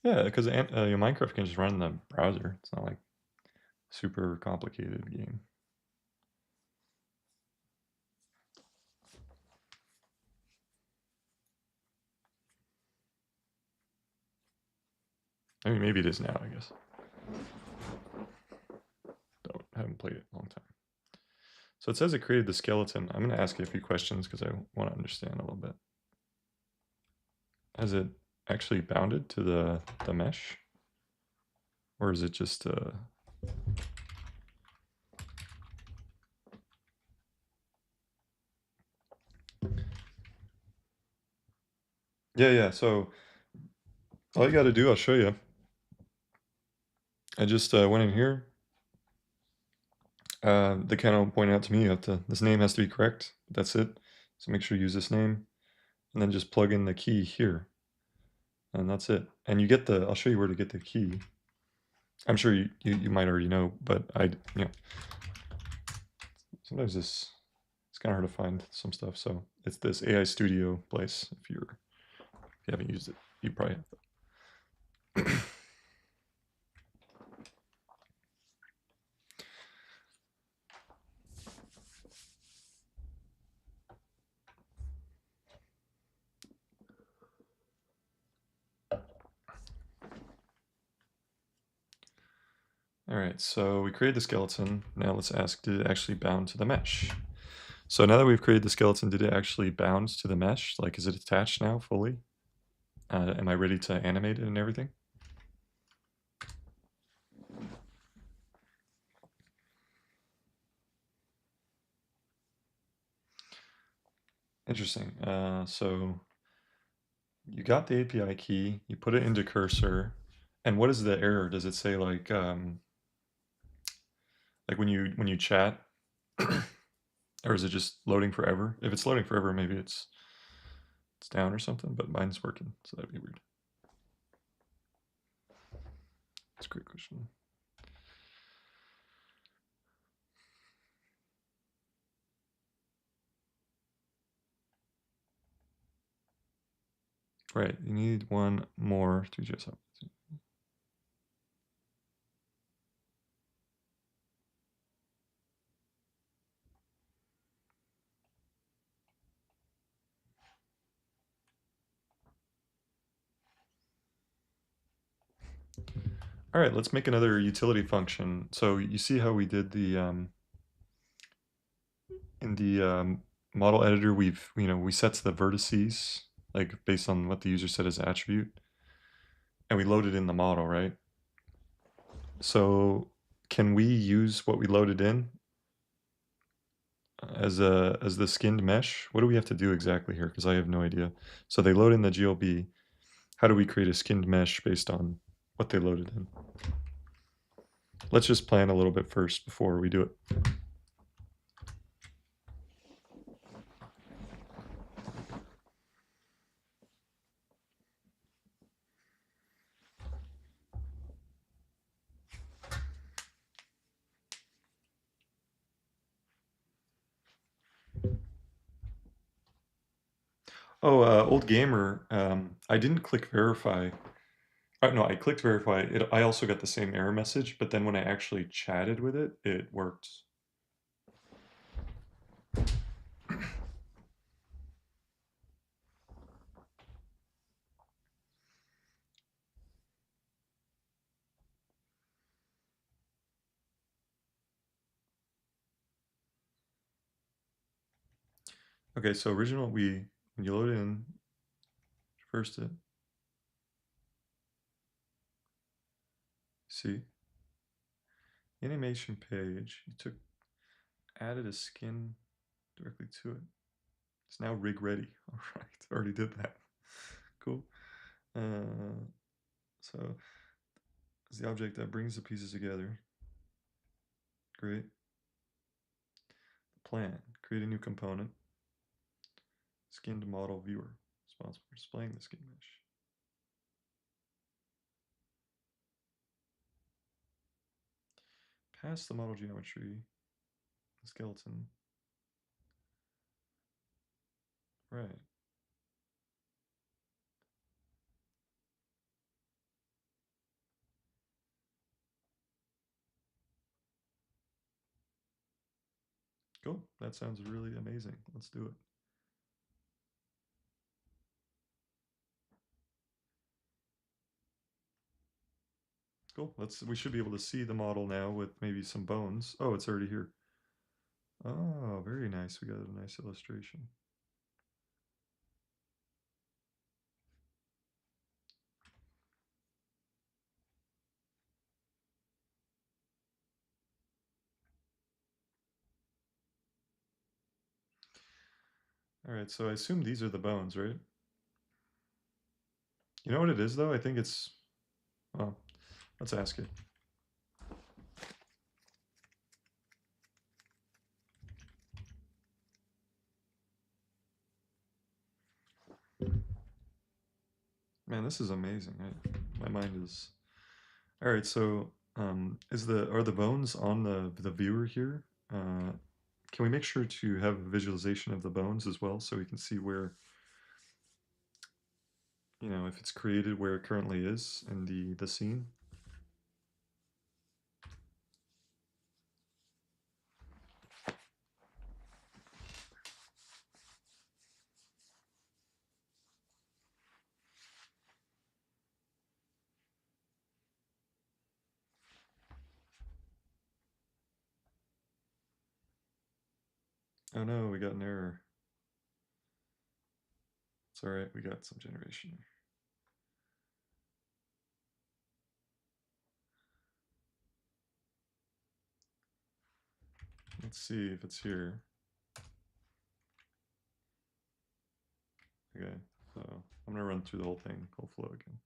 Speaker 1: yeah, because your Minecraft can just run in the browser. It's not like super complicated game. I mean, maybe it is now, I guess. Haven't played it in a long time. So it says it created the skeleton. I'm going to ask you a few questions because I want to understand a little bit. Has it actually bounded to the mesh? Or is it just... Yeah, so all you got to do, I'll show you. I just went in here. The kennel pointed out to me, this name has to be correct. That's it. So make sure you use this name. And then just plug in the key here. And that's it. And you get I'll show you where to get the key. I'm sure you might already know, but sometimes it's kind of hard to find some stuff. So it's this AI Studio place. If you haven't used it, you probably have. All right, so we created the skeleton. Now let's ask, did it actually bound to the mesh? So now that we've created the skeleton, did it actually bound to the mesh? Like, is it attached now fully? Am I ready to animate it and everything? Interesting. So you got the API key, you put it into cursor, and what is the error? Does it say like when you chat, or is it just loading forever? If it's loading forever, maybe it's down or something. But mine's working, so that'd be weird. That's a great question. Right, you need one more 3GS. All right, let's make another utility function. So you see how we did the in the model editor, we set the vertices like based on what the user said as attribute, and we loaded in the model, right? So can we use what we loaded in as the skinned mesh? What do we have to do exactly here? Because I have no idea. So they load in the GLB. How do we create a skinned mesh based on what they loaded in? Let's just plan a little bit first before we do it. Oh, old gamer, I didn't click verify. No, I clicked verify. I also got the same error message, but then when I actually chatted with it, it worked. Okay, so original, when you load in, first it, see, animation page, added a skin directly to it. It's now rig ready. All right, already did that. Cool. So it's the object that brings the pieces together. Great. Plan, create a new component. Skinned model viewer, responsible for displaying the skin mesh. Pass the model geometry, the skeleton. Right. Cool. That sounds really amazing. Let's do it. Cool. We should be able to see the model now with maybe some bones. Oh, it's already here. Oh, very nice. We got a nice illustration. All right, so I assume these are the bones, right? You know what it is, though? I think it's... Well, let's ask it. Man, this is amazing. My mind is... All right, so are the bones on the viewer here? Can we make sure to have a visualization of the bones as well so we can see where, if it's created where it currently is in the scene? Oh no, we got an error. It's all right, we got some generation. Let's see if it's here. Okay, so I'm gonna run through the whole thing, whole flow again.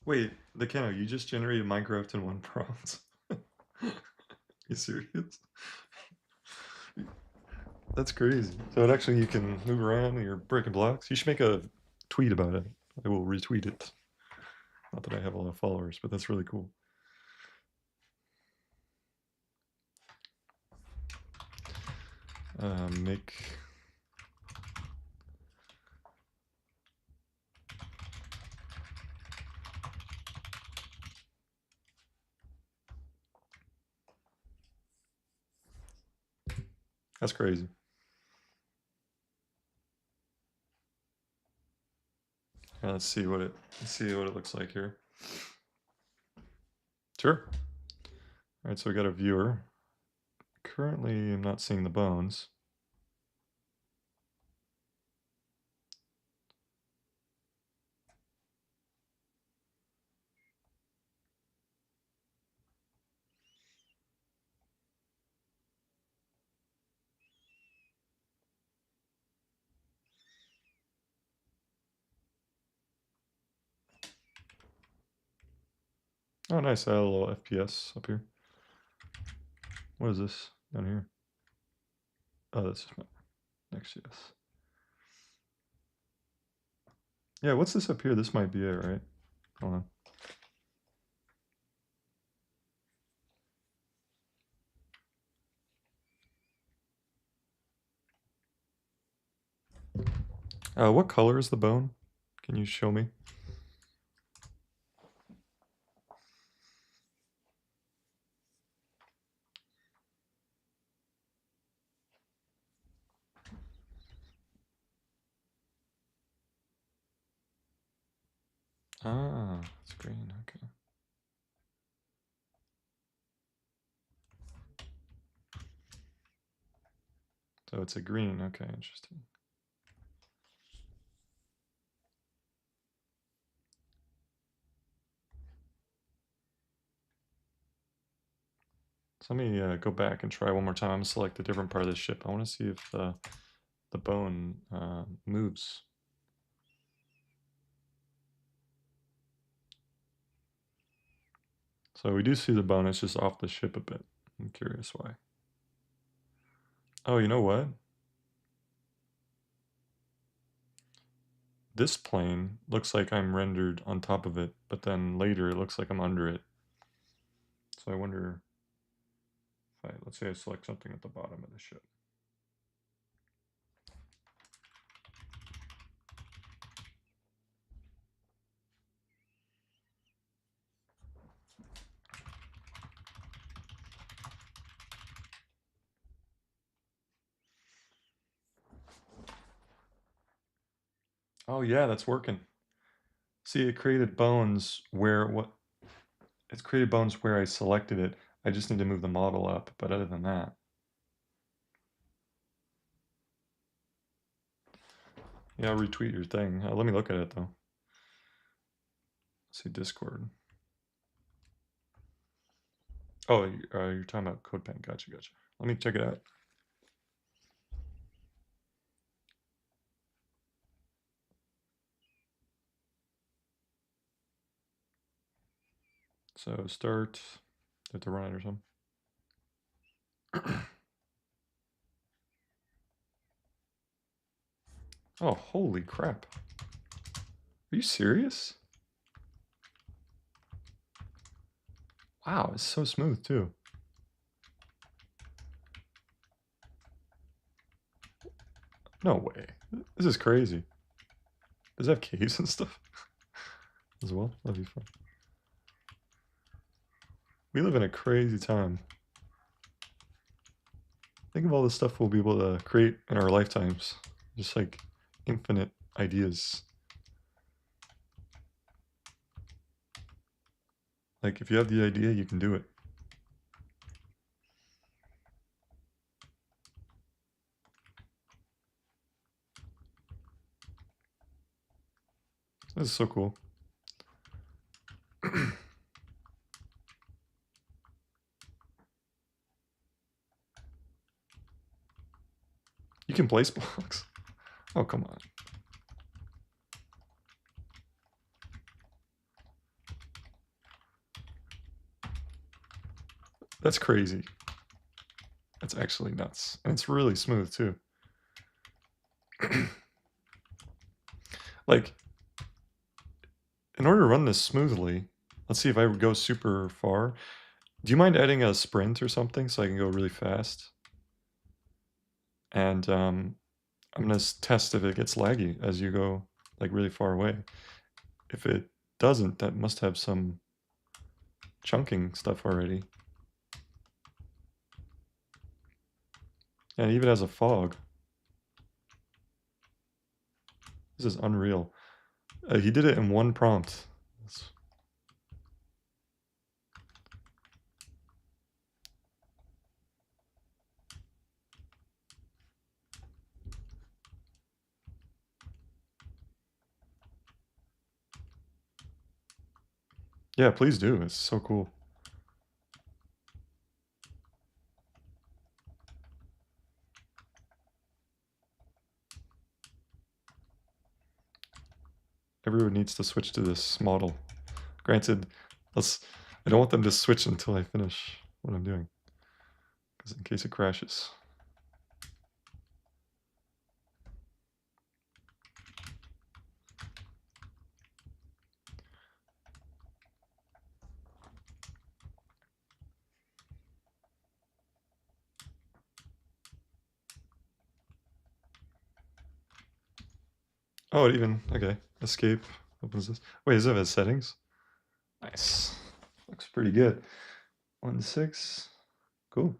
Speaker 1: Wait, the Kano, you just generated Minecraft in one prompt? You serious? That's crazy. So it actually, you can move around and you're breaking blocks. You should make a tweet about it. I will retweet it. Not that I have a lot of followers, but that's really cool. Make... That's crazy. Yeah, let's see what it looks like here. Sure. All right, so we got a viewer. Currently, I'm not seeing the bones. Oh, nice. I had a little FPS up here. What is this down here? Oh, that's just my Next.js. Yeah, what's this up here? This might be it, right? Hold on. What color is the bone? Can you show me? Ah, it's green. Okay. So it's a green. Okay, interesting. So let me go back and try one more time. I'm gonna select a different part of the ship. I want to see if the bone moves. So we do see the bone. It's just off the ship a bit. I'm curious why. Oh, you know what? This plane looks like I'm rendered on top of it, but then later it looks like I'm under it. So I wonder if let's say I select something at the bottom of the ship. Oh yeah, that's working. See, it created bones where it's created bones where I selected it. I just need to move the model up, but other than that. Yeah, I'll retweet your thing. Let me look at it though. Let's see Discord. Oh, you're talking about CodePen. Gotcha. Let me check it out. So start, have to run it or something. Oh, holy crap. Are you serious? Wow, it's so smooth too. No way. This is crazy. Does it have caves and stuff as well? That'd be fun. We live in a crazy time. Think of all the stuff we'll be able to create in our lifetimes. Just like infinite ideas. Like, if you have the idea, you can do it. This is so cool. You can place blocks. Oh, come on. That's crazy. That's actually nuts. And it's really smooth, too. Like, in order to run this smoothly, let's see if I go super far. Do you mind adding a sprint or something so I can go really fast? And I'm going to test if it gets laggy as you go like really far away. If it doesn't, that must have some chunking stuff already. And it even has a fog. This is unreal. He did it in one prompt. Yeah, please do. It's so cool. Everyone needs to switch to this model. Granted, I don't want them to switch until I finish what I'm doing, because in case it crashes. Oh, it even, okay, escape opens this. Wait, does it have settings? Nice. Looks pretty good. 1.6. Cool.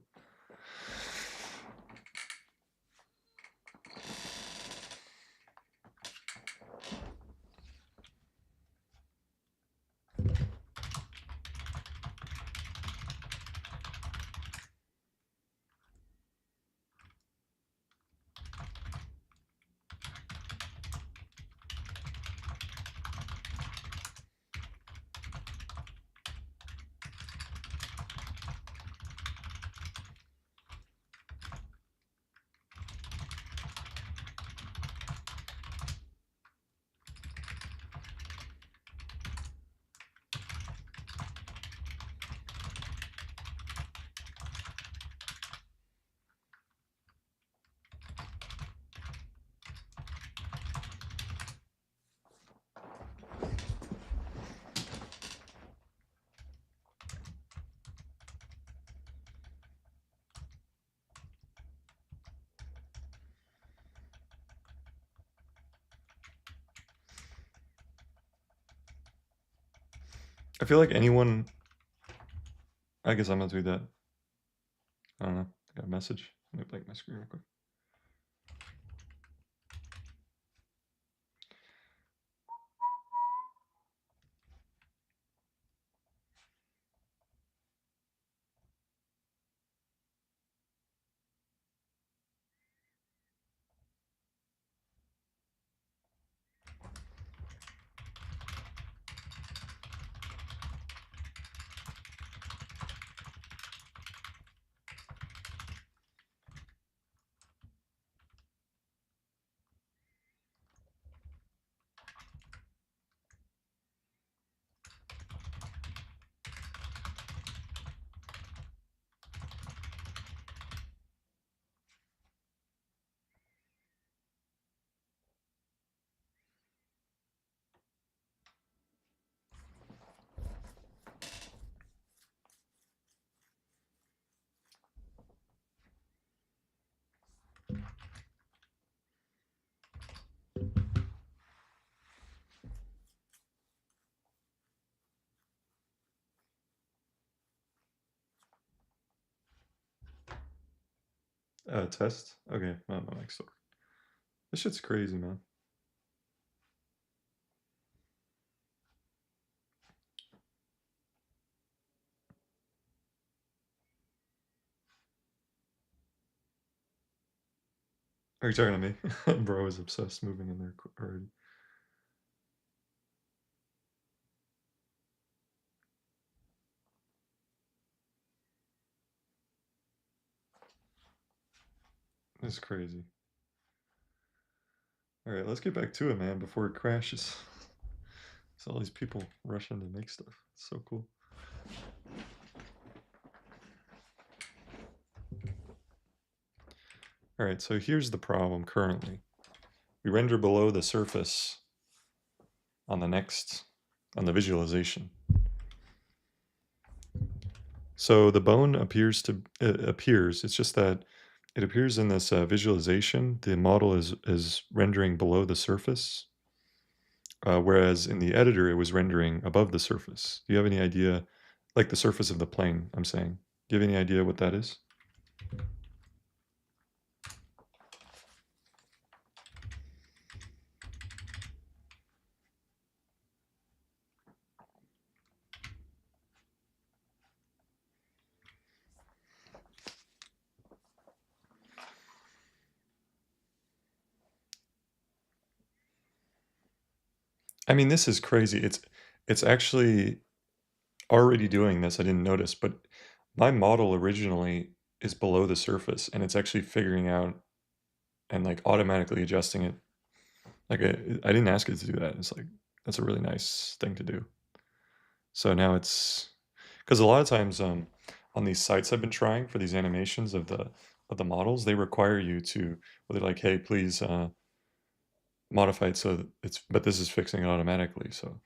Speaker 1: I feel like anyone, I guess I'm gonna do that. I don't know. I got a message. Let me blank my screen real quick. Test? Okay, no, next door. This shit's crazy, man. Are you talking to me? Bro is obsessed moving in there already. This is crazy. All right, let's get back to it, man, before it crashes. There's all these people rushing to make stuff. It's so cool. All right, so here's the problem currently. We render below the surface on the visualization. So the bone appears, it's just that it appears in this visualization, the model is rendering below the surface, whereas in the editor, it was rendering above the surface. Do you have any idea, like the surface of the plane, I'm saying? Do you have any idea what that is? I mean, this is crazy. It's actually already doing this. I didn't notice, but my model originally is below the surface, and it's actually figuring out and like automatically adjusting it. Like I didn't ask it to do that. It's like that's a really nice thing to do. So now it's because a lot of times on these sites I've been trying for these animations of the models, they require you to, well, they're like, hey, please modify it so that it's, but this is fixing it automatically. So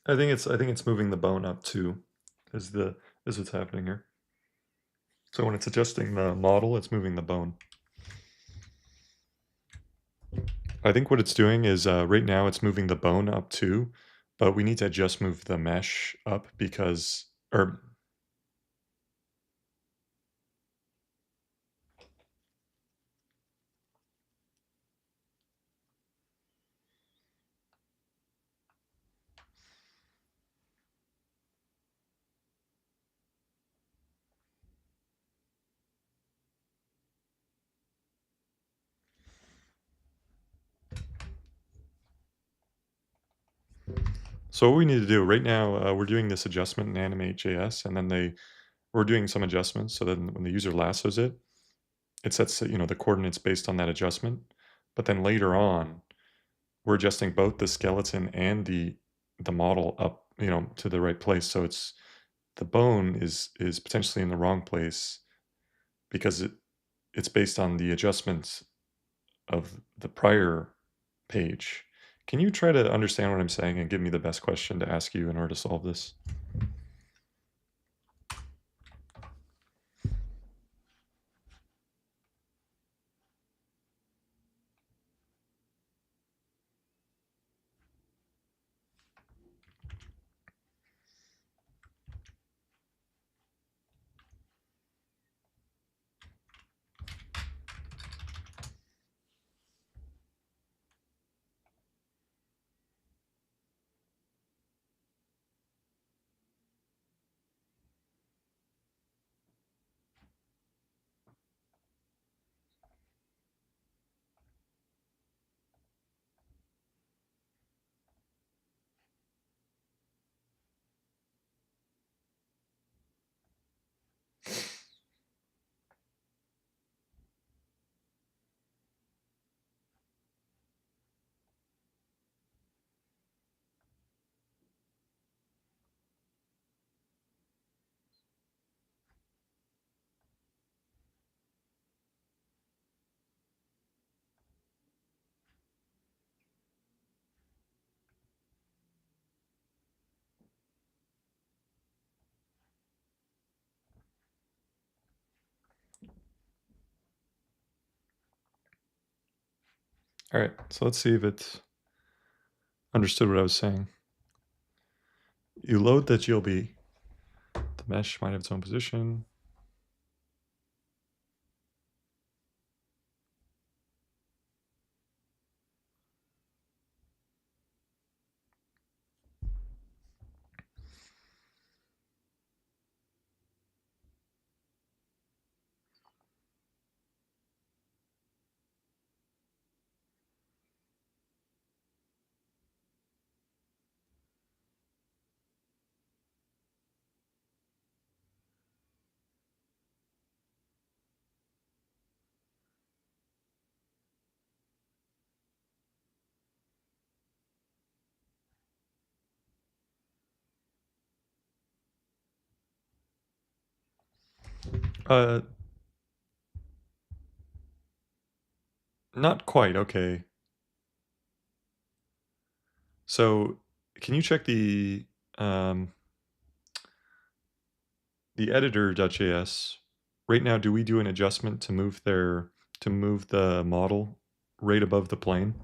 Speaker 1: I think it's moving the bone up too, is what's happening here. So when it's adjusting the model, it's moving the bone. I think what it's doing is right now it's moving the bone up too, but we need to just move the mesh up because, or so what we need to do right now, we're doing this adjustment in animate.js, and then we're doing some adjustments so then when the user lassos it, it sets the coordinates based on that adjustment. But then later on, we're adjusting both the skeleton and the model up, to the right place. So it's the bone is potentially in the wrong place because it's based on the adjustments of the prior page. Can you try to understand what I'm saying and give me the best question to ask you in order to solve this? All right, so let's see if it understood what I was saying. You load the GLB. The mesh might have its own position. Uh, Not quite. Okay. So can you check um, the editor.js? Right now, do we do an adjustment to move the model right above the plane?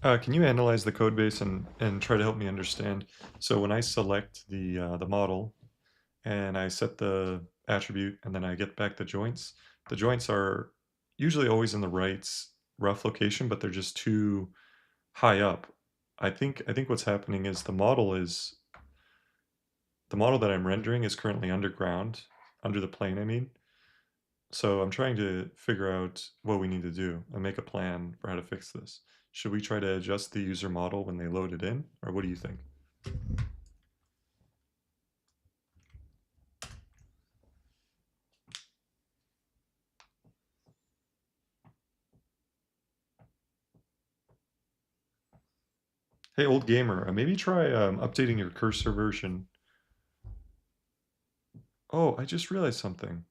Speaker 1: Can you analyze the code base and try to help me understand? So when I select the model and I set the attribute and then I get back the joints are usually always in the right rough location, but they're just too high up. I think what's happening is the model that I'm rendering is currently underground, under the plane, I mean. So I'm trying to figure out what we need to do and make a plan for how to fix this. Should we try to adjust the user model when they load it in, or what do you think? Hey, old gamer, maybe try updating your cursor version. Oh, I just realized something.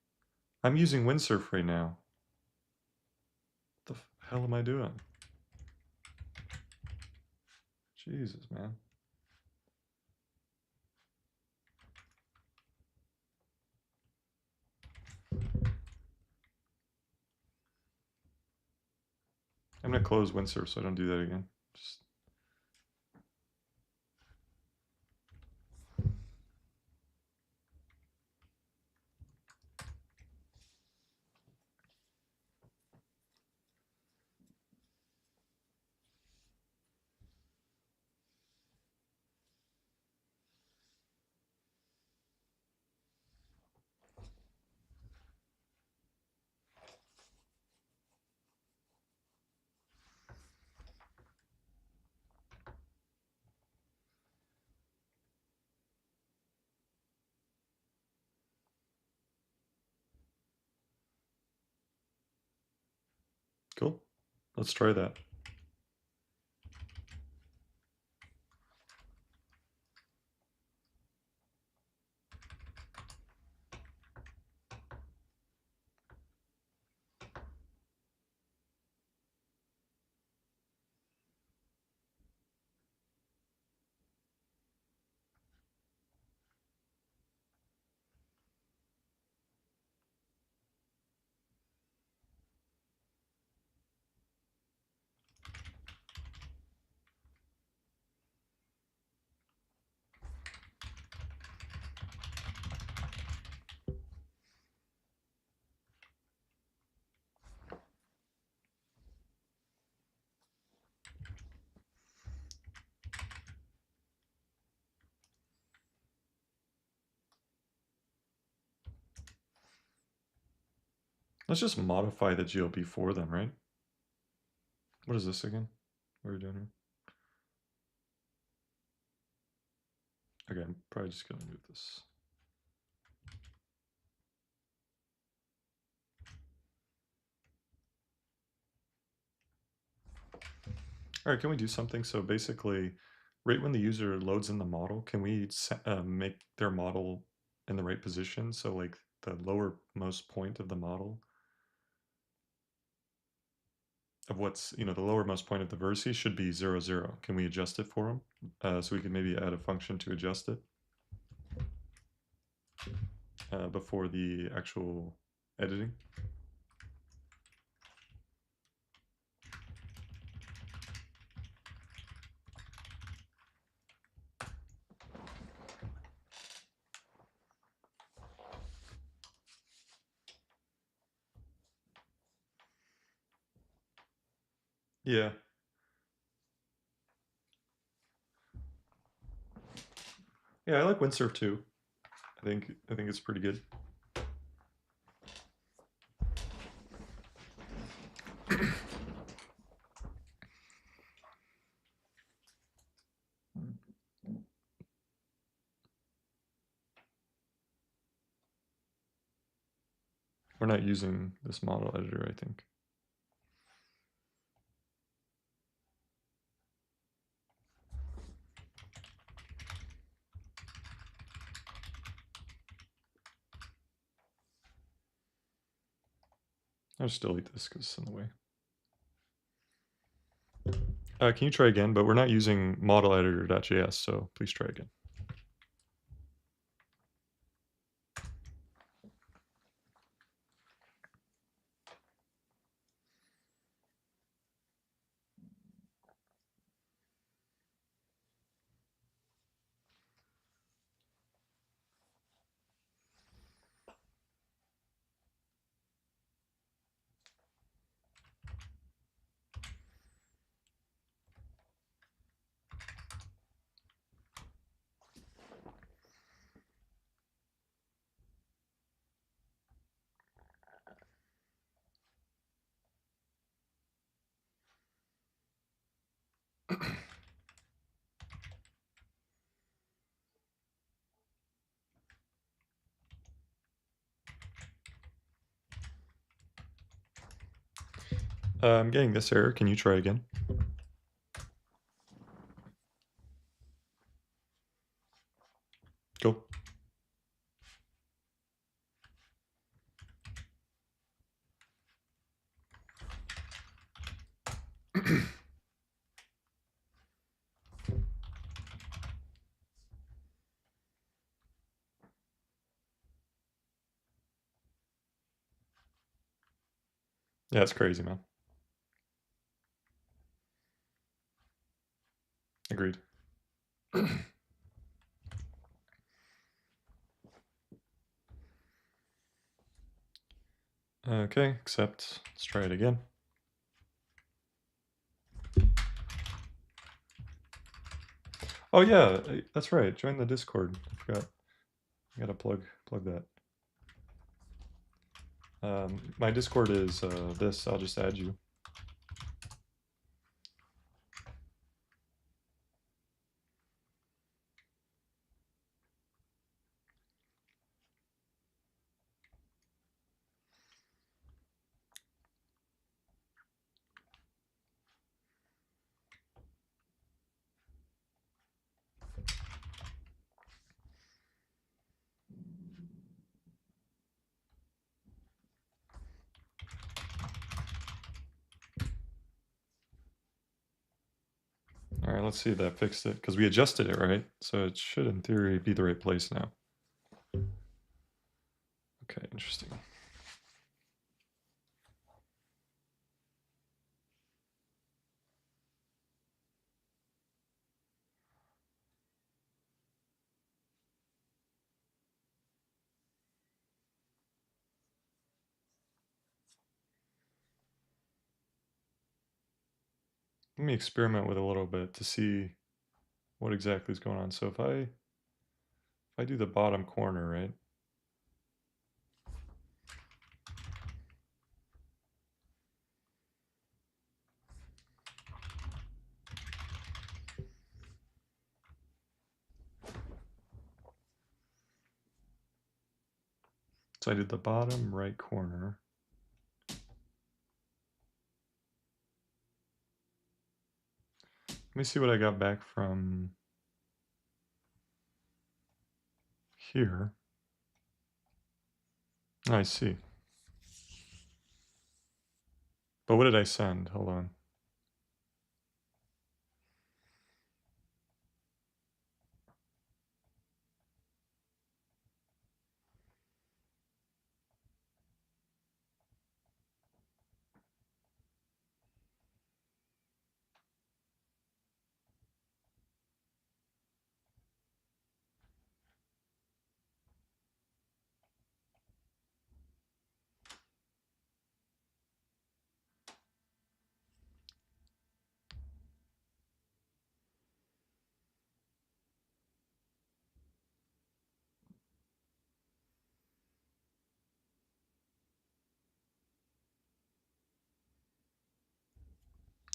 Speaker 1: I'm using windsurf right now. What the hell am I doing? Jesus, man. I'm gonna close windsurf so I don't do that again. Just... Cool. Let's try that. Let's just modify the GLP for them, right? What is this again? What are we doing here? Okay, I'm probably just gonna move this. All right, can we do something? So basically, right when the user loads in the model, can we make their model in the right position? So like the lowermost point of the model of what's, the lowermost point of the vertices should be 0, 0. Can we adjust it for them? So we can maybe add a function to adjust it before the actual editing. Yeah. Yeah, I like windsurf too. I think it's pretty good. We're not using this model editor, I think. I'll just delete this because it's in the way. Can you try again? But we're not using model editor.js, so please try again. I'm getting this error. Can you try again? Go. Yeah, it's crazy, man. Agreed. Okay, except let's try it again. Oh yeah, that's right. Join the Discord. I forgot. I gotta plug that. My Discord is this. I'll just add you. All right, let's see if that fixed it, because we adjusted it, right? So it should, in theory, be the right place now. Okay, interesting. Let me experiment with a little bit to see what exactly is going on. So if I do the bottom corner, right? So I did the bottom right corner. Let me see what I got back from here. I see. But what did I send? Hold on.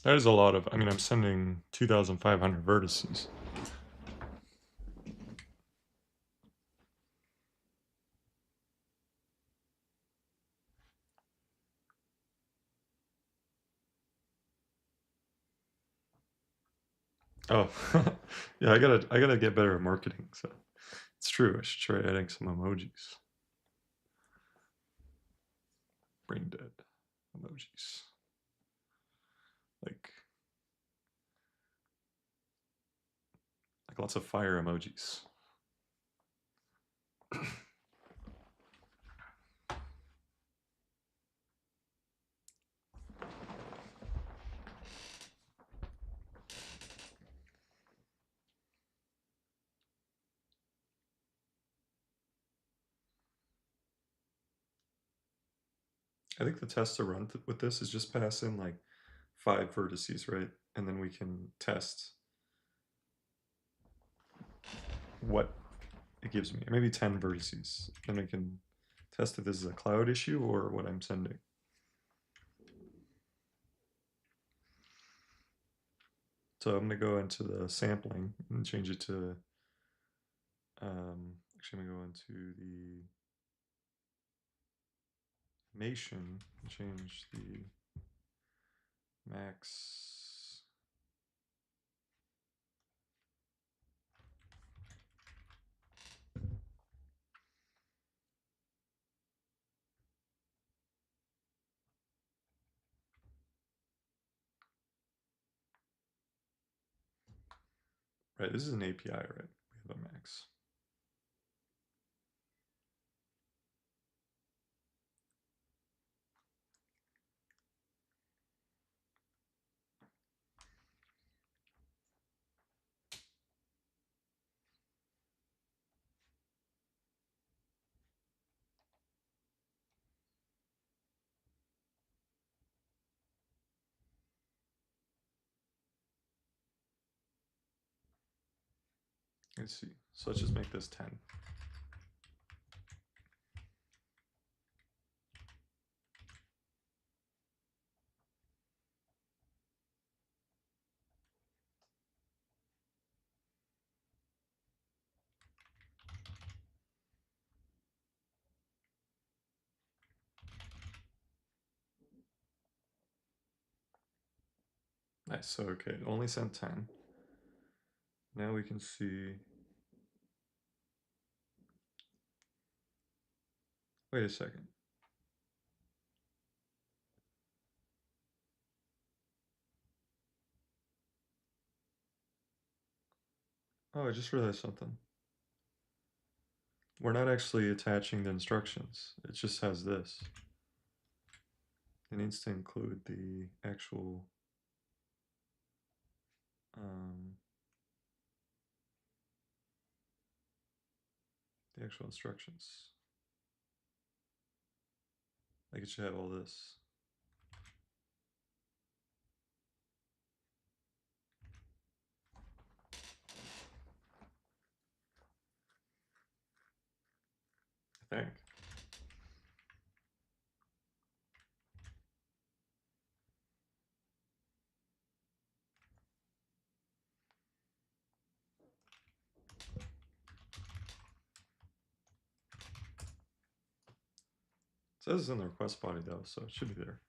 Speaker 1: That is a lot of, I mean, I'm sending 2,500 vertices. Oh, yeah, I gotta get better at marketing, so it's true. I should try adding some emojis. Brain dead emojis. Like lots of fire emojis. I think the test to run with this is just pass in like 5 vertices, right? And then we can test what it gives me. Maybe 10 vertices. Then we can test if this is a cloud issue or what I'm sending. So I'm going to go into the sampling and change it to, actually I'm going to go into the nation and change the max. Right, this is an API, right? We have a max. Let's see. So let's just make this 10. Nice. So okay, it only sent 10. Now we can see. Wait a second. Oh, I just realized something. We're not actually attaching the instructions. It just has this. It needs to include the actual instructions. Like it should have all this. I think. says it's in the request body though, so it should be there.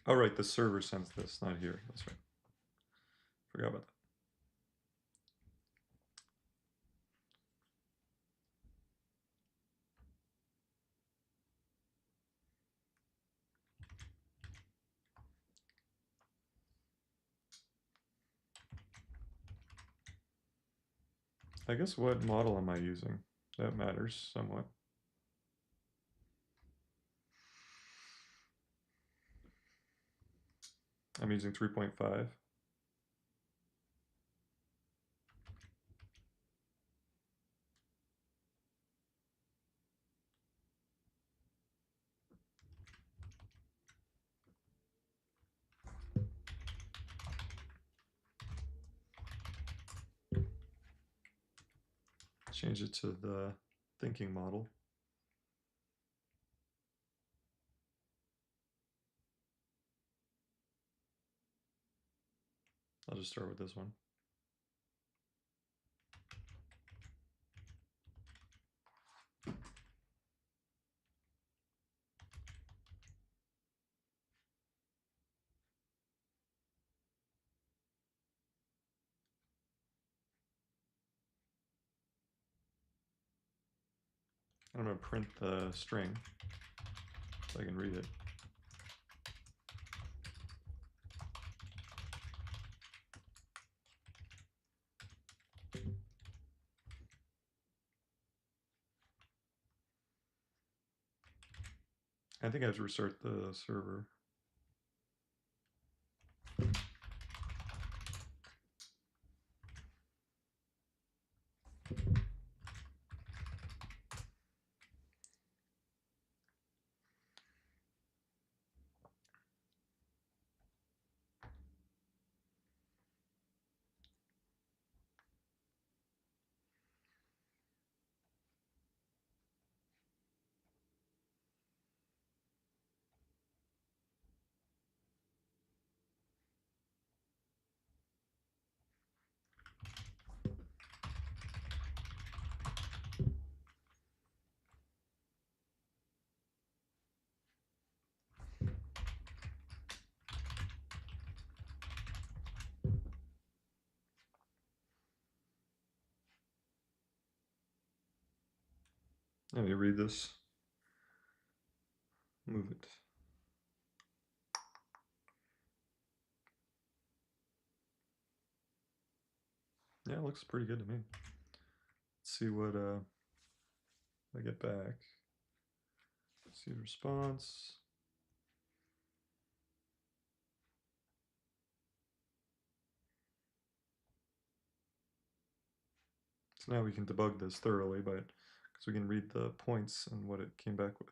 Speaker 1: Oh, right, the server sends this, not here. That's right. Forgot about that. I guess what model am I using? That matters somewhat. I'm using 3.5. Change it to the thinking model. I'll just start with this one. I'm going to print the string so I can read it. I think I have to restart the server. Let me read this. Move it. Yeah, it looks pretty good to me. Let's see what I get back. See the response. So now we can debug this thoroughly, but because we can read the points and what it came back with.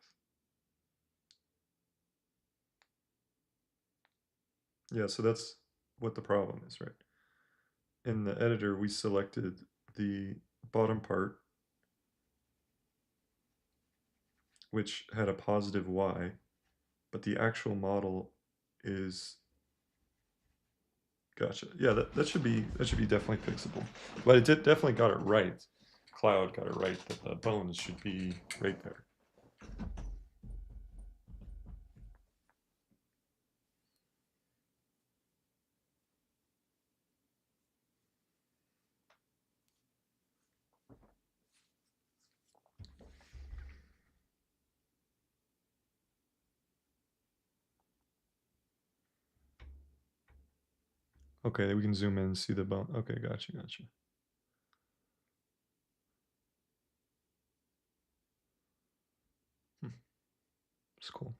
Speaker 1: Yeah, so that's what the problem is, right? In the editor, we selected the bottom part, which had a positive y, but the actual model is, gotcha. Yeah, that should be definitely fixable. But it definitely got it right. Claude got it right that the bones should be right there. Okay, we can zoom in and see the bone. Okay, gotcha. It's cool.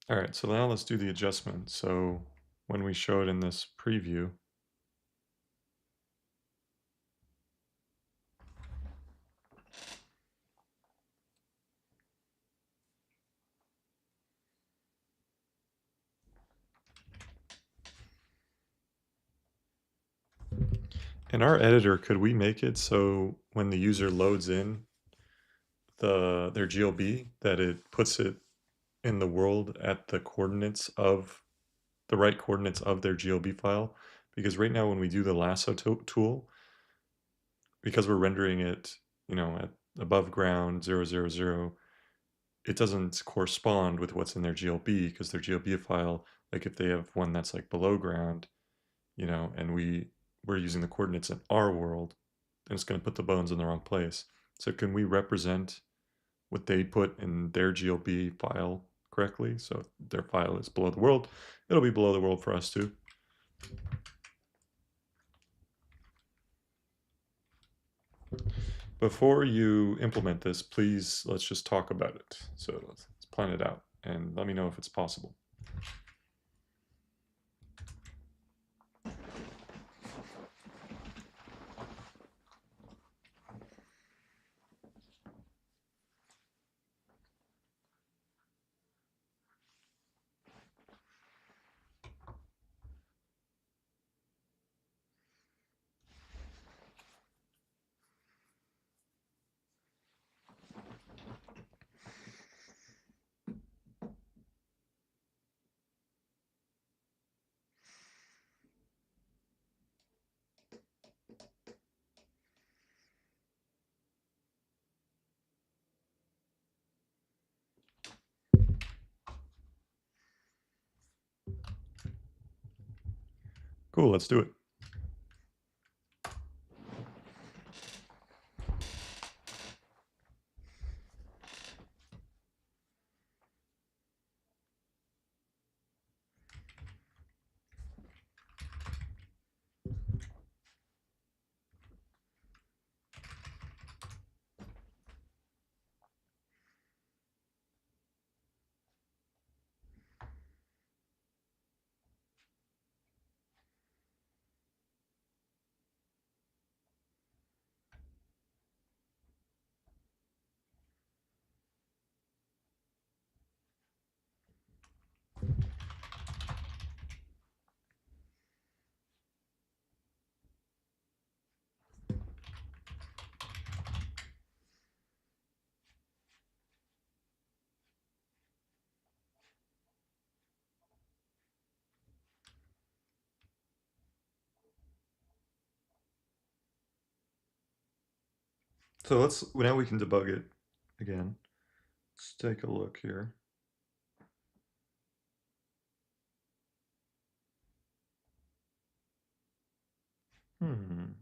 Speaker 1: All right, so now let's do the adjustment. So when we show it in this preview, In our editor, could we make it so when the user loads in their GLB that it puts it in the world at the coordinates of the right coordinates of their GLB file? Because right now when we do the lasso tool, because we're rendering it, at above ground 000, it doesn't correspond with what's in their GLB because their GLB file, like if they have one that's like below ground, and we're using the coordinates in our world, then it's going to put the bones in the wrong place. So can we represent what they put in their GLB file correctly? So if their file is below the world, it'll be below the world for us too. Before you implement this, please let's just talk about it. So let's plan it out and let me know if it's possible. Cool, let's do it. So now we can debug it again. Let's take a look here. Hmm.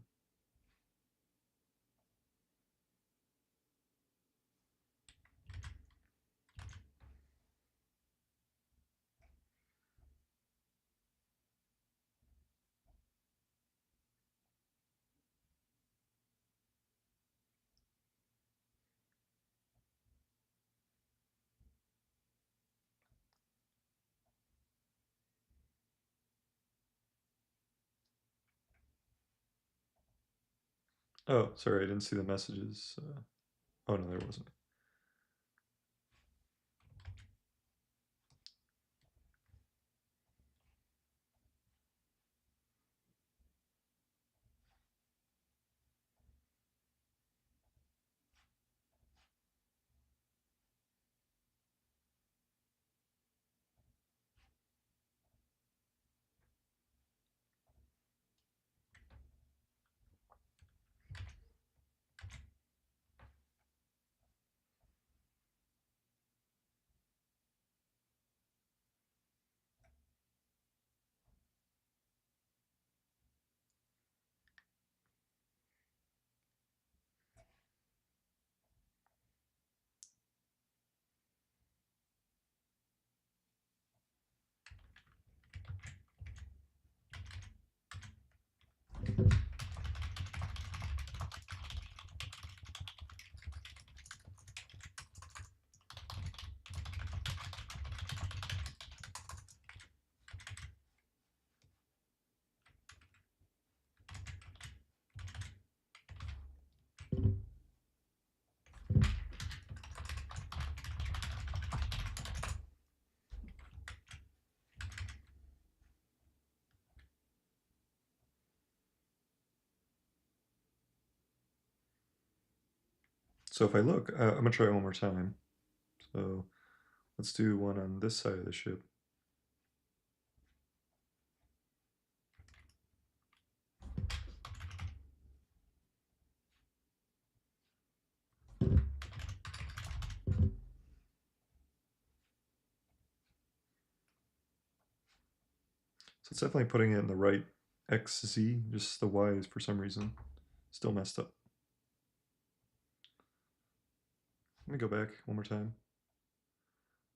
Speaker 1: Oh, sorry, I didn't see the messages. Oh no, there wasn't. So if I look, I'm gonna try it one more time. So let's do one on this side of the ship. So it's definitely putting it in the right XZ, just the Y is for some reason still messed up. Let me go back one more time.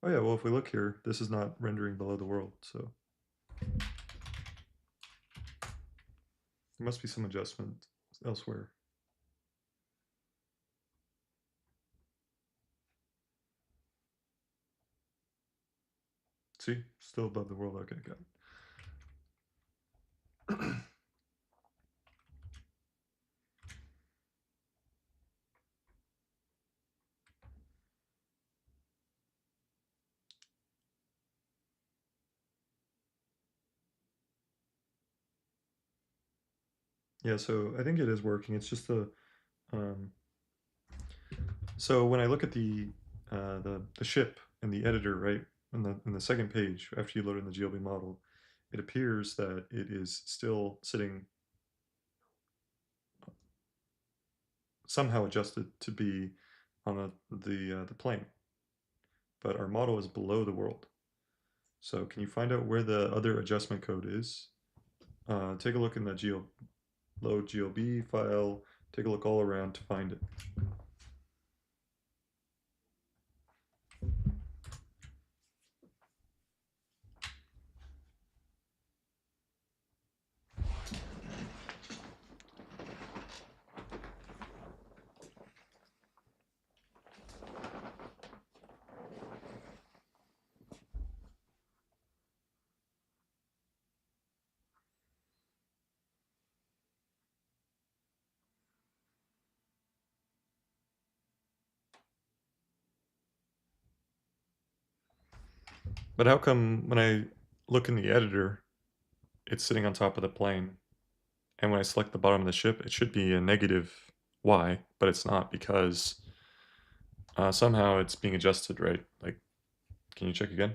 Speaker 1: Oh yeah, well if we look here, this is not rendering below the world, so there must be some adjustment elsewhere. See, still above the world. Okay, got it. Yeah, so I think it is working. It's just um, so when I look at the ship in the editor, right, in the second page after you load in the GLB model, it appears that it is still sitting somehow adjusted to be on the plane, but our model is below the world. So can you find out where the other adjustment code is? Take a look in the load GLB file. Take a look all around to find it. But how come when I look in the editor, it's sitting on top of the plane, and when I select the bottom of the ship, it should be a negative Y, but it's not because somehow it's being adjusted, right? Like, can you check again?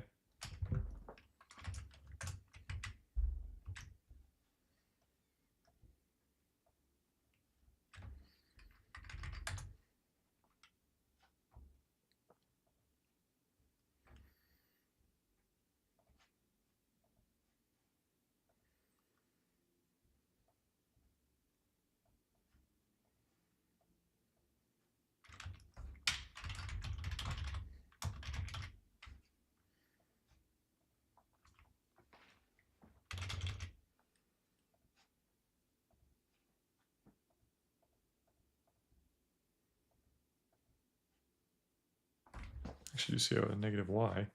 Speaker 1: Actually, you see a negative Y.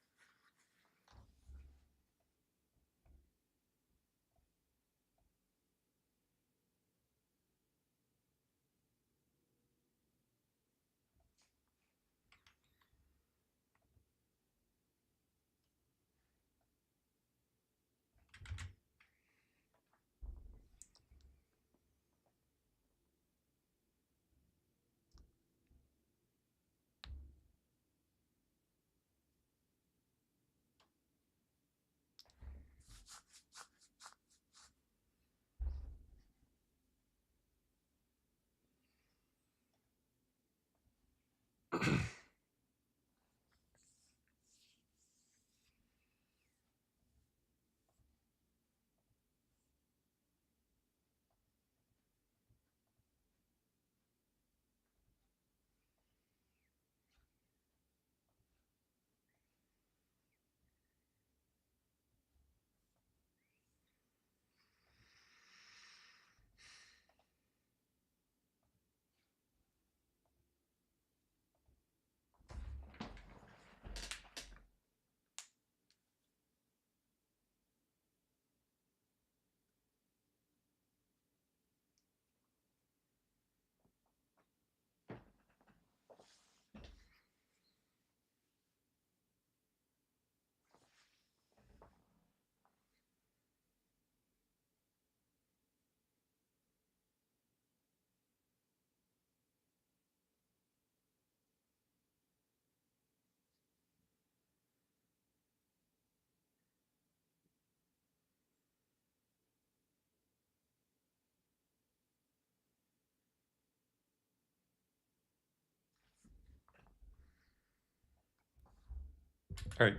Speaker 1: All right,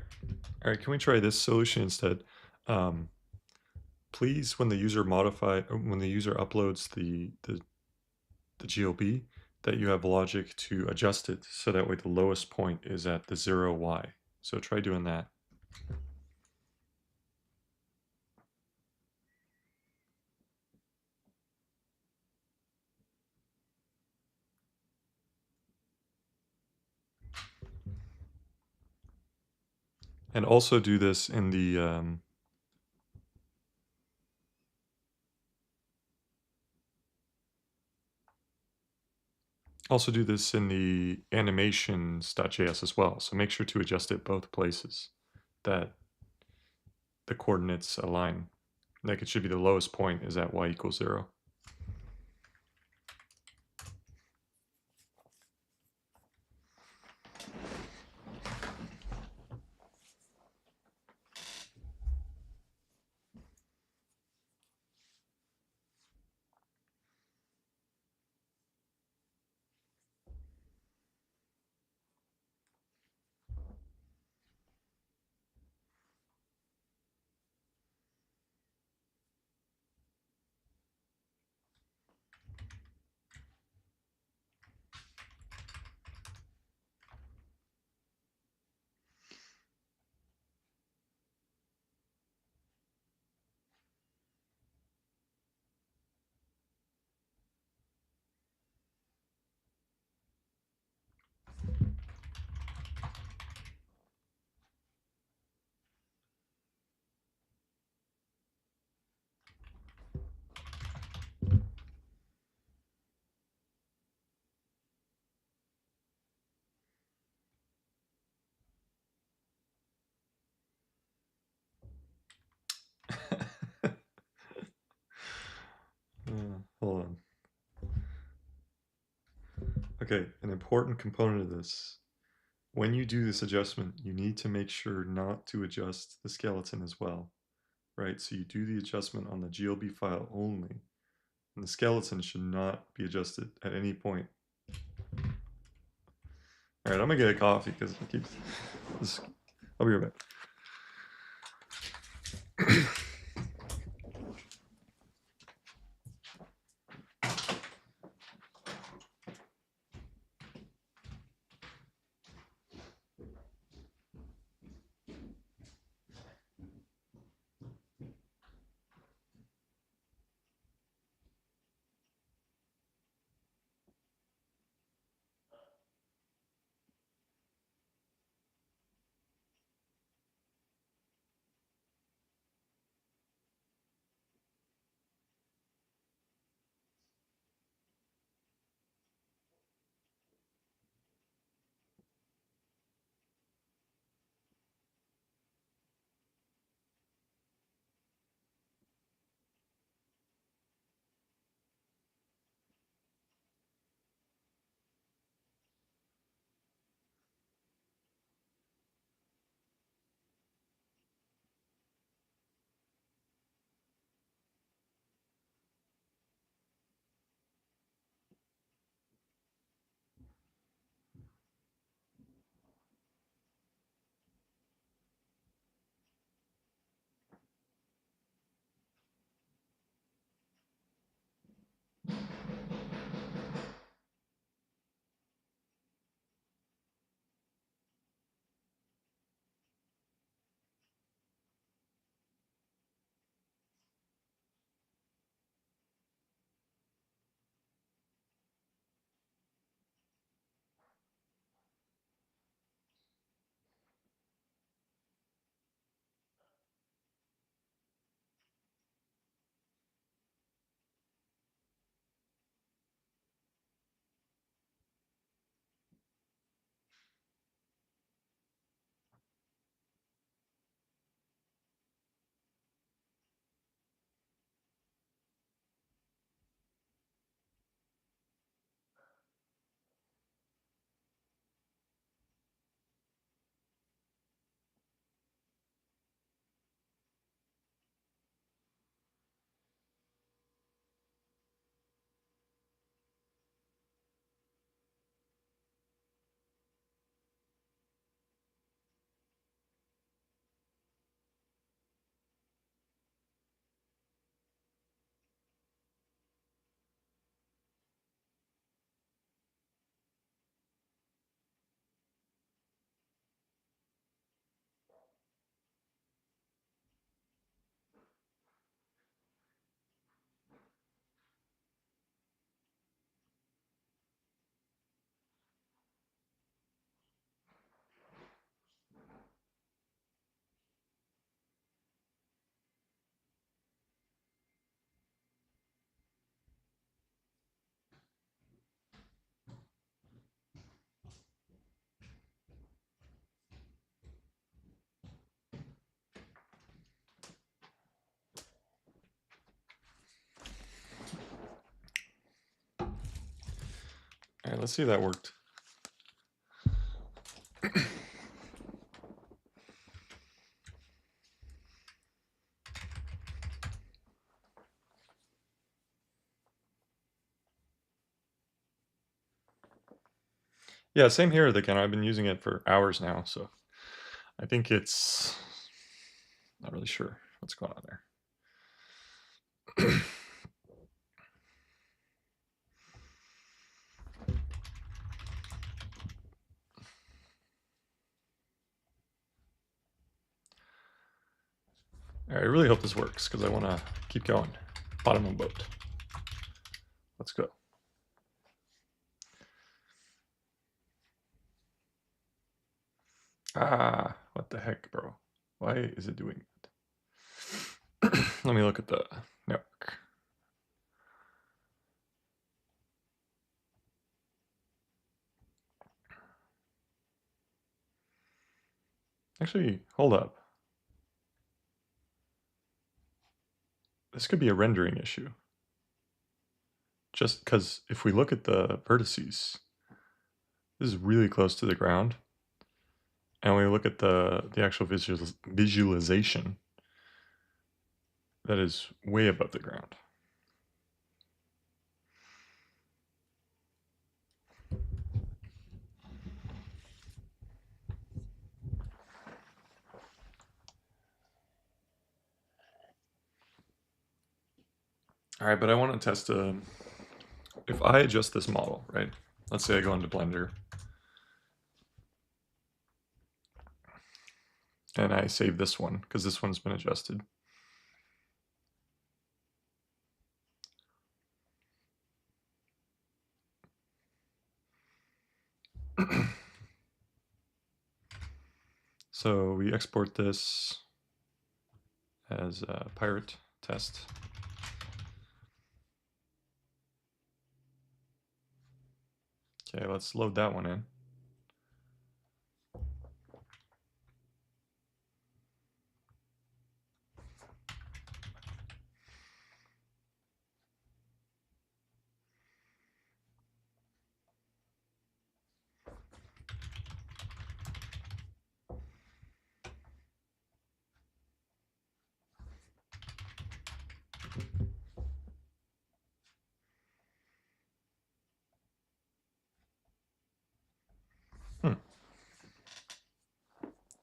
Speaker 1: all right. Can we try this solution instead? Um, Please, when the user when the user uploads the GLB, that you have logic to adjust it so that way the lowest point is at the 0y. So try doing that. And also do this in the animations.js as well. So make sure to adjust it both places, that the coordinates align. Like it should be the lowest point is at y equals 0. Hold on. Okay, an important component of this. When you do this adjustment, you need to make sure not to adjust the skeleton as well, right? So you do the adjustment on the GLB file only, and the skeleton should not be adjusted at any point. All right, I'm gonna get a coffee because it keeps this. I'll be right back. All right, let's see if that worked. Yeah, same here. I've been using it for hours now, so I think it's not really sure what's going on there. All right, I really hope this works because I want to keep going. Bottom of boat. Let's go. Ah, what the heck, bro? Why is it doing that? Let me look at the network. Actually, hold up. This could be a rendering issue. Just because if we look at the vertices, this is really close to the ground. And we look at the actual visualization, that is way above the ground. All right, but I want to test if I adjust this model, right? Let's say I go into Blender and I save this one because this one's been adjusted. So we export this as a pirate test. Okay, let's load that one in.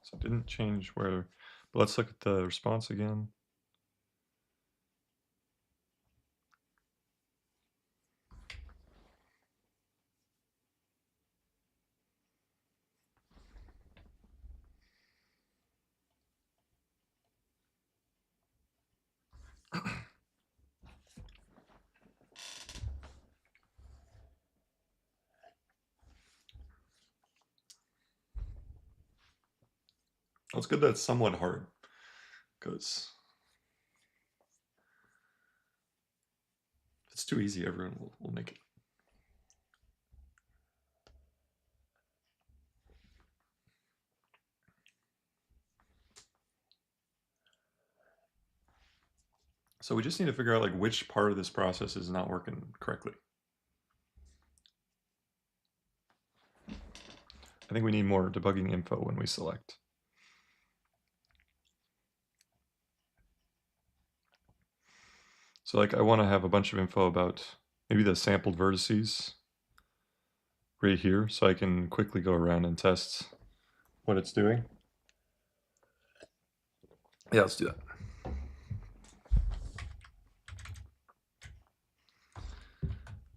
Speaker 1: So it didn't change where, but let's look at the response again. Well, it's good that it's somewhat hard, because if it's too easy, everyone will make it. So we just need to figure out like which part of this process is not working correctly. I think we need more debugging info when we select. So like I want to have a bunch of info about maybe the sampled vertices right here, so I can quickly go around and test what it's doing. Yeah, let's do that.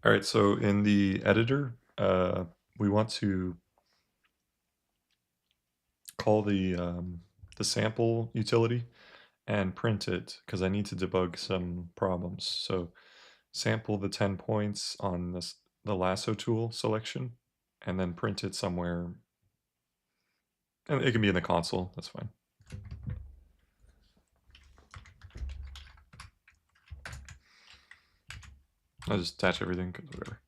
Speaker 1: All right, so in the editor, we want to call the sample utility and print it because I need to debug some problems. So sample the 10 points on the lasso tool selection and then print it somewhere. And it can be in the console, that's fine. I'll just attach everything because whatever.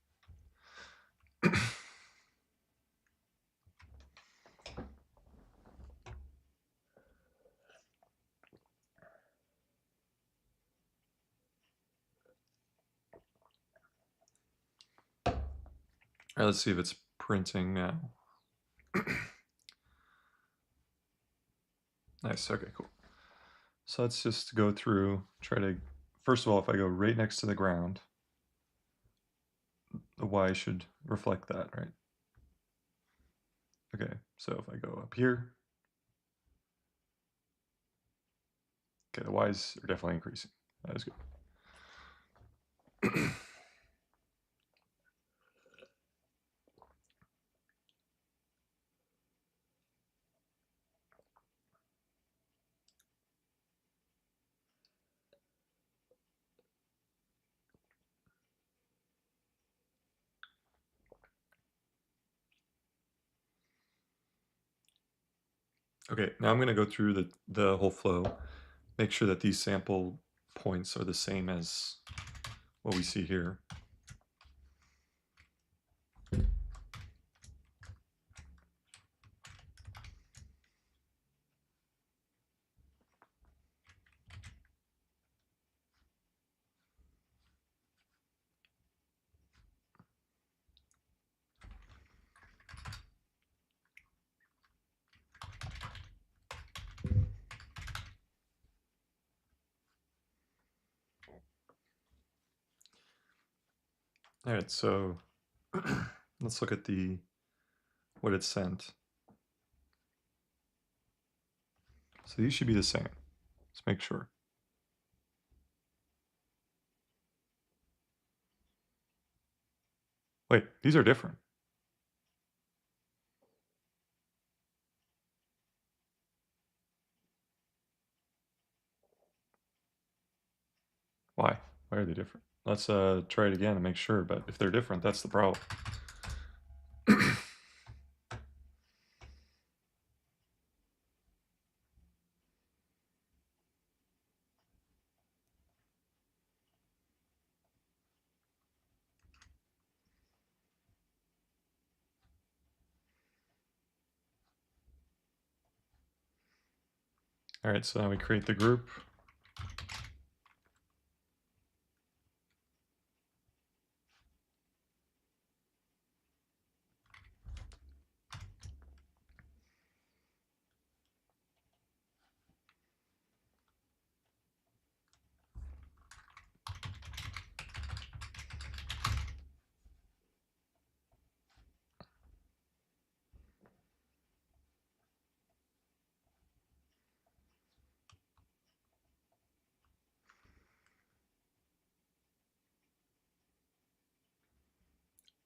Speaker 1: All right, let's see if it's printing now. Nice, okay, cool. So let's just go through, try to, first of all, if I go right next to the ground, the Y should reflect that, right? Okay, so if I go up here, okay, the Y's are definitely increasing. That is good. Okay, now I'm going to go through the whole flow, make sure that these sample points are the same as what we see here. All right, so let's look at what it sent. So these should be the same. Let's make sure. Wait, these are different. Why? Why are they different? Let's try it again and make sure, but if they're different, that's the problem. All right, so now we create the group.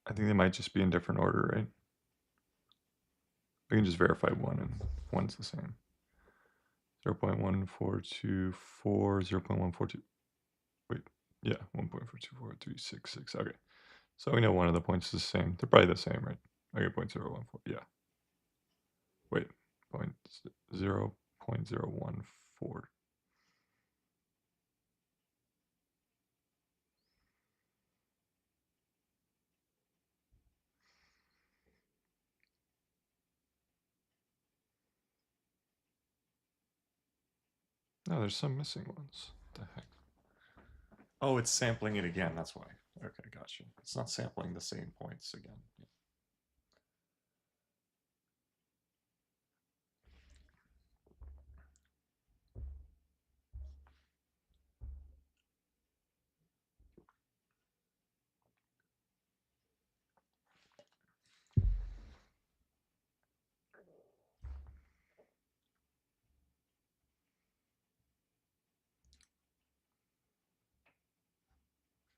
Speaker 1: I think they might just be in different order, right? We can just verify one and one's the same. 0.1424, 0.142. Wait, yeah, 1.4243666. Okay. So we know one of the points is the same. They're probably the same, right? Okay, 0.014. Yeah. Wait, 0.014. No, there's some missing ones. What the heck? Oh, it's sampling it again. That's why. Okay, gotcha. It's not sampling the same points again. Yeah.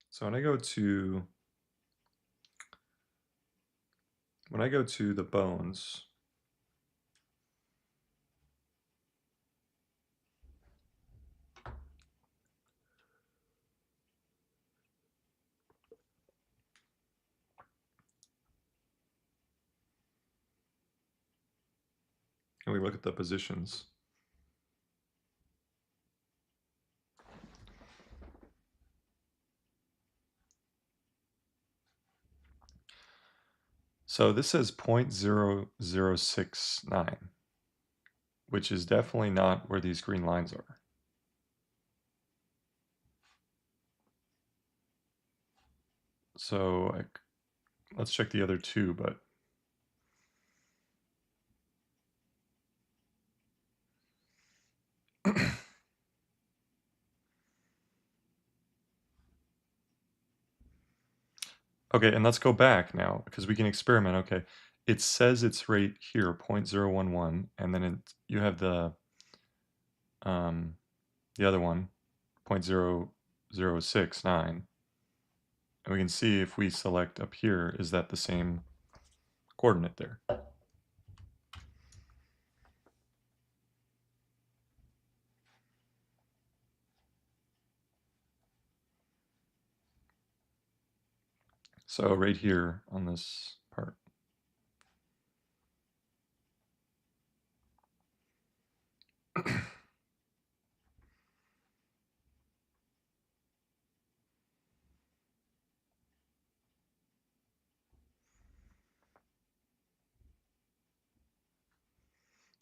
Speaker 1: So when I go to the bones, and we look at the positions, so this says 0.0069, which is definitely not where these green lines are. So let's check the other two, but okay, and let's go back now because we can experiment. Okay, it says it's right here, 0.011, and then you have the other one, 0.0069. And we can see if we select up here, is that the same coordinate there? So right here on this part.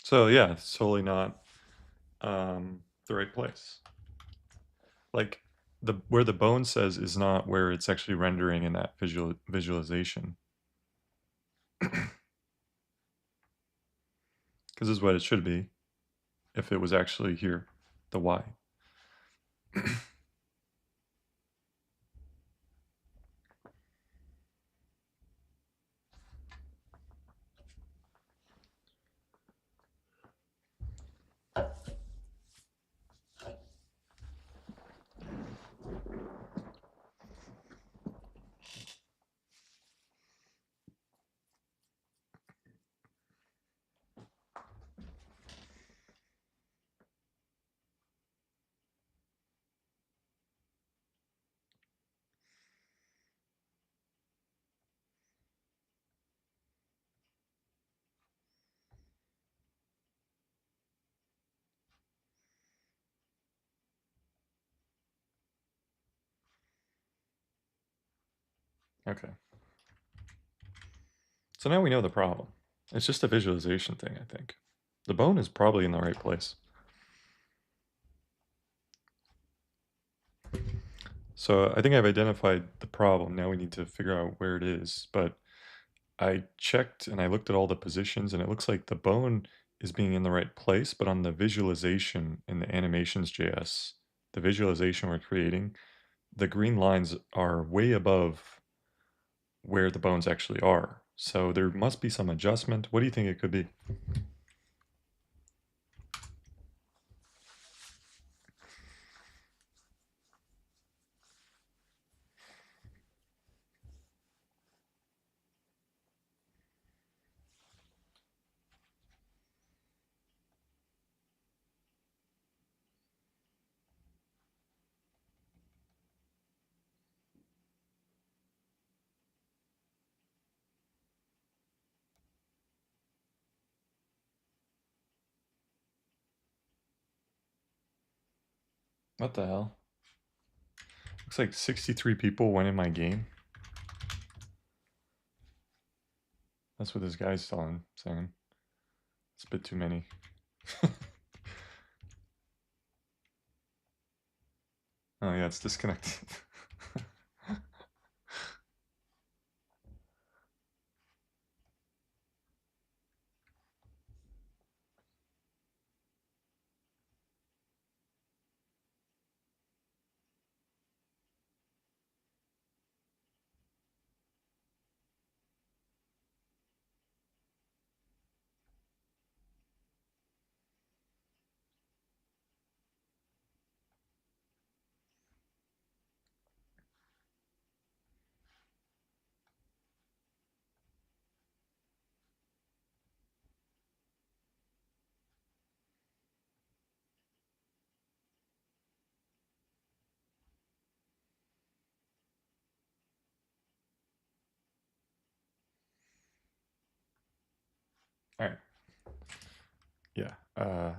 Speaker 1: So yeah, it's totally not the right place. Like where the bone says is not where it's actually rendering in that visualization. Because this is what it should be if it was actually here, the Y. Okay. So now we know the problem. It's just a visualization thing, I think. The bone is probably in the right place. So I think I've identified the problem. Now we need to figure out where it is. But I checked and I looked at all the positions, and it looks like the bone is being in the right place, but on the visualization in the animations.js, the visualization we're creating, the green lines are way above where the bones actually are. So there must be some adjustment. What do you think it could be? What the hell? Looks like 63 people went in my game. That's what this guy's saying. It's a bit too many. Oh yeah, it's disconnected. All right. Yeah. I'm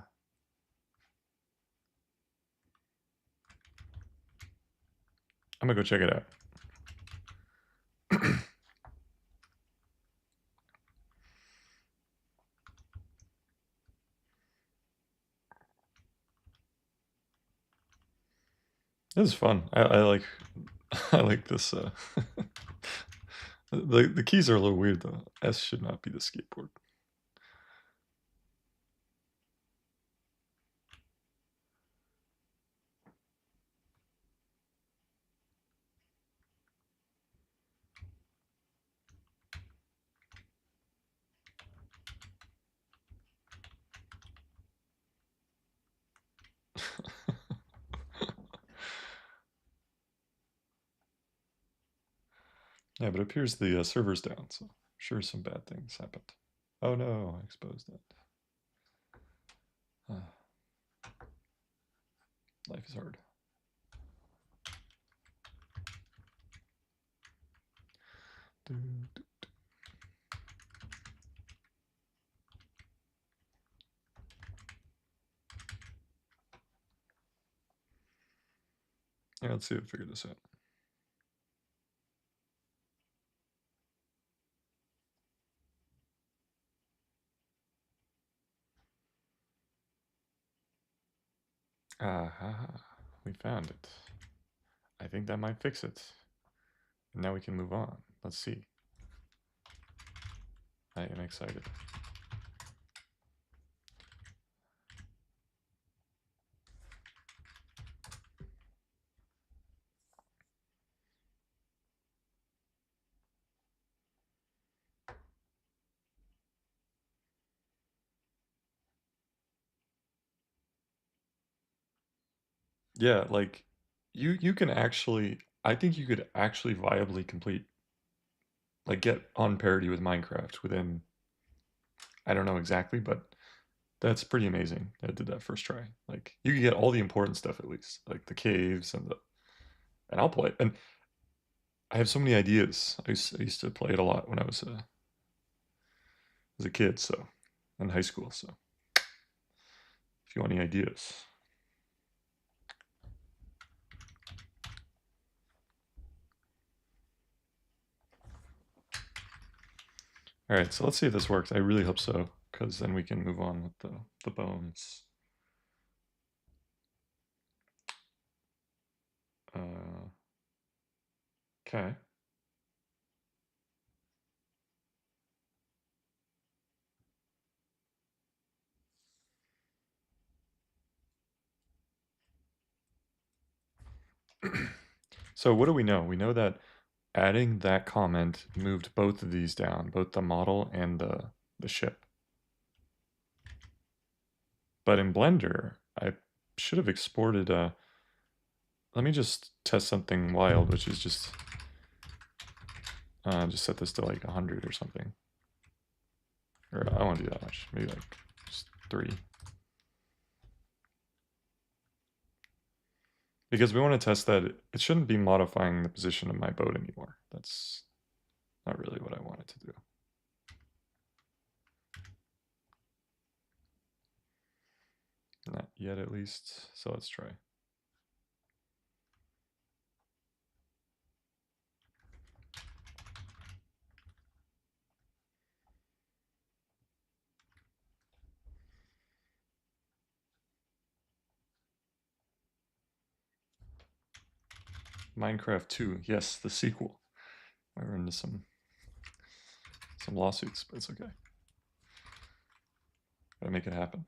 Speaker 1: gonna go check it out. This is fun. I like I like this The keys are a little weird though. S should not be the skateboard. Yeah, but it appears the server's down, so I'm sure some bad things happened. Oh no, I exposed that. Life is hard. Yeah, let's see if we figure this out. Aha, we found it. I think that might fix it. And now we can move on. Let's see. I am excited. Yeah, like you can actually, I think you could actually viably complete, like get on parity with Minecraft within, I don't know exactly, but that's pretty amazing. I did that first try. Like you can get all the important stuff at least, like the caves and I'll play it. And I have so many ideas. I used to play it a lot when I was as a kid, so in high school. So if you want any ideas. All right, so let's see if this works. I really hope so, because then we can move on with the bones. Okay. So what do we know? We know that adding that comment moved both of these down, both the model and the ship. But in Blender, I should have exported let me just test something wild, which is just set this to like 100 or something. Or I don't want to do that much. Maybe like just 3. Because we want to test that it shouldn't be modifying the position of my boat anymore. That's not really what I wanted to do. Not yet, at least. So let's try. Minecraft 2, yes, the sequel. I run into some lawsuits, but it's okay. Gotta make it happen.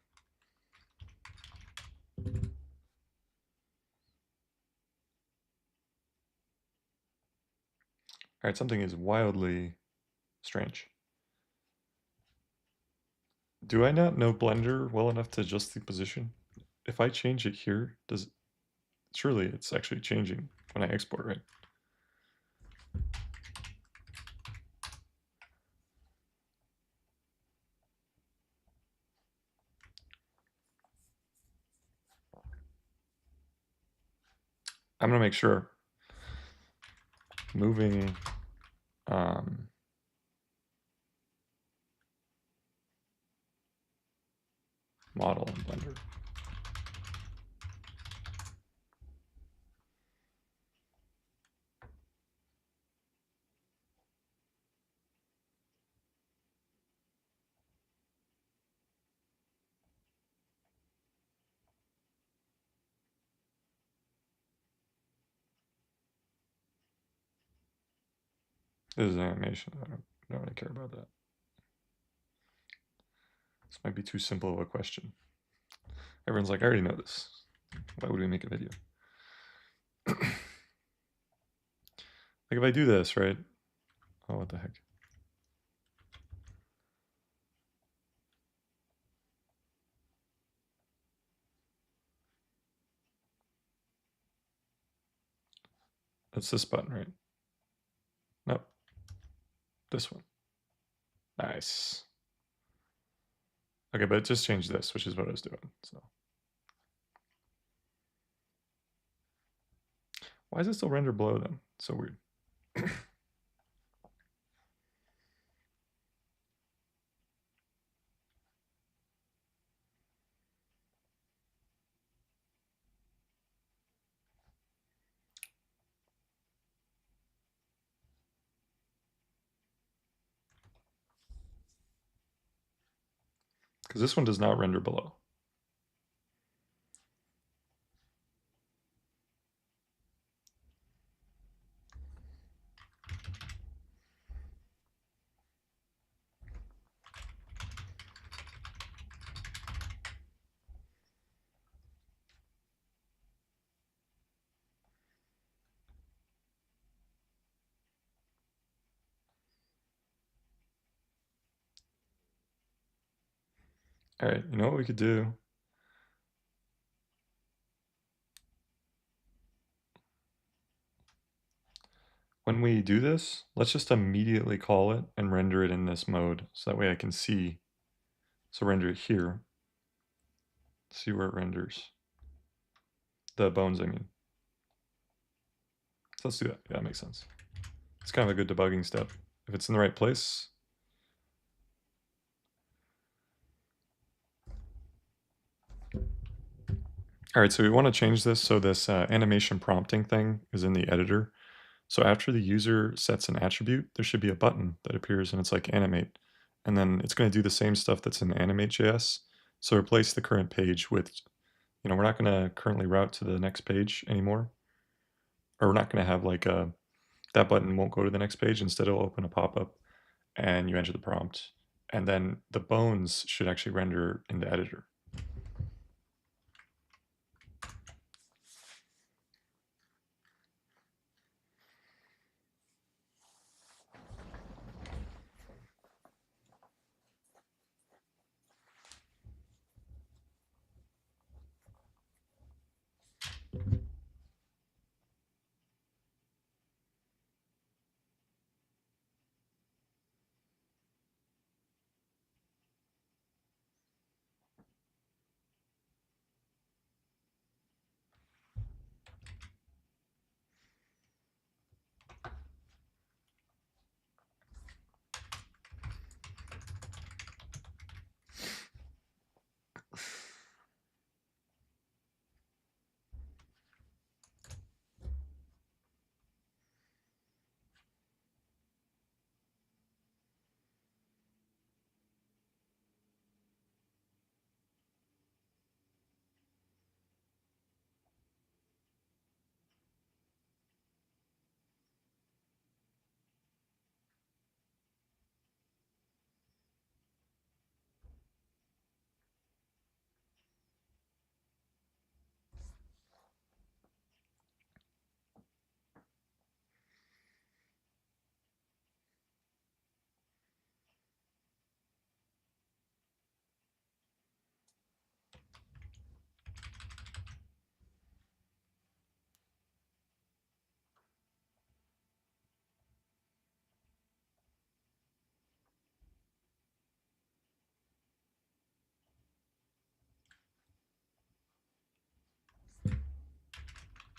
Speaker 1: Alright, something is wildly strange. Do I not know Blender well enough to adjust the position? If I change it here, does surely it's actually changing when I export, right? I'm gonna make sure. Moving model in Blender. This is animation. I don't really care about that. This might be too simple of a question. Everyone's like, I already know this. Why would we make a video? Like if I do this, right? Oh, what the heck? That's this button, right? Nope. This one. Nice. Okay, but it just changed this, which is what I was doing. So why does it still render below then? So weird. Because this one does not render below. All right, you know what we could do? When we do this, let's just immediately call it and render it in this mode. So that way I can see. So render it here. See where it renders. The bones, I mean. So let's do that. Yeah, that makes sense. It's kind of a good debugging step. If it's in the right place. All right, so we want to change this so this animation prompting thing is in the editor. So after the user sets an attribute, there should be a button that appears and it's like animate. And then it's going to do the same stuff that's in animate.js. So replace the current page with, we're not going to currently route to the next page anymore. Or we're not going to have like that button won't go to the next page. Instead, it'll open a pop-up and you enter the prompt. And then the bones should actually render in the editor.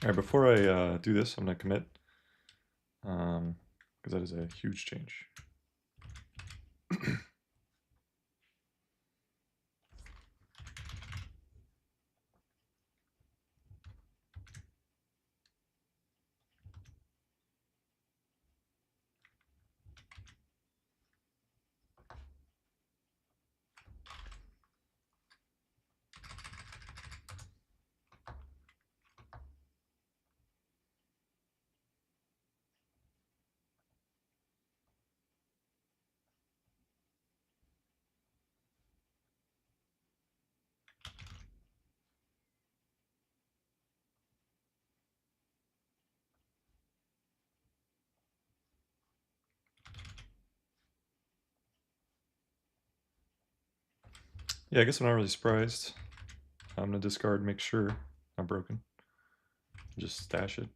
Speaker 1: All right, before I do this, I'm going to commit, because that is a huge change. Yeah, I guess I'm not really surprised. I'm gonna discard, make sure I'm broken. Just stash it.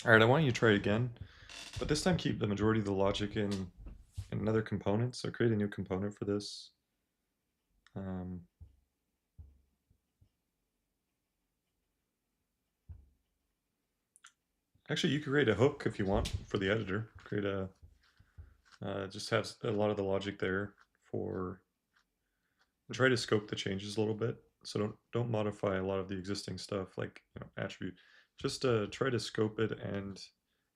Speaker 1: Alright, I want you to try it again, but this time keep the majority of the logic in another component. So create a new component for this. Actually, you could create a hook if you want for the editor. Create a just have a lot of the logic there for. Try to scope the changes a little bit. So don't modify a lot of the existing stuff like attribute. Just try to scope it and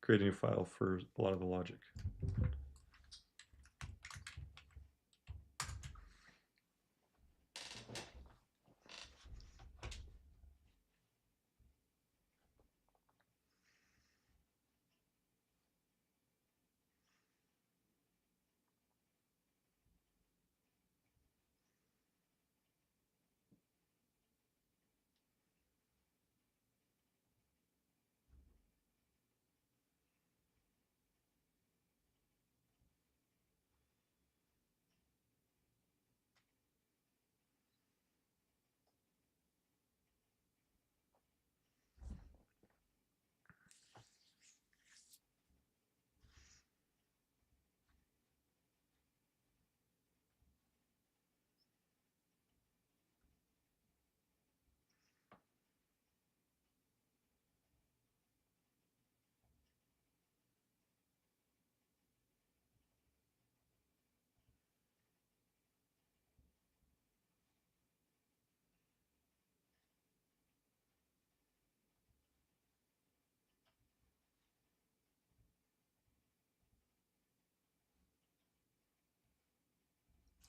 Speaker 1: create a new file for a lot of the logic.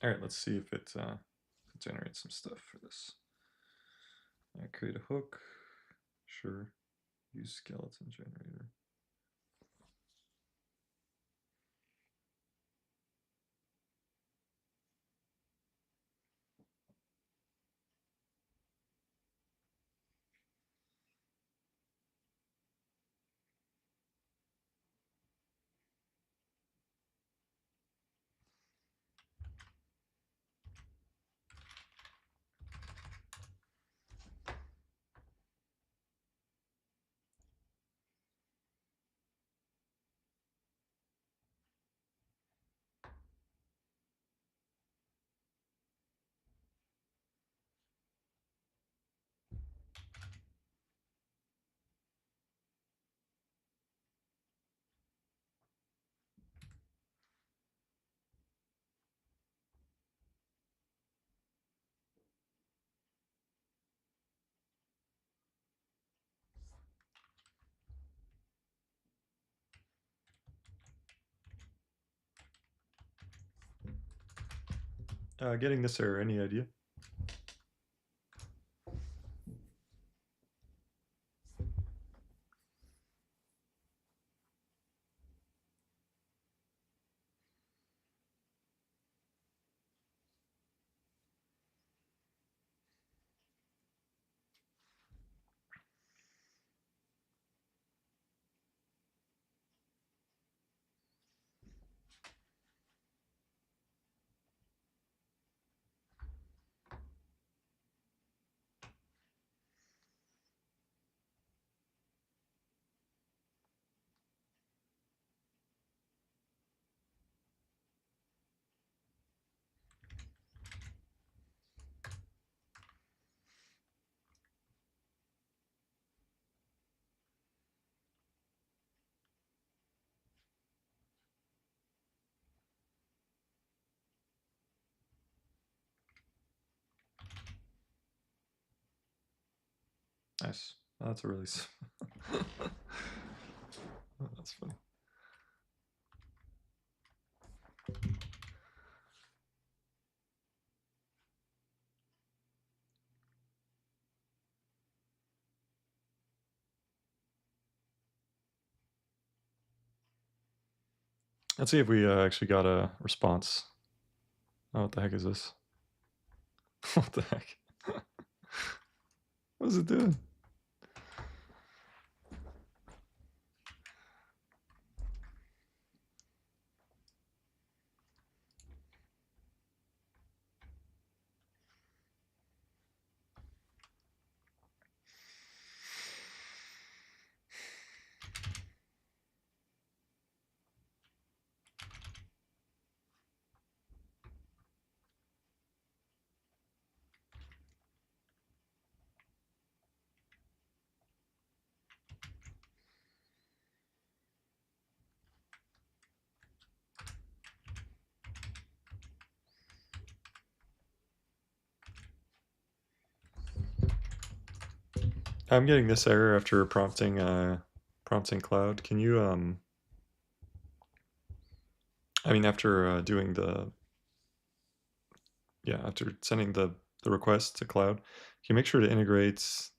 Speaker 1: All right, let's see if it generates some stuff for this. Create a hook. Sure. Use skeleton generator. Getting this error, any idea? Nice. Oh, that's a really. That's funny. Let's see if we actually got a response. Oh, what the heck is this? What the heck? What is it doing? I'm getting this error after prompting Cloud. Can you I mean after doing the after sending the request to Cloud, can you make sure to integrate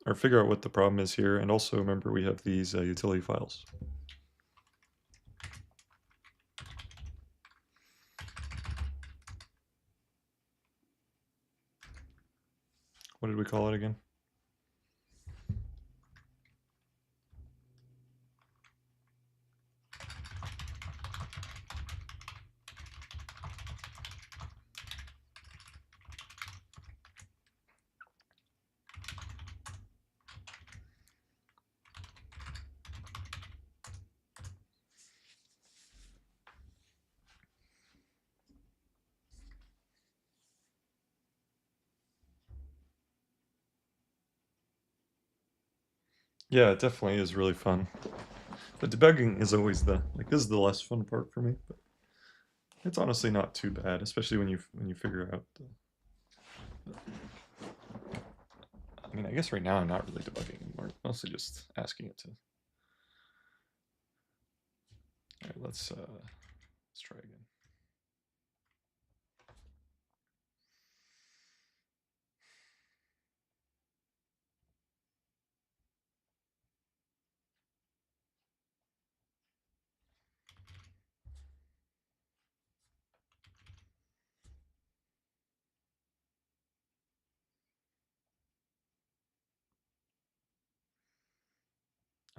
Speaker 1: or figure out what the problem is here, and also remember we have these utility files. What did we call it again? Yeah, it definitely is really fun. But debugging is always this is the less fun part for me, but it's honestly not too bad, especially when you figure out I mean, I guess right now I'm not really debugging anymore, mostly just asking it to. All right, let's try again.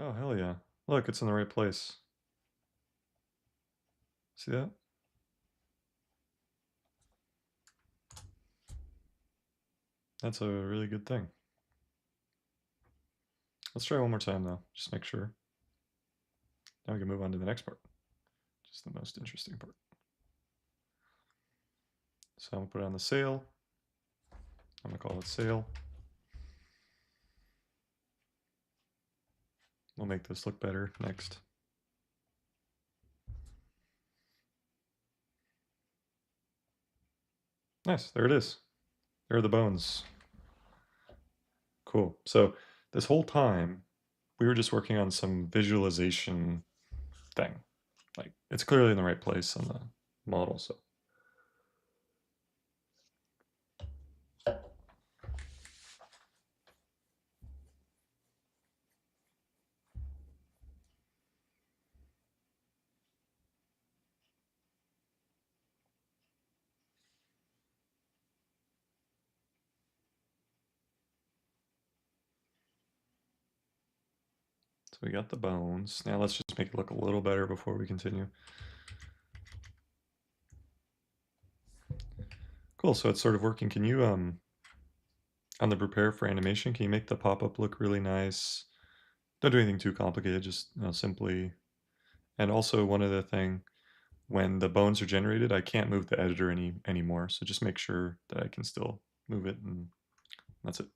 Speaker 1: Oh, hell yeah. Look, it's in the right place. See that? That's a really good thing. Let's try one more time though, just make sure. Now we can move on to the next part, just the most interesting part. So I'm gonna put it on the sail. I'm gonna call it sail. We'll make this look better next. Nice, there it is. There are the bones. Cool. So this whole time, we were just working on some visualization thing. Like, it's clearly in the right place on the model, so. So we got the bones. Now let's just make it look a little better before we continue. Cool, so it's sort of working. Can you, on the prepare for animation, can you make the pop-up look really nice? Don't do anything too complicated, just simply. And also one other thing, when the bones are generated, I can't move the editor anymore. So just make sure that I can still move it, and that's it.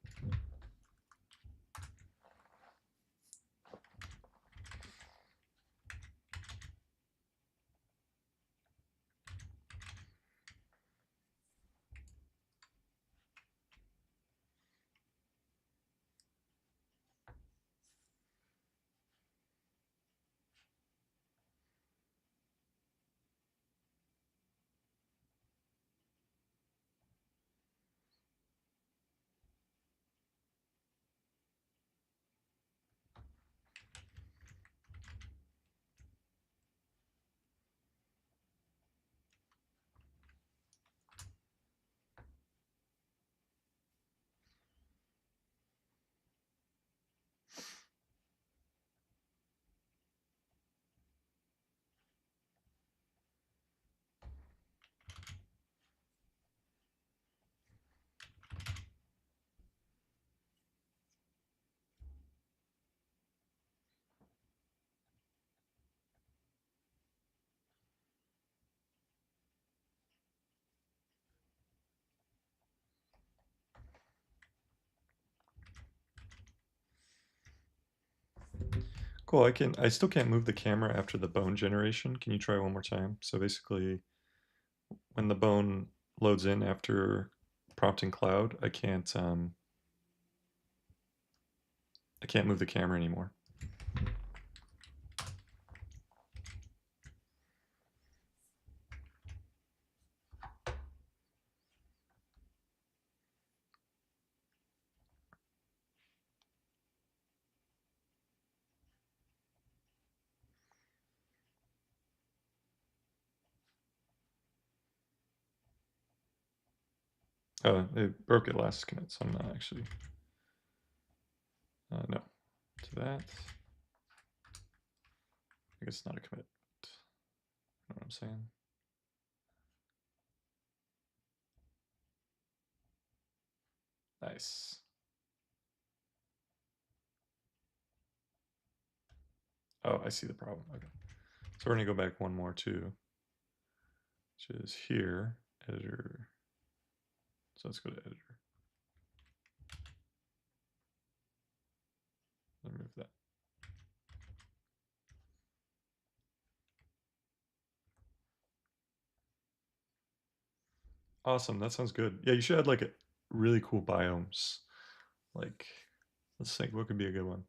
Speaker 1: Cool, I still can't move the camera after the bone generation. Can you try one more time? So basically, when the bone loads in after prompting Cloud, I can't move the camera anymore. Oh, it broke it last commit, so I'm not actually. No, to that. I guess it's not a commit. You know what I'm saying? Nice. Oh, I see the problem. Okay. So we're going to go back one more too, which is here, editor. So let's go to editor. Remove that. Awesome. That sounds good. Yeah, you should add like really cool biomes. Like, let's think, what could be a good one?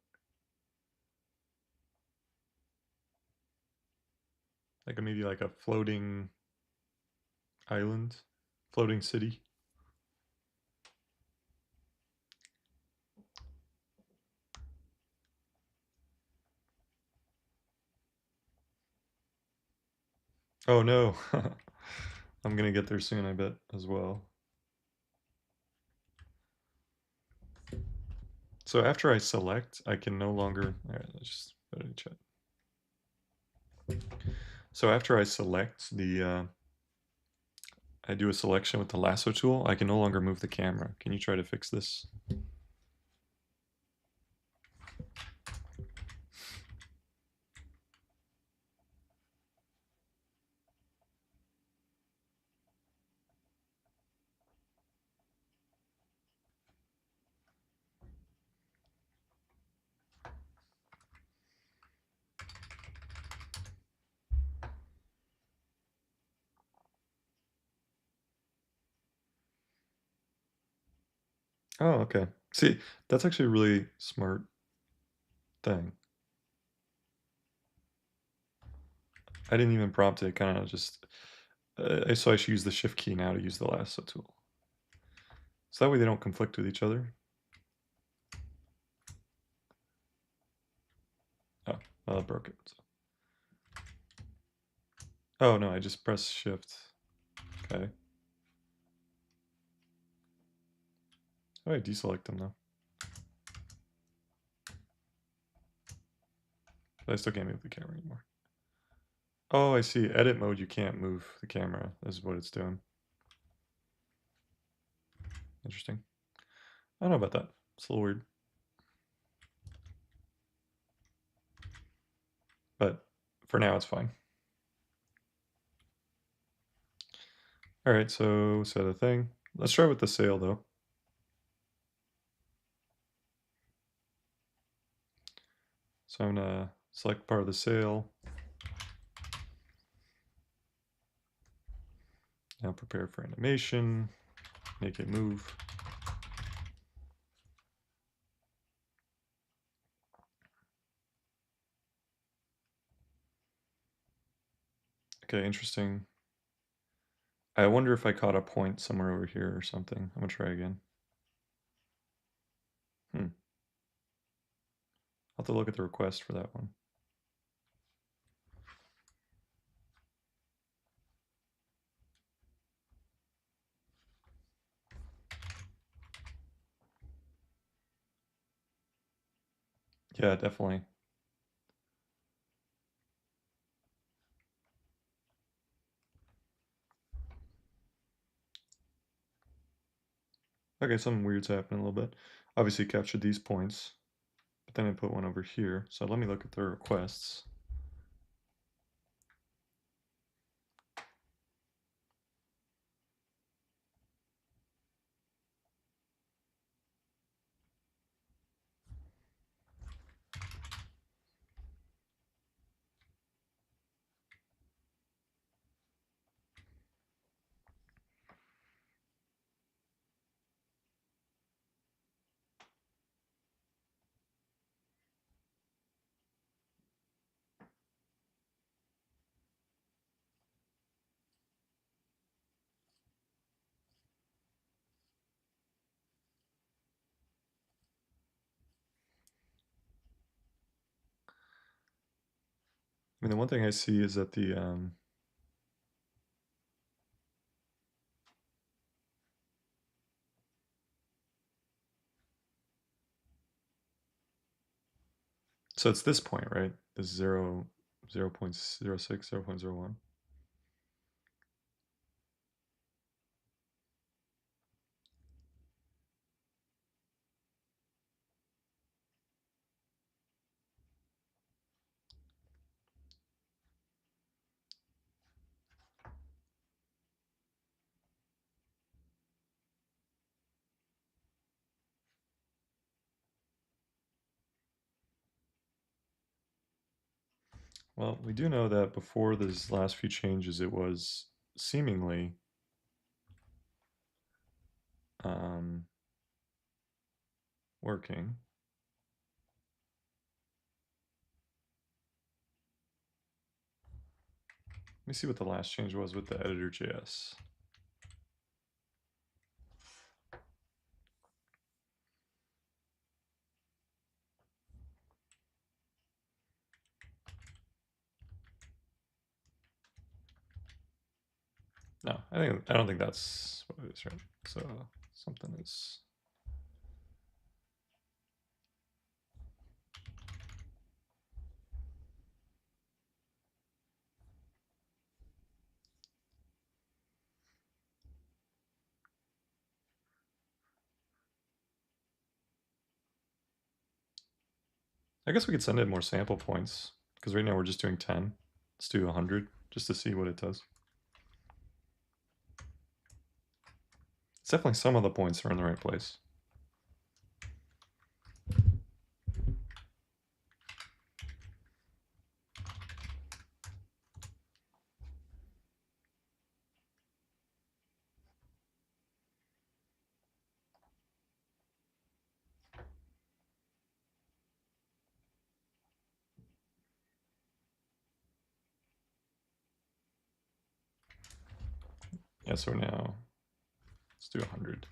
Speaker 1: Like maybe like a floating island, floating city. Oh no. I'm gonna get there soon, I bet, as well. So after I select, I can no longer, all right, let's just put it in chat. So after I select I do a selection with the lasso tool, I can no longer move the camera. Can you try to fix this? Oh, okay. See, that's actually a really smart thing. I didn't even prompt it, kind of just, so I should use the shift key now to use the lasso tool. So that way they don't conflict with each other. Oh, well, that broke it. So. Oh no, I just press shift. Okay. Oh, I deselect them though. But I still can't move the camera anymore. Oh, I see. Edit mode, you can't move the camera. This is what it's doing. Interesting. I don't know about that. It's a little weird. But for now, it's fine. All right, so set a thing. Let's try with the sail though. So I'm gonna select part of the sail. Now prepare for animation, make it move. Okay, interesting. I wonder if I caught a point somewhere over here or something. I'm gonna try again. I'll have to look at the request for that one. Yeah, definitely. Okay, something weird's happening a little bit. Obviously captured these points, but then I put one over here. So let me look at the requests. mean, the one thing I see is that the so it's this point, right? This 0.06, 0.01. Well, we do know that before these last few changes, it was seemingly working. Let me see what the last change was with the editor.js. No, I don't think that's what it is, right? So something is. I guess we could send it more sample points because right now we're just doing 10. Let's do 100 just to see what it does. It's definitely some of the points are in the right place. Yeah, so now let's do 100.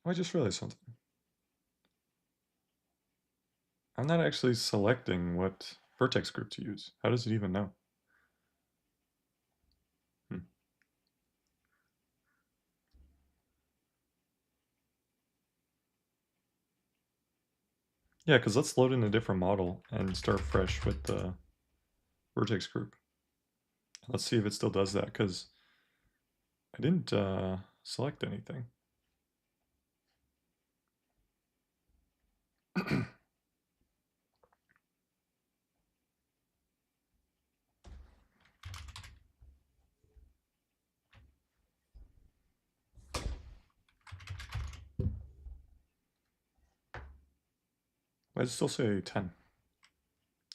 Speaker 1: Oh, I just realized something. I'm not actually selecting what vertex group to use. How does it even know? Hmm. Yeah, because let's load in a different model and start fresh with the vertex group. Let's see if it still does that, because I didn't select anything. Why does it still say 10?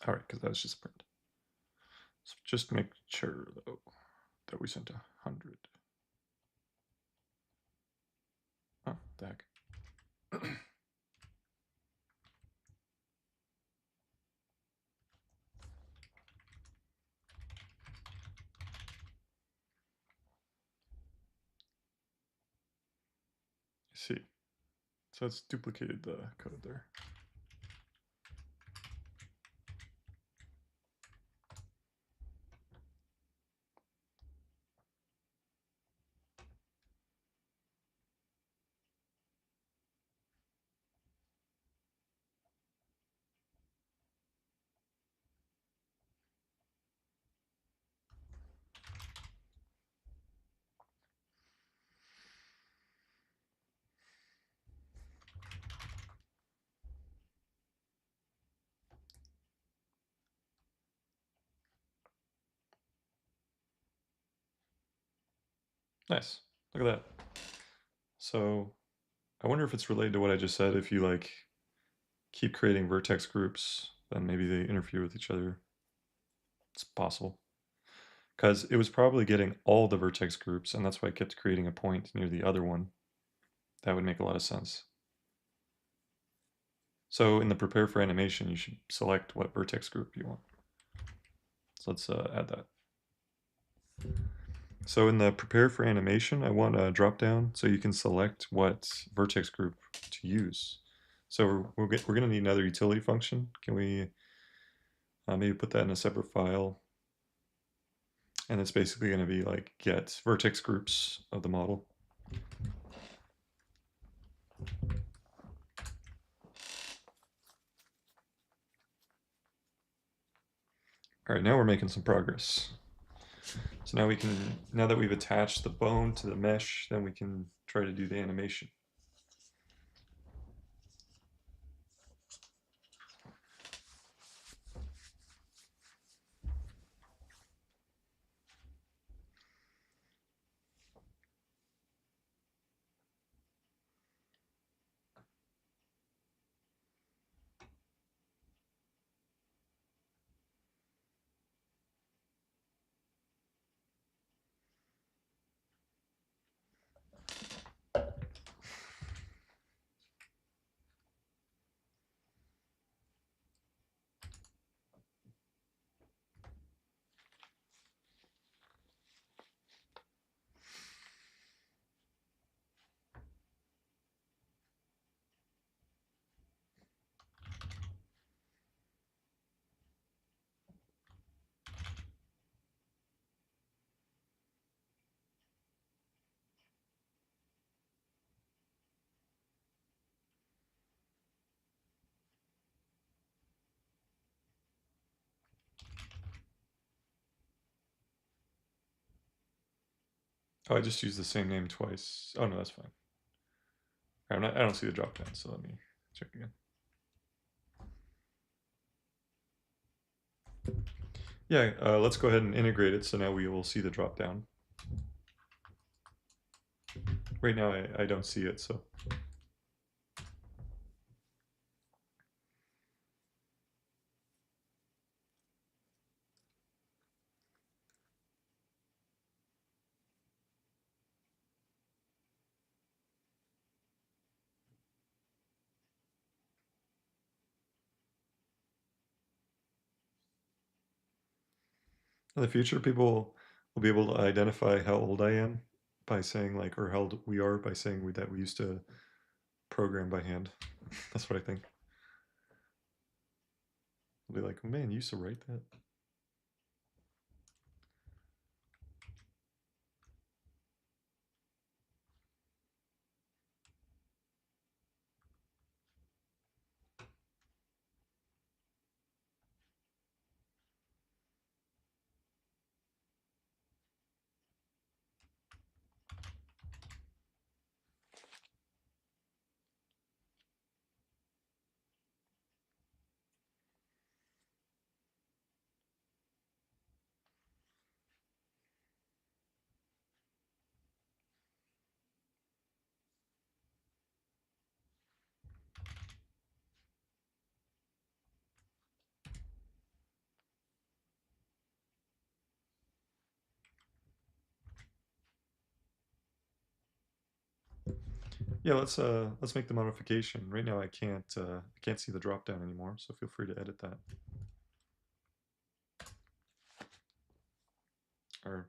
Speaker 1: All right, because that was just a print. So just make sure, though, that we sent 100. Oh, the heck. I see. So it's duplicated the code there. Nice. Look at that. So I wonder if it's related to what I just said. If you like keep creating vertex groups, then maybe they interfere with each other. It's possible. Because it was probably getting all the vertex groups, and that's why I kept creating a point near the other one. That would make a lot of sense. So in the prepare for animation, you should select what vertex group you want. So let's add that. So in the prepare for animation, I want a drop down so you can select what vertex group to use. So we're going to need another utility function. Can we maybe put that in a separate file? And it's basically going to be like get vertex groups of the model. All right, now we're making some progress. So now now that we've attached the bone to the mesh, then we can try to do the animation. Oh, I just used the same name twice. Oh no, that's fine. I don't see the drop down, so let me check again. Yeah, let's go ahead and integrate it so now we will see the drop down. Right now I don't see it, so. In the future, people will be able to identify how old I am by saying like, or how old we are by saying that we used to program by hand. That's what I think. They'll be like, man, you used to write that? Yeah, let's make the modification. Right now I can't see the drop down anymore, so feel free to edit that. Or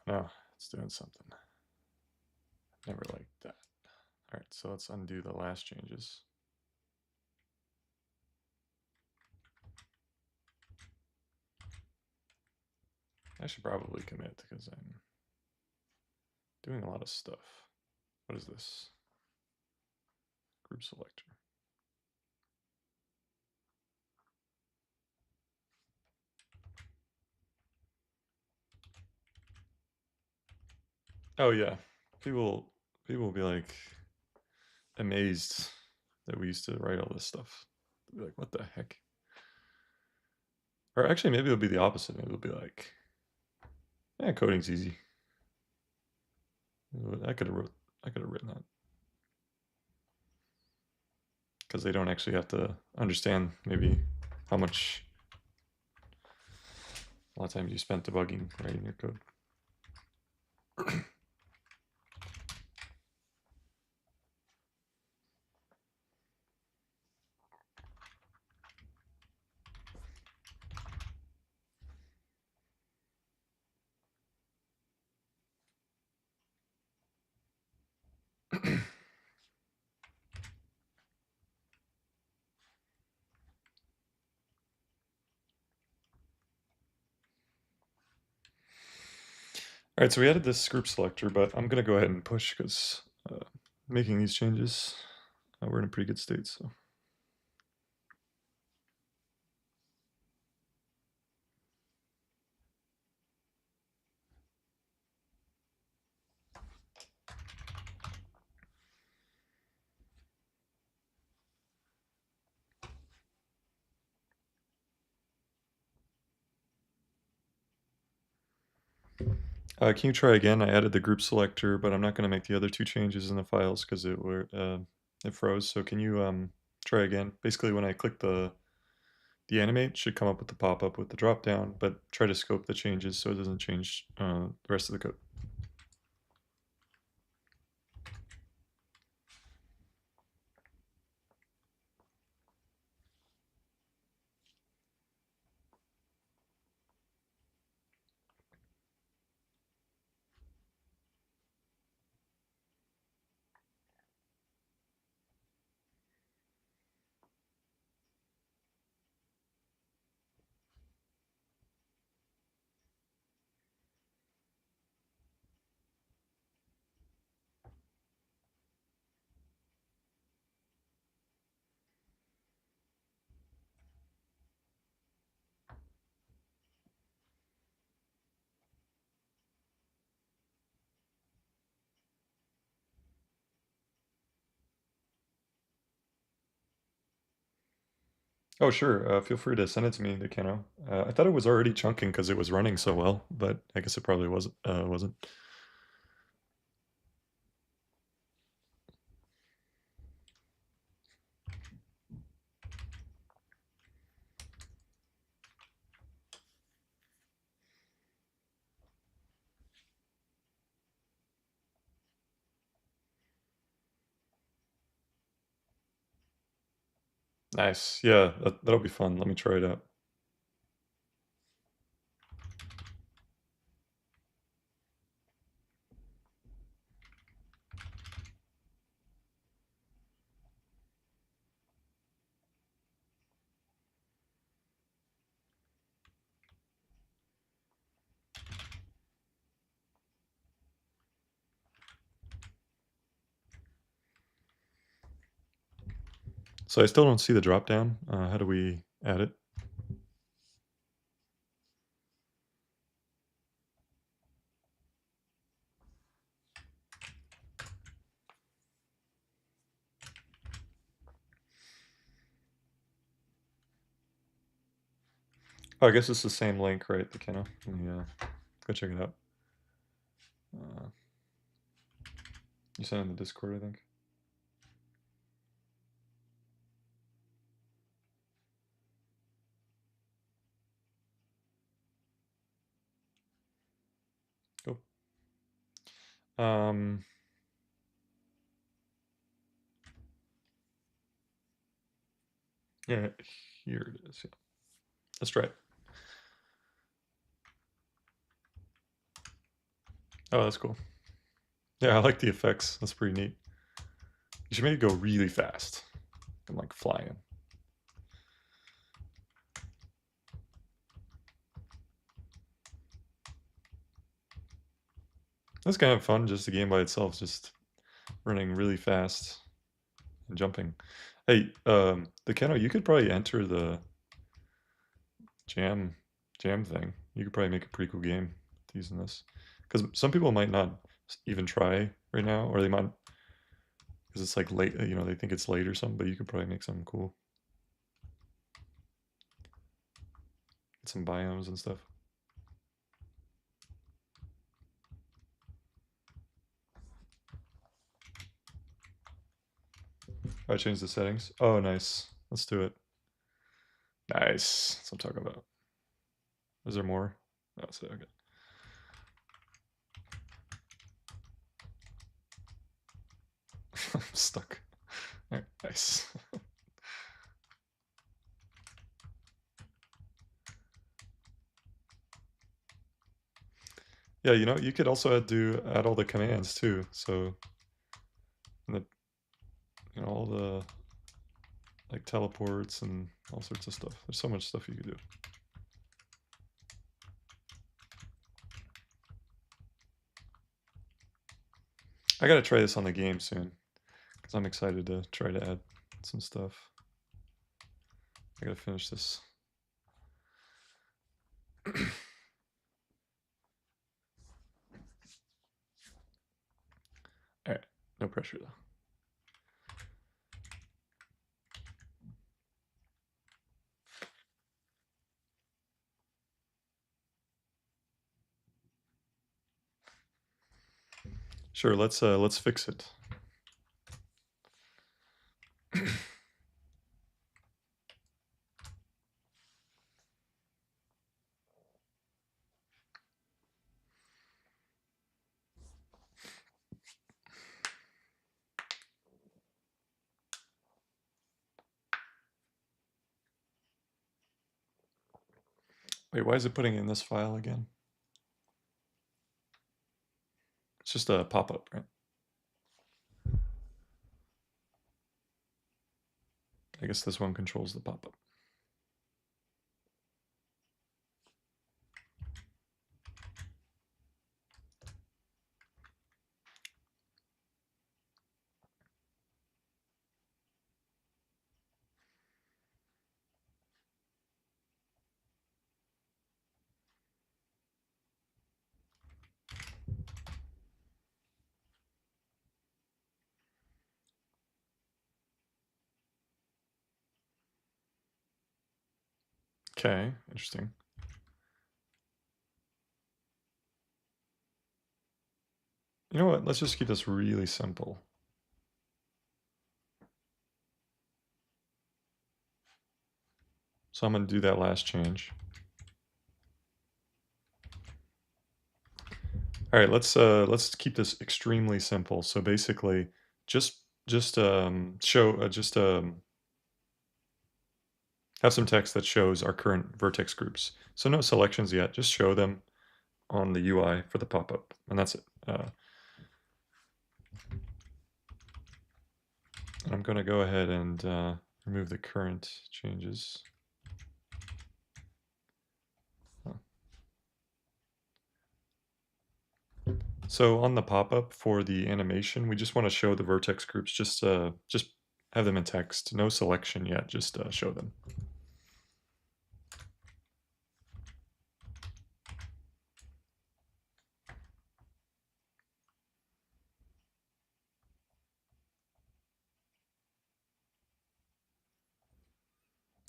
Speaker 1: No, it's doing something. Never liked that. All right, so let's undo the last changes. I should probably commit because I'm doing a lot of stuff. What is this? Group selector. Oh yeah, people will be like amazed that we used to write all this stuff. They'll be like, what the heck? Or actually, maybe it'll be the opposite. Maybe it'll be like, yeah, coding's easy. I could have written that because they don't actually have to understand maybe how much a lot of times you spent debugging writing your code. All right, so we added this group selector, but I'm gonna go ahead and push because making these changes, we're in a pretty good state. So. Can you try again? I added the group selector, but I'm not going to make the other two changes in the files because it froze. So can you try again? Basically, when I click the animate, it should come up with the pop-up with the drop-down, but try to scope the changes so it doesn't change the rest of the code. Oh, sure. Feel free to send it to me, the Kano. I thought it was already chunking because it was running so well, but I guess it probably wasn't. Nice. Yeah, that'll be fun. Let me try it out. So I still don't see the drop down. How do we add it? Oh, I guess it's the same link, right? The Kano. Let me go check it out. Uh, you sent it in the Discord, I think. Cool. Yeah, here it is. Yeah. Let's try it. Oh, that's cool. Yeah, I like the effects. That's pretty neat. You should make it go really fast and like flying. That's kind of fun, just the game by itself, just running really fast and jumping. Hey, the Keno, you could probably enter the jam jam thing. You could probably make a pretty cool game using this. Because some people might not even try right now, or they might, because it's like late, you know, they think it's late or something, but you could probably make something cool. Get some biomes and stuff. I changed the settings. Oh, nice. Let's do it. Nice. That's what I'm talking about. Is there more? Oh, that's it. Okay. I'm stuck. All right, nice. Yeah, you know, you could also add all the commands too. So, the, you know, all the like teleports and all sorts of stuff. There's so much stuff you could do. I gotta try this on the game soon because I'm excited to try to add some stuff. I gotta finish this. All right, no pressure though. Sure, let's fix it. Wait, why is it putting in this file again? It's just a pop-up, right? I guess this one controls the pop-up. Okay, interesting. You know what? Let's just keep this really simple. So I'm going to do that last change. All right, let's keep this extremely simple. So basically, just show just have some text that shows our current vertex groups. So no selections yet. Just show them on the UI for the pop-up, and that's it. And I'm going to go ahead and remove the current changes. So on the pop-up for the animation, we just want to show the vertex groups. Just have them in text. No selection yet. Just show them.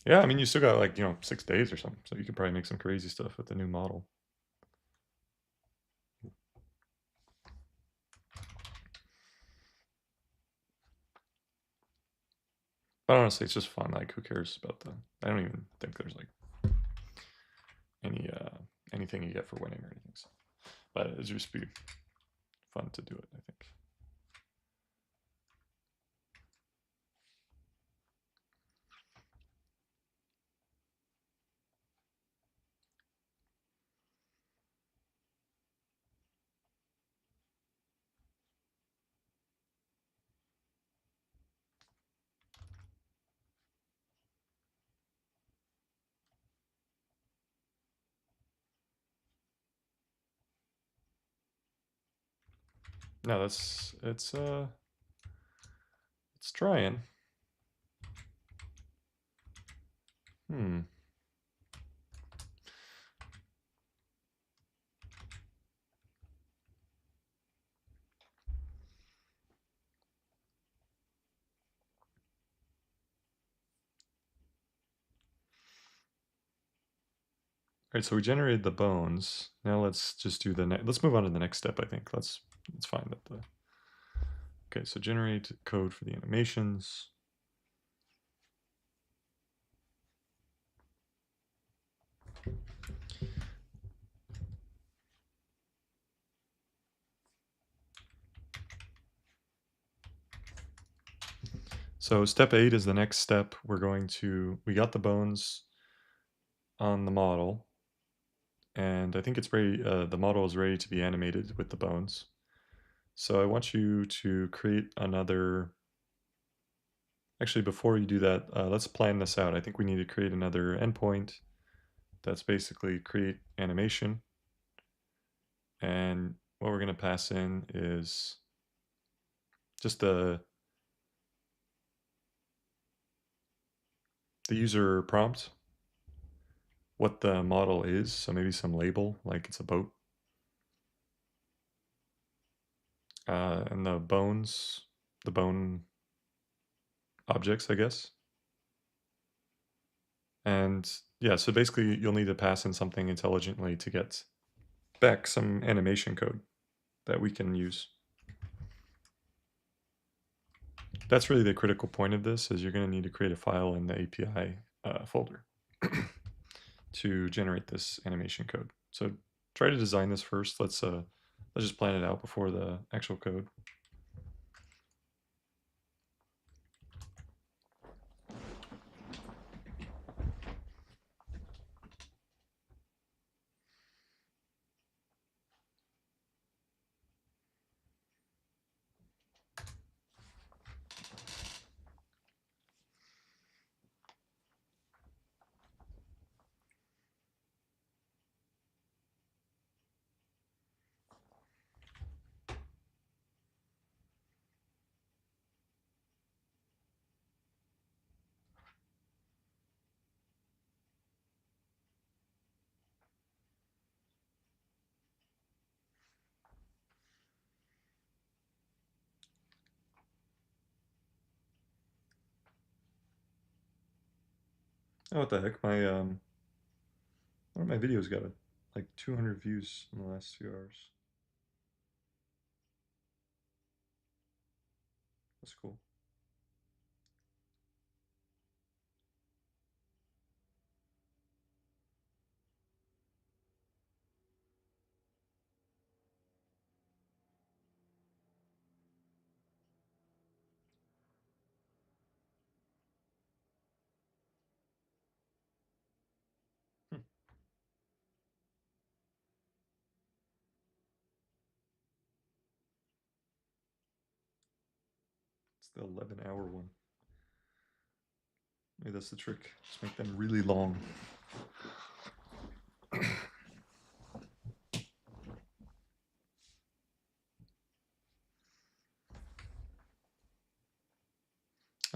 Speaker 1: Yeah, I mean, you still got like, 6 days or something, so you could probably make some crazy stuff with the new model. But honestly, it's just fun. Like, who cares about the? I don't even think there's like any anything you get for winning or anything. So, but it'd just be fun to do it, I think. No, it's trying. Hmm. All right, so we generated the bones. Now let's just do the let's move on to the next step, I think. Let's find that the okay, so generate code for the animations. So step 8 is the next step. We got the bones on the model, and I think it's ready, the model is ready to be animated with the bones. So I want you to create another, actually before you do that, let's plan this out. I think we need to create another endpoint that's basically create animation. And what we're going to pass in is just the user prompt, what the model is. So maybe some label, like it's a boat. And the bones, the bone objects, I guess. And yeah, so basically you'll need to pass in something intelligently to get back some animation code that we can use. That's really the critical point of this, is you're going to need to create a file in the API folder to generate this animation code. So try to design this first. Let's just plan it out before the actual code. Oh, what the heck? One of my videos got like 200 views in the last few hours. That's cool. Hmm. It's the 11-hour one. Maybe that's the trick. Just make them really long.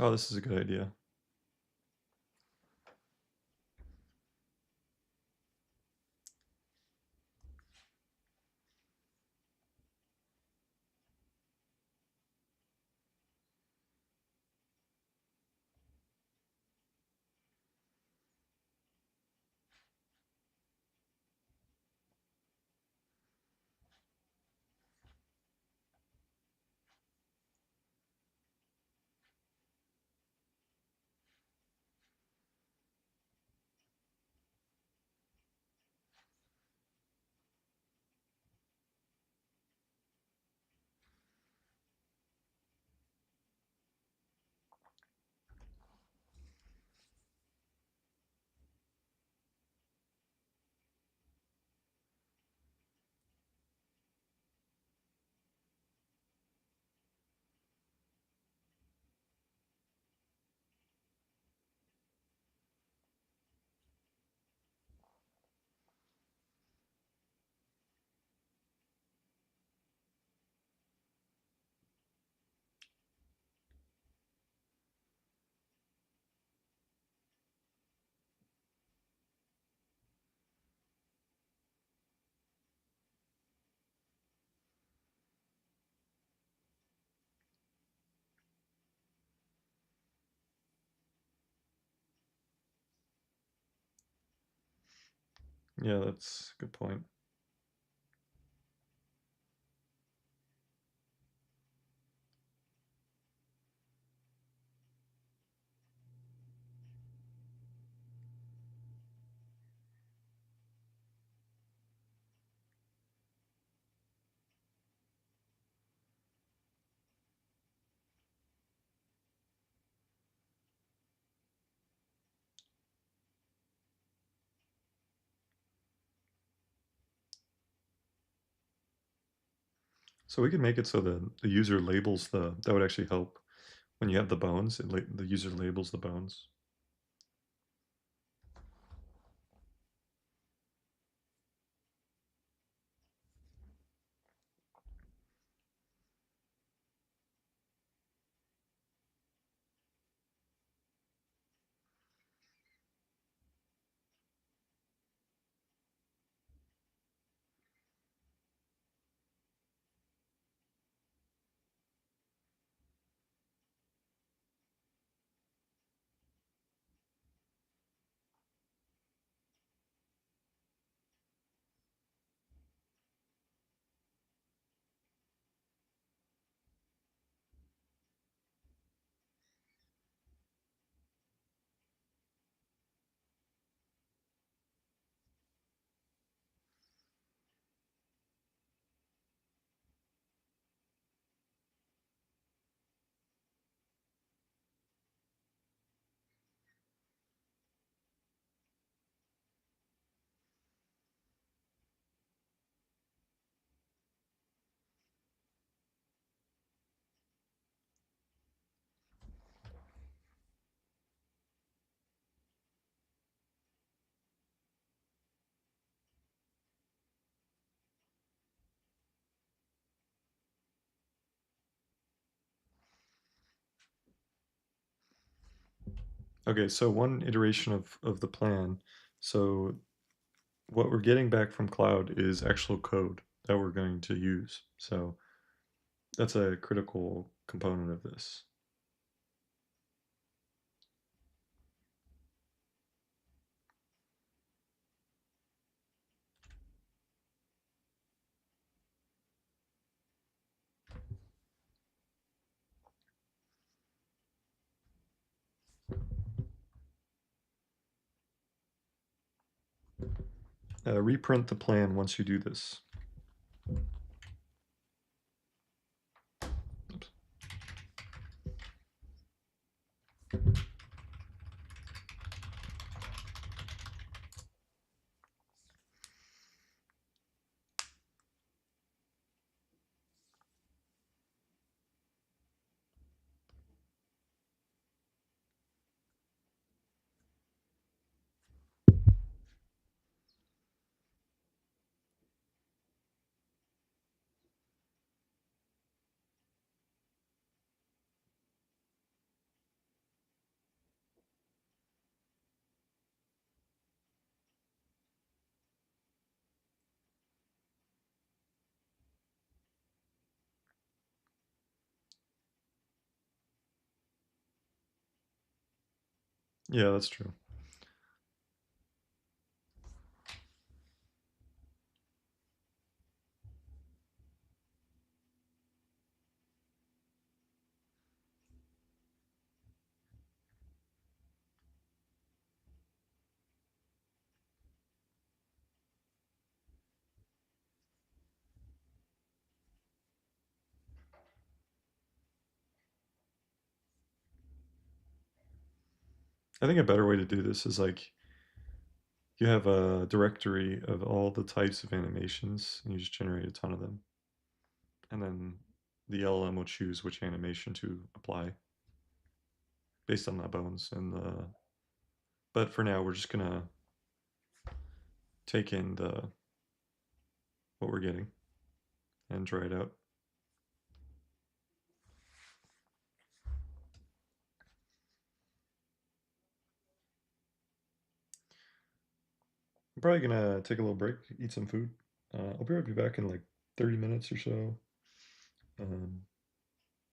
Speaker 1: Oh, this is a good idea. Yeah, that's a good point. So we could make it so the user labels that would actually help. When you have the bones, the user labels the bones. Okay, so one iteration of the plan. So what we're getting back from Cloud is actual code that we're going to use. So that's a critical component of this. Reprint the plan once you do this. Oops. Yeah, that's true. I think a better way to do this is like you have a directory of all the types of animations and you just generate a ton of them. And then the LLM will choose which animation to apply based on the bones and the but for now we're just gonna take in the what we're getting and try it out. I'm probably gonna take a little break, eat some food. I'll be right back in like 30 minutes or so.